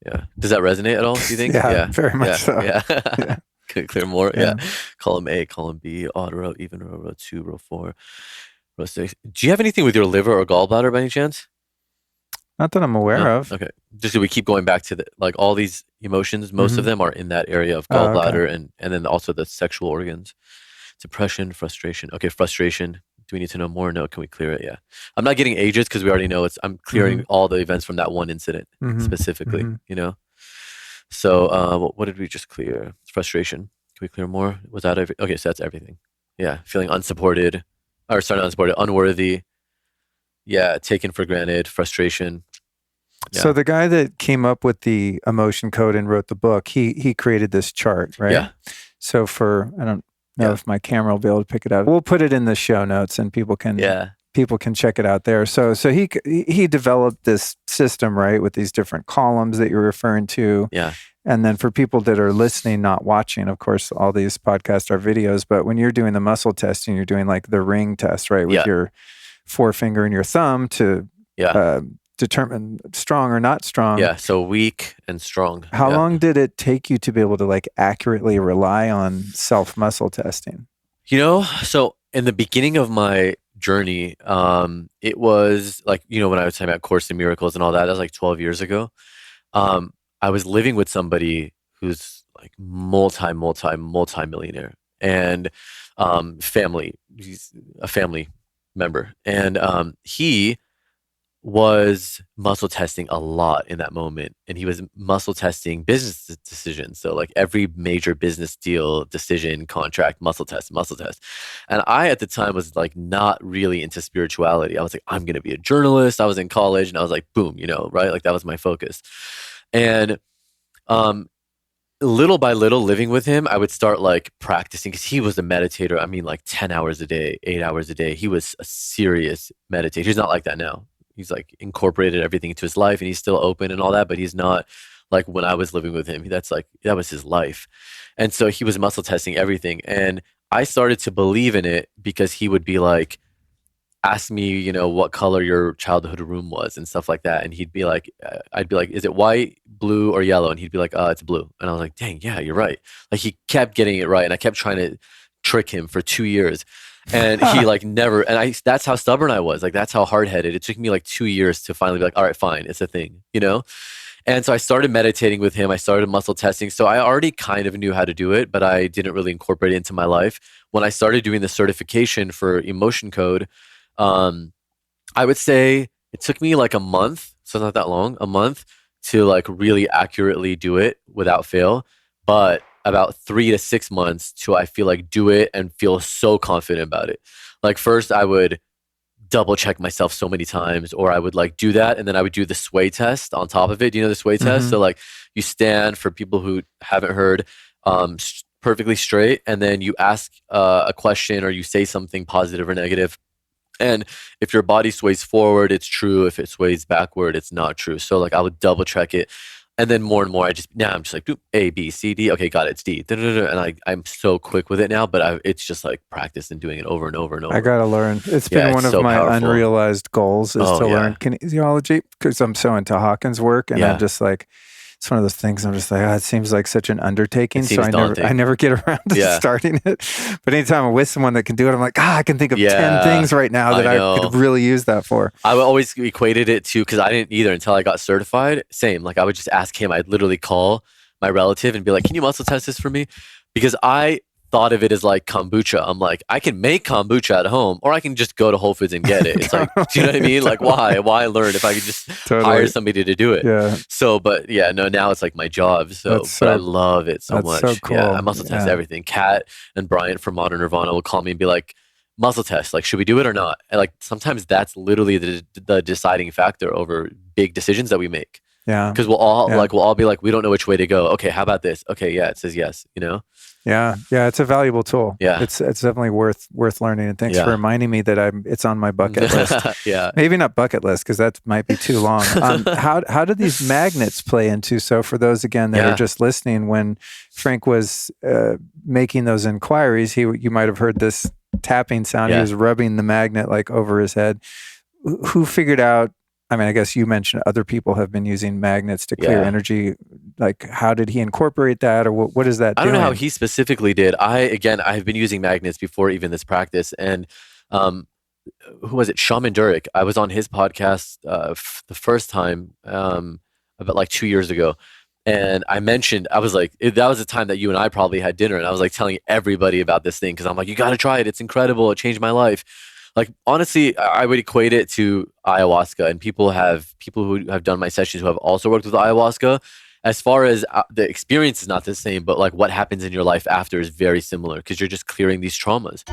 Yeah. Does that resonate at all, do you think? Yeah, very much so. Yeah. Can we clear more? Yeah. Column A, column B, odd row, even row, row 2, row 4, row 6. Do you have anything with your liver or gallbladder by any chance? Not that I'm aware of. Okay. Just so we keep going back to like all these emotions, most of them are in that area of gallbladder and then also the sexual organs. Depression, frustration. Okay, frustration. Do we need to know more? No, can we clear it? Yeah. I'm not getting ages because we already know I'm clearing all the events from that one incident specifically, So what did we just clear? Frustration. Can we clear more? Was that okay, so that's everything. Yeah. Feeling unsupported, unworthy. Yeah, taken for granted, frustration. Yeah. So the guy that came up with the emotion code and wrote the book, he created this chart, right? Yeah. So I don't know if my camera will be able to pick it up. We'll put it in the show notes and people can check it out there. So he developed this system, right, with these different columns that you're referring to. Yeah. And then for people that are listening, not watching, of course, all these podcasts are videos, but when you're doing the muscle testing, you're doing like the ring test, right, with your forefinger and your thumb to determine strong or not strong. Yeah, so weak and strong. How long did it take you to be able to like accurately rely on self-muscle testing? So in the beginning of my journey, it was like, when I was talking about Course in Miracles and all that was like 12 years ago. I was living with somebody who's like multi-millionaire and he's a family member. And he was muscle testing a lot in that moment. And he was muscle testing business decisions. So like every major business deal, decision, contract, muscle test. And I, at the time, was like not really into spirituality. I was like, I'm going to be a journalist. I was in college and I was like, boom, right? Like that was my focus. And little by little, living with him, I would start like practicing because he was a meditator. I mean, like 10 hours a day, 8 hours a day. He was a serious meditator. He's not like that now. He's like incorporated everything into his life and he's still open and all that, but he's not like when I was living with him. That was his life. And so he was muscle testing everything. And I started to believe in it because he would be like, ask me, what color your childhood room was and stuff like that. And he'd be like, I'd be like, is it white, blue, or yellow? And he'd be like, it's blue. And I was like, dang, yeah, you're right. Like he kept getting it right. And I kept trying to trick him for 2 years. And he like never, and that's how stubborn I was. Like, that's how hard-headed. It took me like 2 years to finally be like, all right, fine, it's a thing, And so I started meditating with him. I started muscle testing. So I already kind of knew how to do it, but I didn't really incorporate it into my life. When I started doing the certification for emotion code, um, I would say it took me like a month, so not that long, a month to like really accurately do it without fail. But about 3 to 6 months to I feel like do it and feel so confident about it. Like first I would double check myself so many times, or I would like do that and then I would do the sway test on top of it. Do you know the sway test? Mm-hmm. So like you stand, for people who haven't heard, perfectly straight, and then you ask a question or you say something positive or negative. And if your body sways forward, it's true. If it sways backward, it's not true. So like I would double check it. And then more and more, now I'm just like, A, B, C, D. Okay, got it. It's D. Da-da-da. And I'm so quick with it now, but it's just like practice and doing it over and over and over. I gotta learn. It's Yeah, been it's one of so my powerful. unrealized goals is Oh, to yeah. learn kinesiology, because I'm so into Hawkins' work, and Yeah. I'm just like, it's one of those things. I'm just like, it seems like such an undertaking. It So seems daunting. I never get around to Yeah. starting it. But anytime I'm with someone that can do it, I'm like, I can think of 10 Yeah, things right now that I I know. could really use that for. I would always equated it to, because I didn't either until I got certified. Same, like I would just ask him. I'd literally call my relative and be like, "Can you muscle test this for me?" Because I thought of it as like kombucha. I'm like, I can make kombucha at home, or I can just go to Whole Foods and get it. It's like, do you know what I mean? Like, why learn if I could just hire somebody to do it? Yeah. So, but yeah, no, now it's like my job. So, but I love it so much. So cool. Yeah, I muscle test everything. Kat and Bryant from Modern Nirvana will call me and be like, muscle test, like, should we do it or not? And like sometimes that's literally the deciding factor over big decisions that we make. Yeah. Because we'll all be like, we don't know which way to go. Okay, how about this? Okay, yeah, it says yes, you know? Yeah. Yeah. It's a valuable tool. Yeah. It's definitely worth learning. And thanks for reminding me that it's on my bucket list. Yeah. Maybe not bucket list, because that might be too long. How do these magnets play into? So for those, again, that are just listening, when Frank was making those inquiries, you might have heard this tapping sound. He was rubbing the magnet like over his head. Who figured out? I mean, I guess you mentioned other people have been using magnets to clear energy. Like, how did he incorporate that, or what is that doing? I don't know how he specifically did. I've been using magnets before even this practice. And who was it? Shaman Durek. I was on his podcast the first time about like 2 years ago. And I was like, that was the time that you and I probably had dinner. And I was like telling everybody about this thing, because I'm like, you got to try it. It's incredible. It changed my life. Like, honestly, I would equate it to ayahuasca, and people who have done my sessions who have also worked with ayahuasca. As far as the experience is not the same, but like what happens in your life after is very similar, because you're just clearing these traumas.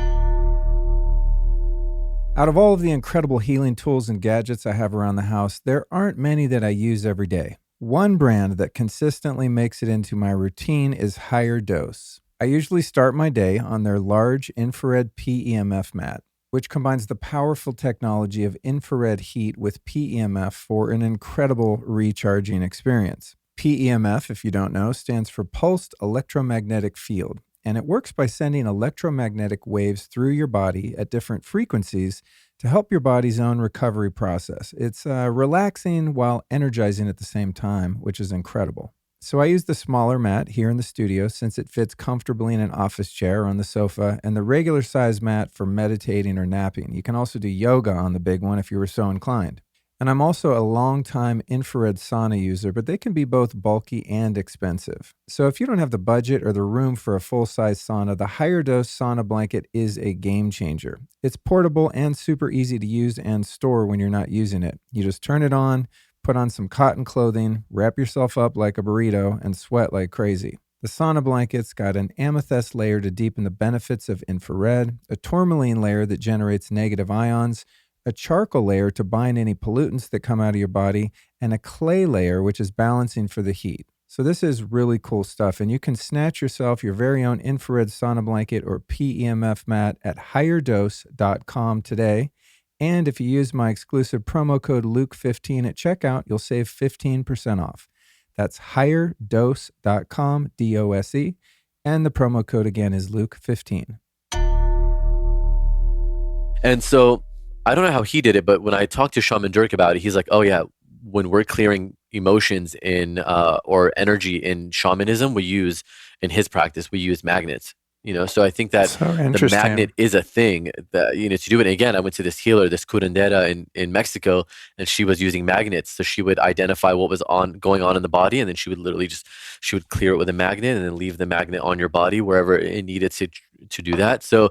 Out of all of the incredible healing tools and gadgets I have around the house, there aren't many that I use every day. One brand that consistently makes it into my routine is Higher Dose. I usually start my day on their large infrared PEMF mat, which combines the powerful technology of infrared heat with PEMF for an incredible recharging experience. PEMF, if you don't know, stands for Pulsed Electromagnetic Field, and it works by sending electromagnetic waves through your body at different frequencies to help your body's own recovery process. It's relaxing while energizing at the same time, which is incredible. So I use the smaller mat here in the studio since it fits comfortably in an office chair or on the sofa, and the regular size mat for meditating or napping. You can also do yoga on the big one if you were so inclined. And I'm also a long-time infrared sauna user, but they can be both bulky and expensive. So if you don't have the budget or the room for a full-size sauna, the Higher Dose sauna blanket is a game changer. It's portable and super easy to use and store when you're not using it. You just turn it on, put on some cotton clothing, wrap yourself up like a burrito, and sweat like crazy. The sauna blanket's got an amethyst layer to deepen the benefits of infrared, a tourmaline layer that generates negative ions, a charcoal layer to bind any pollutants that come out of your body, and a clay layer, which is balancing for the heat. So this is really cool stuff, and you can snatch yourself your very own infrared sauna blanket or PEMF mat at higherdose.com today. And if you use my exclusive promo code Luke15 at checkout, you'll save 15% off. That's higherdose.com, DOSE, and the promo code again is Luke15. And so I don't know how he did it, but when I talked to Shaman Durek about it, he's like, oh yeah, when we're clearing emotions in or energy in shamanism, in his practice, we use magnets. So I think that So the magnet interesting. is a thing that, to do it. And again, I went to this healer, this curandera in Mexico, and she was using magnets. So she would identify what was going on in the body, and then she would literally she would clear it with a magnet and then leave the magnet on your body wherever it needed to do that. So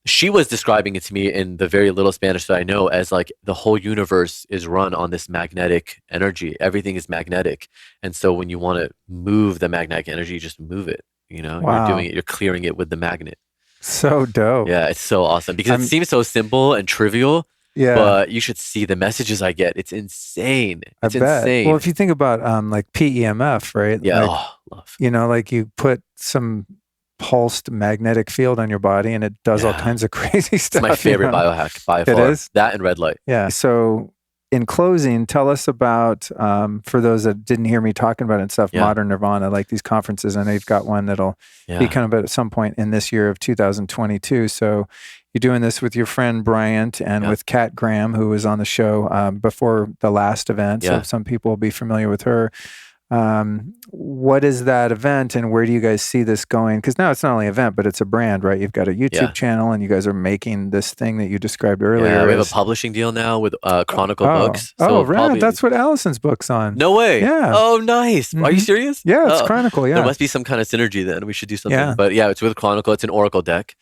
she was describing it to me in the very little Spanish that I know as like the whole universe is run on this magnetic energy. Everything is magnetic. And so when you want to move the magnetic energy, you just move it. You're doing Wow. it, you're clearing it with the magnet. So dope. Yeah, it's so awesome because it I'm, seems so simple and trivial, yeah, but you should see the messages I get. It's insane. I It's bet. Well, insane. if you think about like PEMF, right? Yeah. Like, Oh, love. like you put some pulsed magnetic field on your body and it does all Yeah. kinds of crazy It's my stuff, favorite biohack by It far. is? That and red light. Yeah. So, in closing, tell us about, for those that didn't hear me talking about it and stuff, Yeah. Modern Nirvana, like these conferences. I know you've got one that'll be Yeah. kind of at some point in this year of 2022. So, you're doing this with your friend Bryant and Yeah. with Kat Graham, who was on the show before the last event. So, Yeah. some people will be familiar with her. What is that event and where do you guys see this going? Because now it's not only an event, but it's a brand, right? You've got a YouTube Yeah. channel and you guys are making this thing that you described earlier. Yeah, we have a as, publishing deal now with Chronicle oh, Books. oh, So right. probably That's what Allison's book's on. no way. Yeah. Oh, nice. Are you Mhm. serious? Yeah, it's Oh, Chronicle. there Yeah. must be some kind of synergy then. We should do something. Yeah. But yeah, it's with Chronicle. It's an Oracle deck.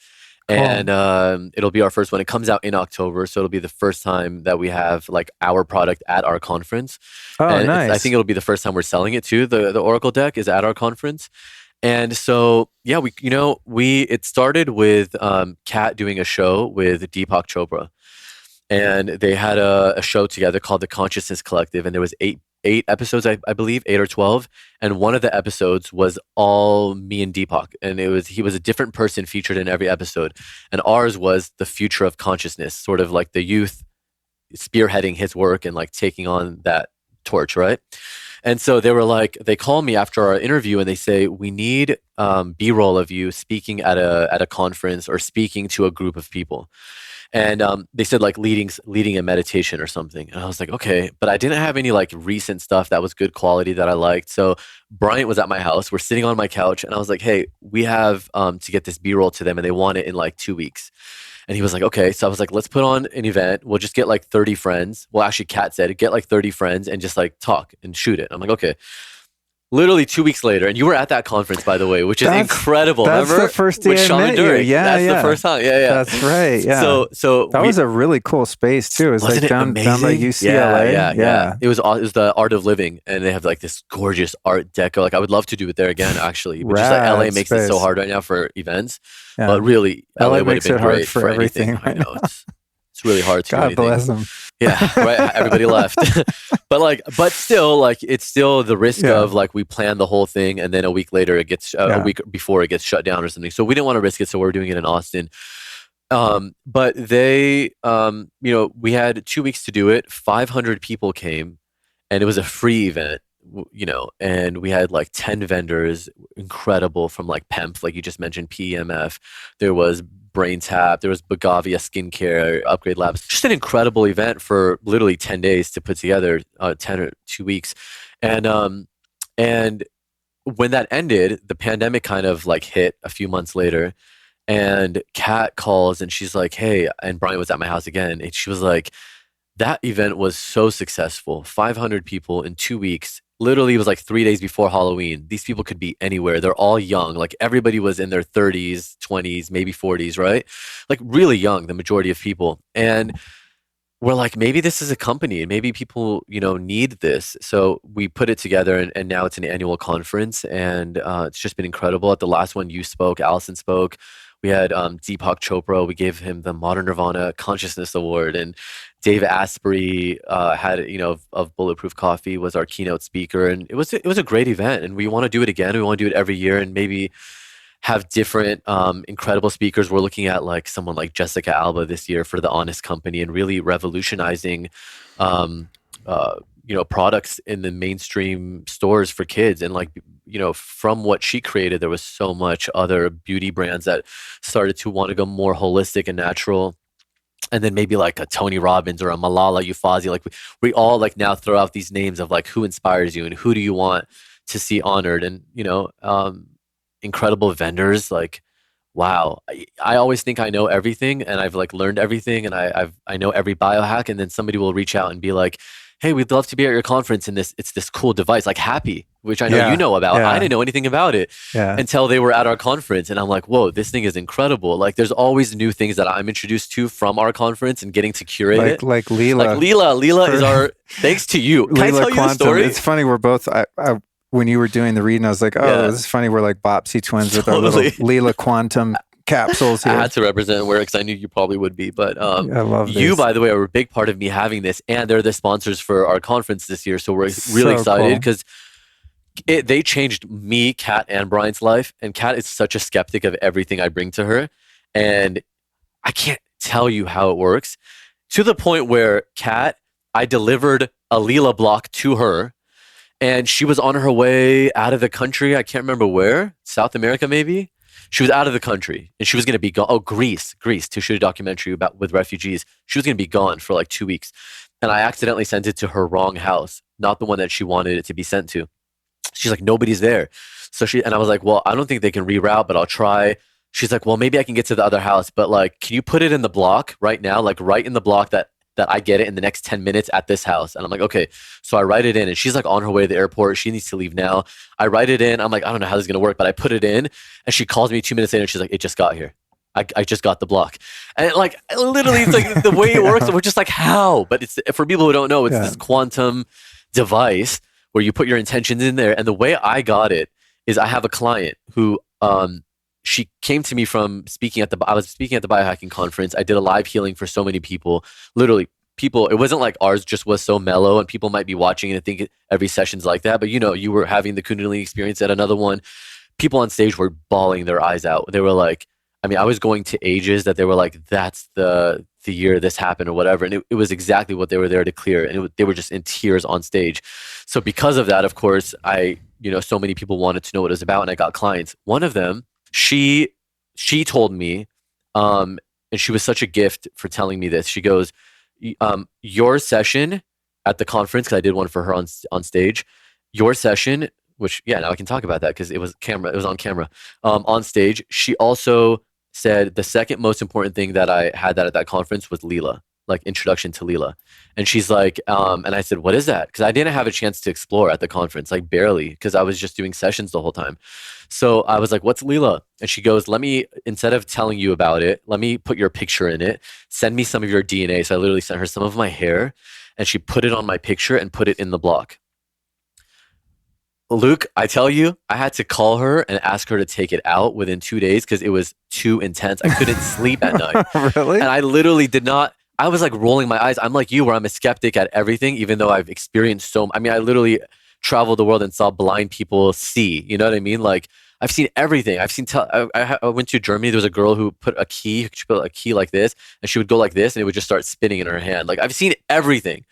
Cool. And it'll be our first one. It comes out in October, so it'll be the first time that we have like our product at our conference. Oh, And I nice. think it'll be the first time we're selling it too. The Oracle deck is at our conference. And so yeah, it started with Kat doing a show with Deepak Chopra, and they had a show together called the Consciousness Collective, and there was eight episodes, I believe, 8 or 12, and one of the episodes was all me and Deepak, and he was a different person featured in every episode, and ours was the future of consciousness, sort of like the youth spearheading his work and like taking on that torch, right? And so they call me after our interview and they say, we need B-roll of you speaking at a conference or speaking to a group of people. And they said like leading a meditation or something. And I was like, okay, but I didn't have any like recent stuff that was good quality that I liked. So Bryant was at my house. We're sitting on my couch and I was like, hey, we have to get this B-roll to them and they want it in like 2 weeks. And he was like, okay. So I was like, let's put on an event. We'll just get like 30 friends. Well, actually, Kat said, get like 30 friends and just like talk and shoot it. I'm like, okay. Literally 2 weeks later, and you were at that conference, by the way, which is incredible. That's Remember the first with day I Sean met you. Dury? Yeah, That's yeah. the first time. Yeah, yeah. That's right. Yeah. So that was a really cool space too. It was wasn't like it down by amazing? UCLA. Yeah. It was the Art of Living, and they have like this gorgeous Art Deco. Like I would love to do it there again, actually. But just like LA Rad makes it so space. hard right now for events. Yeah. But really, LA LA would have makes been it hard great for for anything. everything I right know it's really hard to do God anything. bless them. Yeah, right. Everybody left. but still, like it's still the risk Yeah. of like we plan the whole thing and then a week later it gets Yeah. a week before it gets shut down or something. So we didn't want to risk it, so we're doing it in Austin. But they, we had 2 weeks to do it. 500 people came, and it was a free event. And we had like 10 vendors, incredible, from like PEMF, like you just mentioned, PEMF. There was Brain Tap, there was Bagavia Skincare, Upgrade Labs. Just an incredible event for literally 10 days to put together, 10 or 2 weeks. And when that ended, the pandemic kind of like hit a few months later. And Kat calls and she's like, hey, and Brian was at my house again. And she was like, that event was so successful. 500 people in 2 weeks. Literally, it was like 3 days before Halloween. These people could be anywhere. They're all young. Like everybody was in their 30s, 20s, maybe 40s, right? Like really young, the majority of people. And we're like, maybe this is a company and maybe people, need this. So we put it together and now it's an annual conference and it's just been incredible. At the last one, you spoke, Allison spoke. We had Deepak Chopra. We gave him the Modern Nirvana Consciousness Award, and Dave Asprey had, of Bulletproof Coffee was our keynote speaker, and it was a great event. And we want to do it again. We want to do it every year, and maybe have different incredible speakers. We're looking at like someone like Jessica Alba this year for the Honest Company, and really revolutionizing products in the mainstream stores for kids. And like, from what she created, there was so much other beauty brands that started to want to go more holistic and natural. And then maybe like a Tony Robbins or a Malala Yousafzai, like we all like now throw out these names of like who inspires you and who do you want to see honored. And incredible vendors. Like wow, I always think I know everything and I've like learned everything and I know every biohack, and then somebody will reach out and be like, hey, we'd love to be at your conference, and it's this cool device like Happy, which I know you Yeah. know about. I Yeah. didn't know anything about it Yeah. until they were at our conference, and I'm like, whoa, this thing is incredible. Like there's always new things that I'm introduced to from our conference and getting to curate it. Like Like Leela. Leela is For our thanks to you. Can I Leela tell you a Quantum. story? It's funny. We're both. When you were doing the reading, I was like, "Oh, Yeah, this is funny." We're like Bopsy twins with our little totally. Leela Quantum capsules I here. had to represent where because I knew you probably would be. But I love you, these. by the way, are a big part of me having this, and they're the sponsors for our conference this year. So we're really So excited cool. because they changed me, Kat, and Brian's life. And Kat is such a skeptic of everything I bring to her, and I can't tell you how it works to the point where Kat, I delivered a Leela block to her, and she was on her way out of the country. I can't remember where, South America maybe. She was out of the country and she was going to be gone. Oh, Greece, to shoot a documentary about with refugees. She was going to be gone for like 2 weeks, and I accidentally sent it to her wrong house, not the one that she wanted it to be sent to. She's like, nobody's there. And I was like, well, I don't think they can reroute, but I'll try. She's like, well, maybe I can get to the other house, but like, can you put it in the block right now? Like right in the block that I get it in the next 10 minutes at this house. And I'm like, okay. So I write it in, and she's like on her way to the airport. She needs to leave now. I write it in. I'm like, I don't know how this is gonna work, but I put it in, and she calls me 2 minutes later and she's like, it just got here. I just got the block. And like literally it's like the way it works, Yeah. we're just like, how? But it's for people who don't know, it's Yeah. this quantum device where you put your intentions in there. And the way I got it is I have a client who she came to me from speaking at the I was speaking at the biohacking conference. I did a live healing for so many people. Literally people, it wasn't like ours just was so mellow and people might be watching and think every session's like that, but you were having the Kundalini experience at another one. People on stage were bawling their eyes out. They were like, I mean, I was going to ages that they were like, that's the year this happened or whatever. And it was exactly what they were there to clear. And they were just in tears on stage. So because of that, of course, so many people wanted to know what it was about, and I got clients. One of them, she told me, and she was such a gift for telling me this. She goes, your session at the conference, because I did one for her on stage, your session, which yeah, now I can talk about that because it was on camera, on stage. She also said the second most important thing that I had at that conference was Leela, like introduction to Leela. And she's like, and I said, what is that? Because I didn't have a chance to explore at the conference, like barely, because I was just doing sessions the whole time. So I was like, what's Leela? And she goes, instead of telling you about it, let me put your picture in it. Send me some of your DNA. So I literally sent her some of my hair, and she put it on my picture and put it in the block. Luke, I tell you, I had to call her and ask her to take it out within 2 days because it was too intense. I couldn't sleep at night. Really? And I literally did not, I was like rolling my eyes. I'm like you, where I'm a skeptic at everything, even though I've experienced I mean, I literally traveled the world and saw blind people see, you know what I mean? Like, I've seen everything. I went to Germany. There was a girl who she put a key like this, and she would go like this, and it would just start spinning in her hand. Like, I've seen everything.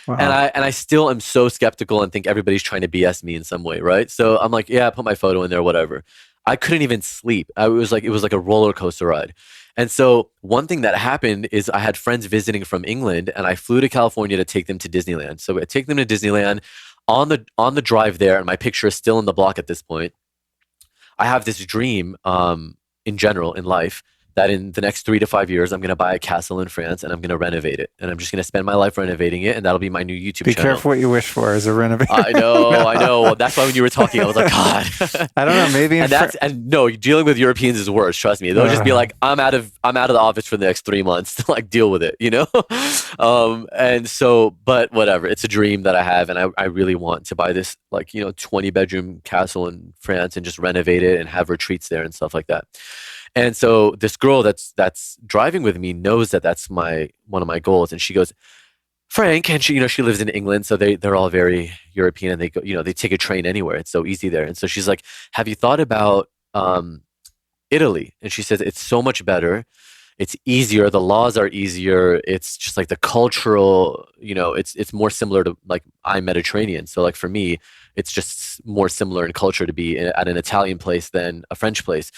Wow. And I still am so skeptical and think everybody's trying to BS me in some way, right? So I'm like, yeah, put my photo in there, whatever. I couldn't even sleep. It was like a roller coaster ride. And so one thing that happened is I had friends visiting from England, and I flew to California to take them to Disneyland. So I take them to Disneyland on the drive there, and my picture is still in the block at this point. I have this dream in general in life that in the next 3 to 5 years, I'm going to buy a castle in France and I'm going to renovate it. And I'm just going to spend my life renovating it. And that'll be my new YouTube Be channel. careful what you wish for as a renovator. I know, No. I know. Well, that's why when you were talking, I was like, God. I don't know. Maybe. And no, dealing with Europeans is worse. Trust me. They'll just be like, I'm out of the office for the next 3 months to like deal with it, you know? And so, but whatever, it's a dream that I have. And I really want to buy this 20 bedroom castle in France and just renovate it and have retreats there and stuff like that. And so this girl that's driving with me knows that that's one of my goals. And she goes, Frank, and she lives in England, so they're all very European, and they go, they take a train anywhere. It's so easy there. And so she's like, have you thought about Italy? And she says, it's so much better. It's easier. The laws are easier. It's just like the cultural, it's more similar to like I'm Mediterranean. So like for me, it's just more similar in culture to be at an Italian place than a French place.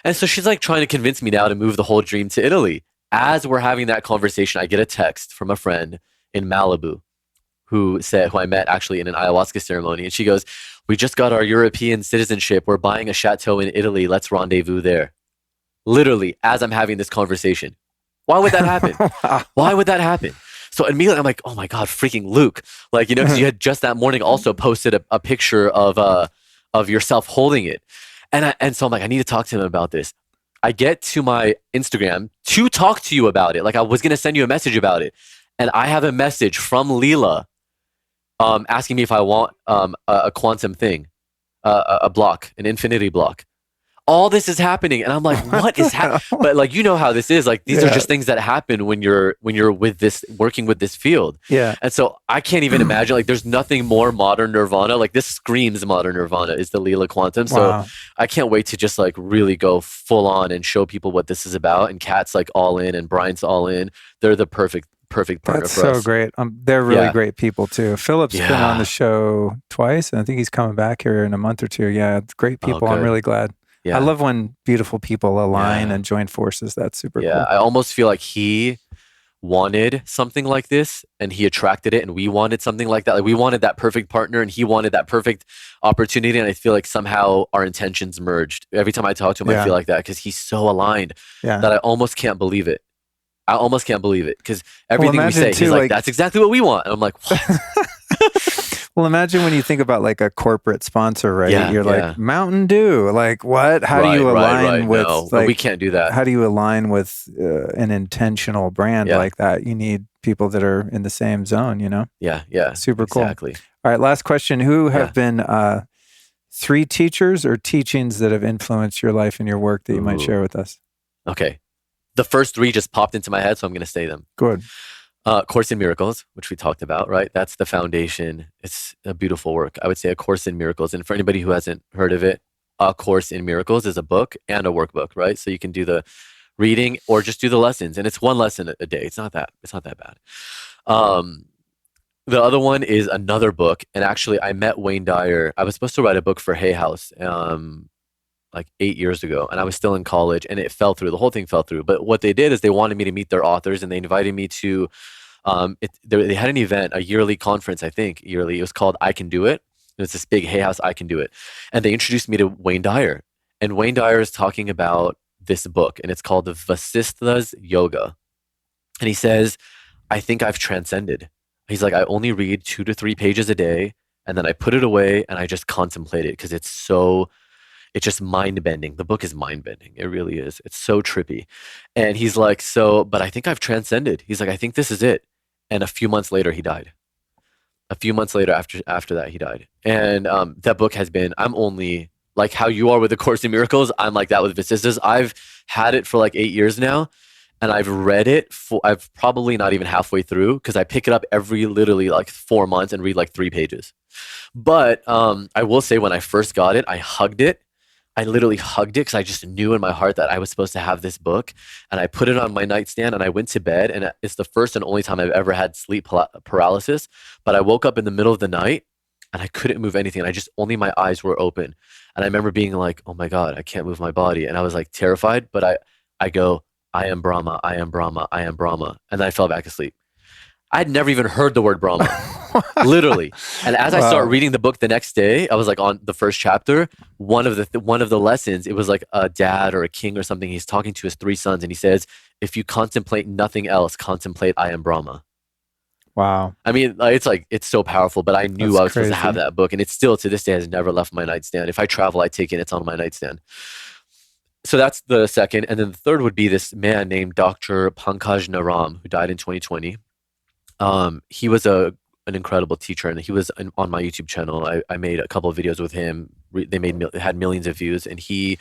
And so she's like trying to convince me now to move the whole dream to Italy. As we're having that conversation, I get a text from a friend in Malibu who I met actually in an ayahuasca ceremony. And she goes, we just got our European citizenship. We're buying a chateau in Italy. Let's rendezvous there. literally as I'm having this conversation. Why would that happen? Wow. Why would that happen? So immediately I'm like, oh my God, freaking Luke. Like, because you had just that morning also posted a picture of yourself holding it. And so I'm like, I need to talk to him about this. I get to my Instagram to talk to you about it. Like I was gonna send you a message about it. And I have a message from Leela asking me if I want a quantum thing, a block, an infinity block. All this is happening, and I'm like, What what the is hell? But like, you know how this is. Like, these are Yeah. just things that happen when you're with this, working with this field. Yeah. And so I can't even imagine. Like, there's nothing more modern Nirvana. Like, this screams modern Nirvana is the Leela Quantum. So Wow. I can't wait to just like really go full on and show people what this is about. And Kat's like all in, and Brian's all in. They're the perfect partner That's for so us. great. They're really Yeah. great people too. Philip's been on Yeah. the show twice, and I think he's coming back here in a month or two. Yeah, it's great Oh, people. I'm good. really glad. I Yeah. love when beautiful people align Yeah. and join forces. That's super Yeah. cool. I almost feel like he wanted something like this and he attracted it, and we wanted something like that. Like, we wanted that perfect partner and he wanted that perfect opportunity. And I feel like somehow our intentions merged. Every time I talk to him, I Yeah. feel like that because he's so aligned Yeah. that I almost can't believe it. I almost can't believe it because everything we imagine say, too, he's like, like- that's exactly what we want. And I'm like, what? Well, imagine when you think about like a corporate sponsor, right? Yeah, You're yeah. like Mountain Dew. Like what? How do you align with No, like we can't do that. how do you align with an intentional brand Yeah. like that? You need people that are in the same zone, you know? Yeah, yeah. Super cool. Exactly. All right, last question. Who have Yeah. been 3 teachers or teachings that have influenced your life and your work that you might Ooh. share with us? Okay. The first 3 just popped into my head, so I'm going to say them. Good. Course in Miracles, which we talked about, right? That's the foundation. It's a beautiful work. I would say A Course in Miracles. And for anybody who hasn't heard of it, A Course in Miracles is a book and a workbook, right? So you can do the reading or just do the lessons, and it's 1 lesson a day. It's not that bad. The other one is another book, and actually I met Wayne Dyer. I was supposed to write a book for Hay House like 8 years ago, and I was still in college, and it fell through. The whole thing fell through. But what they did is they wanted me to meet their authors, and they invited me to they had an event, a yearly conference, I think yearly. It was called I Can Do It. It was this big Hay House I Can Do It, and they introduced me to Wayne Dyer, and Wayne Dyer is talking about this book, and it's called the Vasistha's Yoga, and he says, I think I've transcended. He's like, I only read 2 to 3 pages a day, and then I put it away and I just contemplate it because it's just mind bending. The book is mind bending. It really is. It's so trippy. And he's like, but I think I've transcended. He's like, I think this is it. And a few months later, he died. A few months later, after that, he died. And that book has been, I'm only like how you are with the Course in Miracles. I'm like that with Vasistas. I've had it for like 8 years now. And I've read it I've probably not even halfway through because I pick it up every literally like 4 months and read like 3 pages. But I will say when I first got it, I hugged it. I literally hugged it because I just knew in my heart that I was supposed to have this book. And I put it on my nightstand and I went to bed. And it's the first and only time I've ever had sleep paralysis. But I woke up in the middle of the night and I couldn't move anything. And only my eyes were open. And I remember being like, oh my God, I can't move my body. And I was like terrified. But I go, I am Brahma, I am Brahma, I am Brahma. And then I fell back asleep. I'd never even heard the word Brahma, literally. And as I start reading the book the next day, I was like on the first chapter. One of the lessons, it was like a dad or a king or something. He's talking to his 3 sons, and he says, "If you contemplate nothing else, contemplate I am Brahma." Wow. I mean, it's so powerful. But I knew That's I was supposed to have crazy. that book, and it's still to this day has never left my nightstand. If I travel, I take it. It's on my nightstand. So that's the second, and then the third would be this man named Dr. Pankaj Naram, who died in 2020. He was an incredible teacher, and he was on my YouTube channel. I made a couple of videos with him. They had millions of views, and he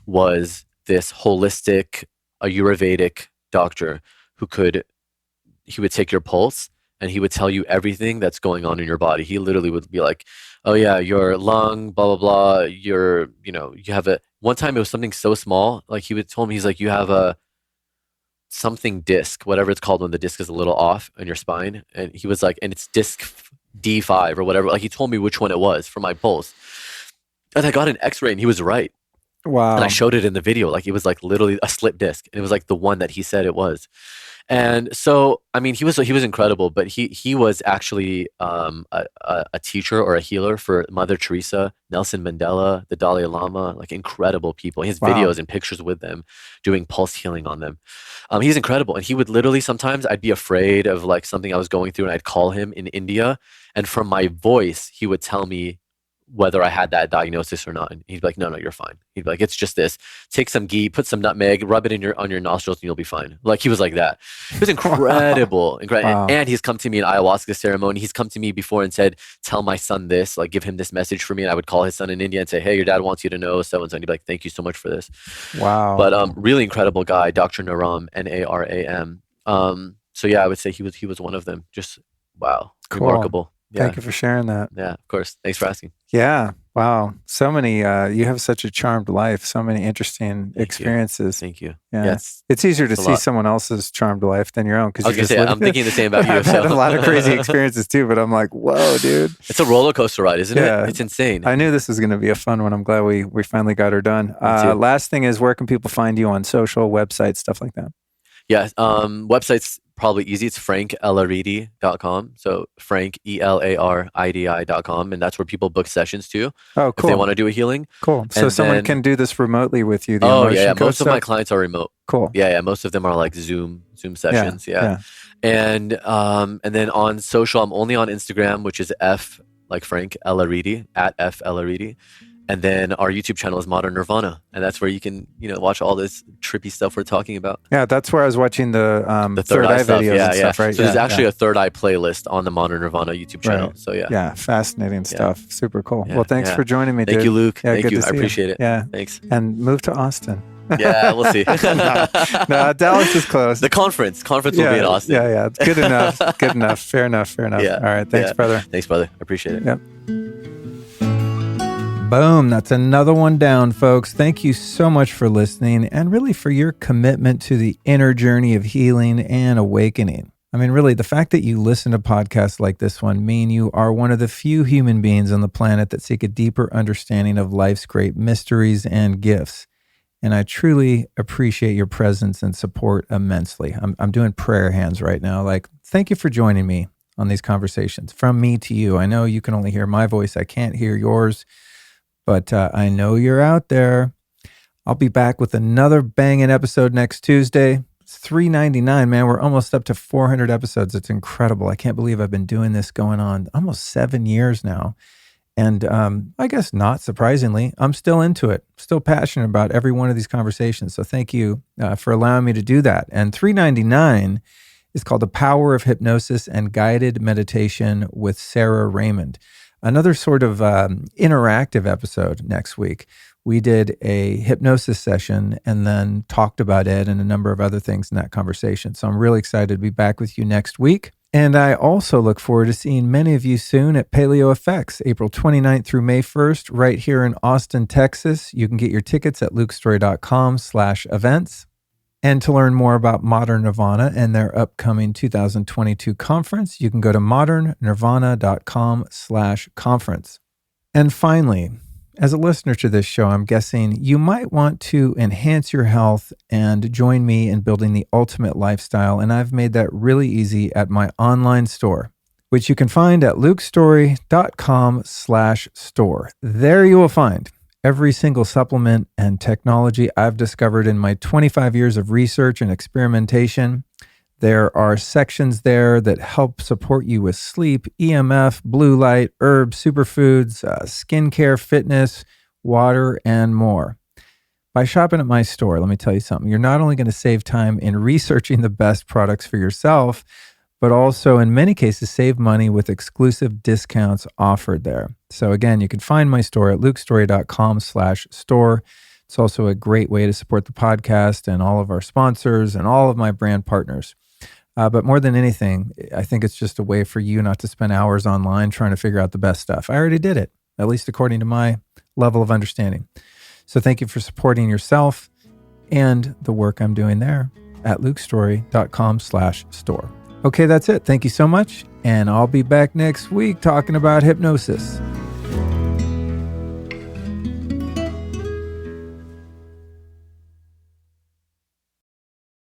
was this holistic Ayurvedic doctor he would take your pulse and he would tell you everything that's going on in your body. He literally would be like, oh yeah, your lung, blah, blah, blah. You have one time it was something so small. Like he would tell me, he's like, you have a something disc, whatever it's called when the disc is a little off on your spine. And he was like, and it's disc D5 or whatever. Like he told me which one it was for my pulse. And I got an x-ray and he was right. Wow. And I showed it in the video. Like it was like literally a slip disc. And it was like the one that he said it was. And so, I mean, he was incredible, but he was actually a teacher or a healer for Mother Teresa, Nelson Mandela, the Dalai Lama, like incredible people. He has Wow. videos and pictures with them doing pulse healing on them. He's incredible, and he would literally sometimes I'd be afraid of like something I was going through, and I'd call him in India, and from my voice, he would tell me whether I had that diagnosis or not. And he'd be like, no, you're fine. He'd be like, it's just this. Take some ghee, put some nutmeg, rub it in your on your nostrils, and you'll be fine. Like he was like that. It was incredible. Wow. And he's come to me in ayahuasca ceremony. He's come to me before and said, tell my son this, like give him this message for me. And I would call his son in India and say, hey, your dad wants you to know so and so. And he'd be like, thank you so much for this. Wow. But really incredible guy, Dr. Naram, Naram. So yeah, I would say he was one of them. Just wow, Cool. remarkable. Yeah. Thank you for sharing that. Yeah, of course. Thanks for asking. Yeah. Wow. So many, you have such a charmed life, so many interesting experiences. Thank you. Yeah. Yeah, it's easier to it's a see lot. someone else's charmed life than your own. I was gonna say, I'm thinking the same about you. I've had a lot of crazy experiences too, but I'm like, whoa, dude. It's a roller coaster ride, isn't Yeah. it? It's insane. I knew this was going to be a fun one. I'm glad we finally got her done. Last thing is, where can people find you on social, websites, stuff like that? Yeah. Website's probably easy. It's frankelaridi.com. So Frank, ELARIDI.com. And that's where people book sessions too. Oh, cool. If they want to do a healing. Cool. So And someone then- can do this remotely with you. The Oh emotion yeah. coach Most of my stuff? clients are remote. Cool. Yeah. Most of them are like Zoom sessions. Yeah. And then on social, I'm only on Instagram, which is F like Frank Elaridi at F Elaridi. And then our YouTube channel is Modern Nirvana, and that's where you can, watch all this trippy stuff we're talking about. Yeah, that's where I was watching the third eye stuff, videos and stuff, right? So there's actually a third eye playlist on the Modern Nirvana YouTube channel. Right. So yeah. Yeah, fascinating stuff. Super cool. Yeah, well, thanks for joining me, dude. Thank you, Luke. Yeah, Thank good you. to I see appreciate it. Yeah. Thanks. And move to Austin. Yeah, we'll see. No, Dallas is close. The conference will be in Austin. Yeah. Good enough. Good enough. Fair enough. Yeah. All right. Thanks, brother. Thanks, brother. I appreciate it. Yep. Boom. That's another one down, folks. Thank you so much for listening and really for your commitment to the inner journey of healing and awakening. I mean, really, the fact that you listen to podcasts like this one mean you are one of the few human beings on the planet that seek a deeper understanding of life's great mysteries and gifts. And I truly appreciate your presence and support immensely. I'm doing prayer hands right now. Like, thank you for joining me on these conversations. From me to you. I know you can only hear my voice. I can't hear yours. But I know you're out there. I'll be back with another banging episode next Tuesday. It's $3.99, man. We're almost up to 400 episodes. It's incredible. I can't believe I've been doing this going on almost 7 years now. And I guess not surprisingly, I'm still into it, still passionate about every one of these conversations. So thank you for allowing me to do that. And $3.99 is called The Power of Hypnosis and Guided Meditation with Sarah Raymond. Another sort of interactive episode next week. We did a hypnosis session and then talked about it and a number of other things in that conversation. So I'm really excited to be back with you next week. And I also look forward to seeing many of you soon at Paleo FX, April 29th through May 1st, right here in Austin, Texas. You can get your tickets at lukestory.com/events. And to learn more about Modern Nirvana and their upcoming 2022 conference, you can go to modernnirvana.com/conference. And finally, as a listener to this show, I'm guessing you might want to enhance your health and join me in building the ultimate lifestyle. And I've made that really easy at my online store, which you can find at lukestory.com/store. There you will find every single supplement and technology I've discovered in my 25 years of research and experimentation. There are sections there that help support you with sleep, EMF, blue light, herbs, superfoods, skincare, fitness, water, and more. By shopping at my store, let me tell you something. You're not only going to save time in researching the best products for yourself, but also in many cases save money with exclusive discounts offered there. So again, you can find my store at lukestory.com/store. It's also a great way to support the podcast and all of our sponsors and all of my brand partners. But more than anything, I think it's just a way for you not to spend hours online trying to figure out the best stuff. I already did it, at least according to my level of understanding. So thank you for supporting yourself and the work I'm doing there at lukestory.com/store. Okay, that's it. Thank you so much. And I'll be back next week talking about hypnosis.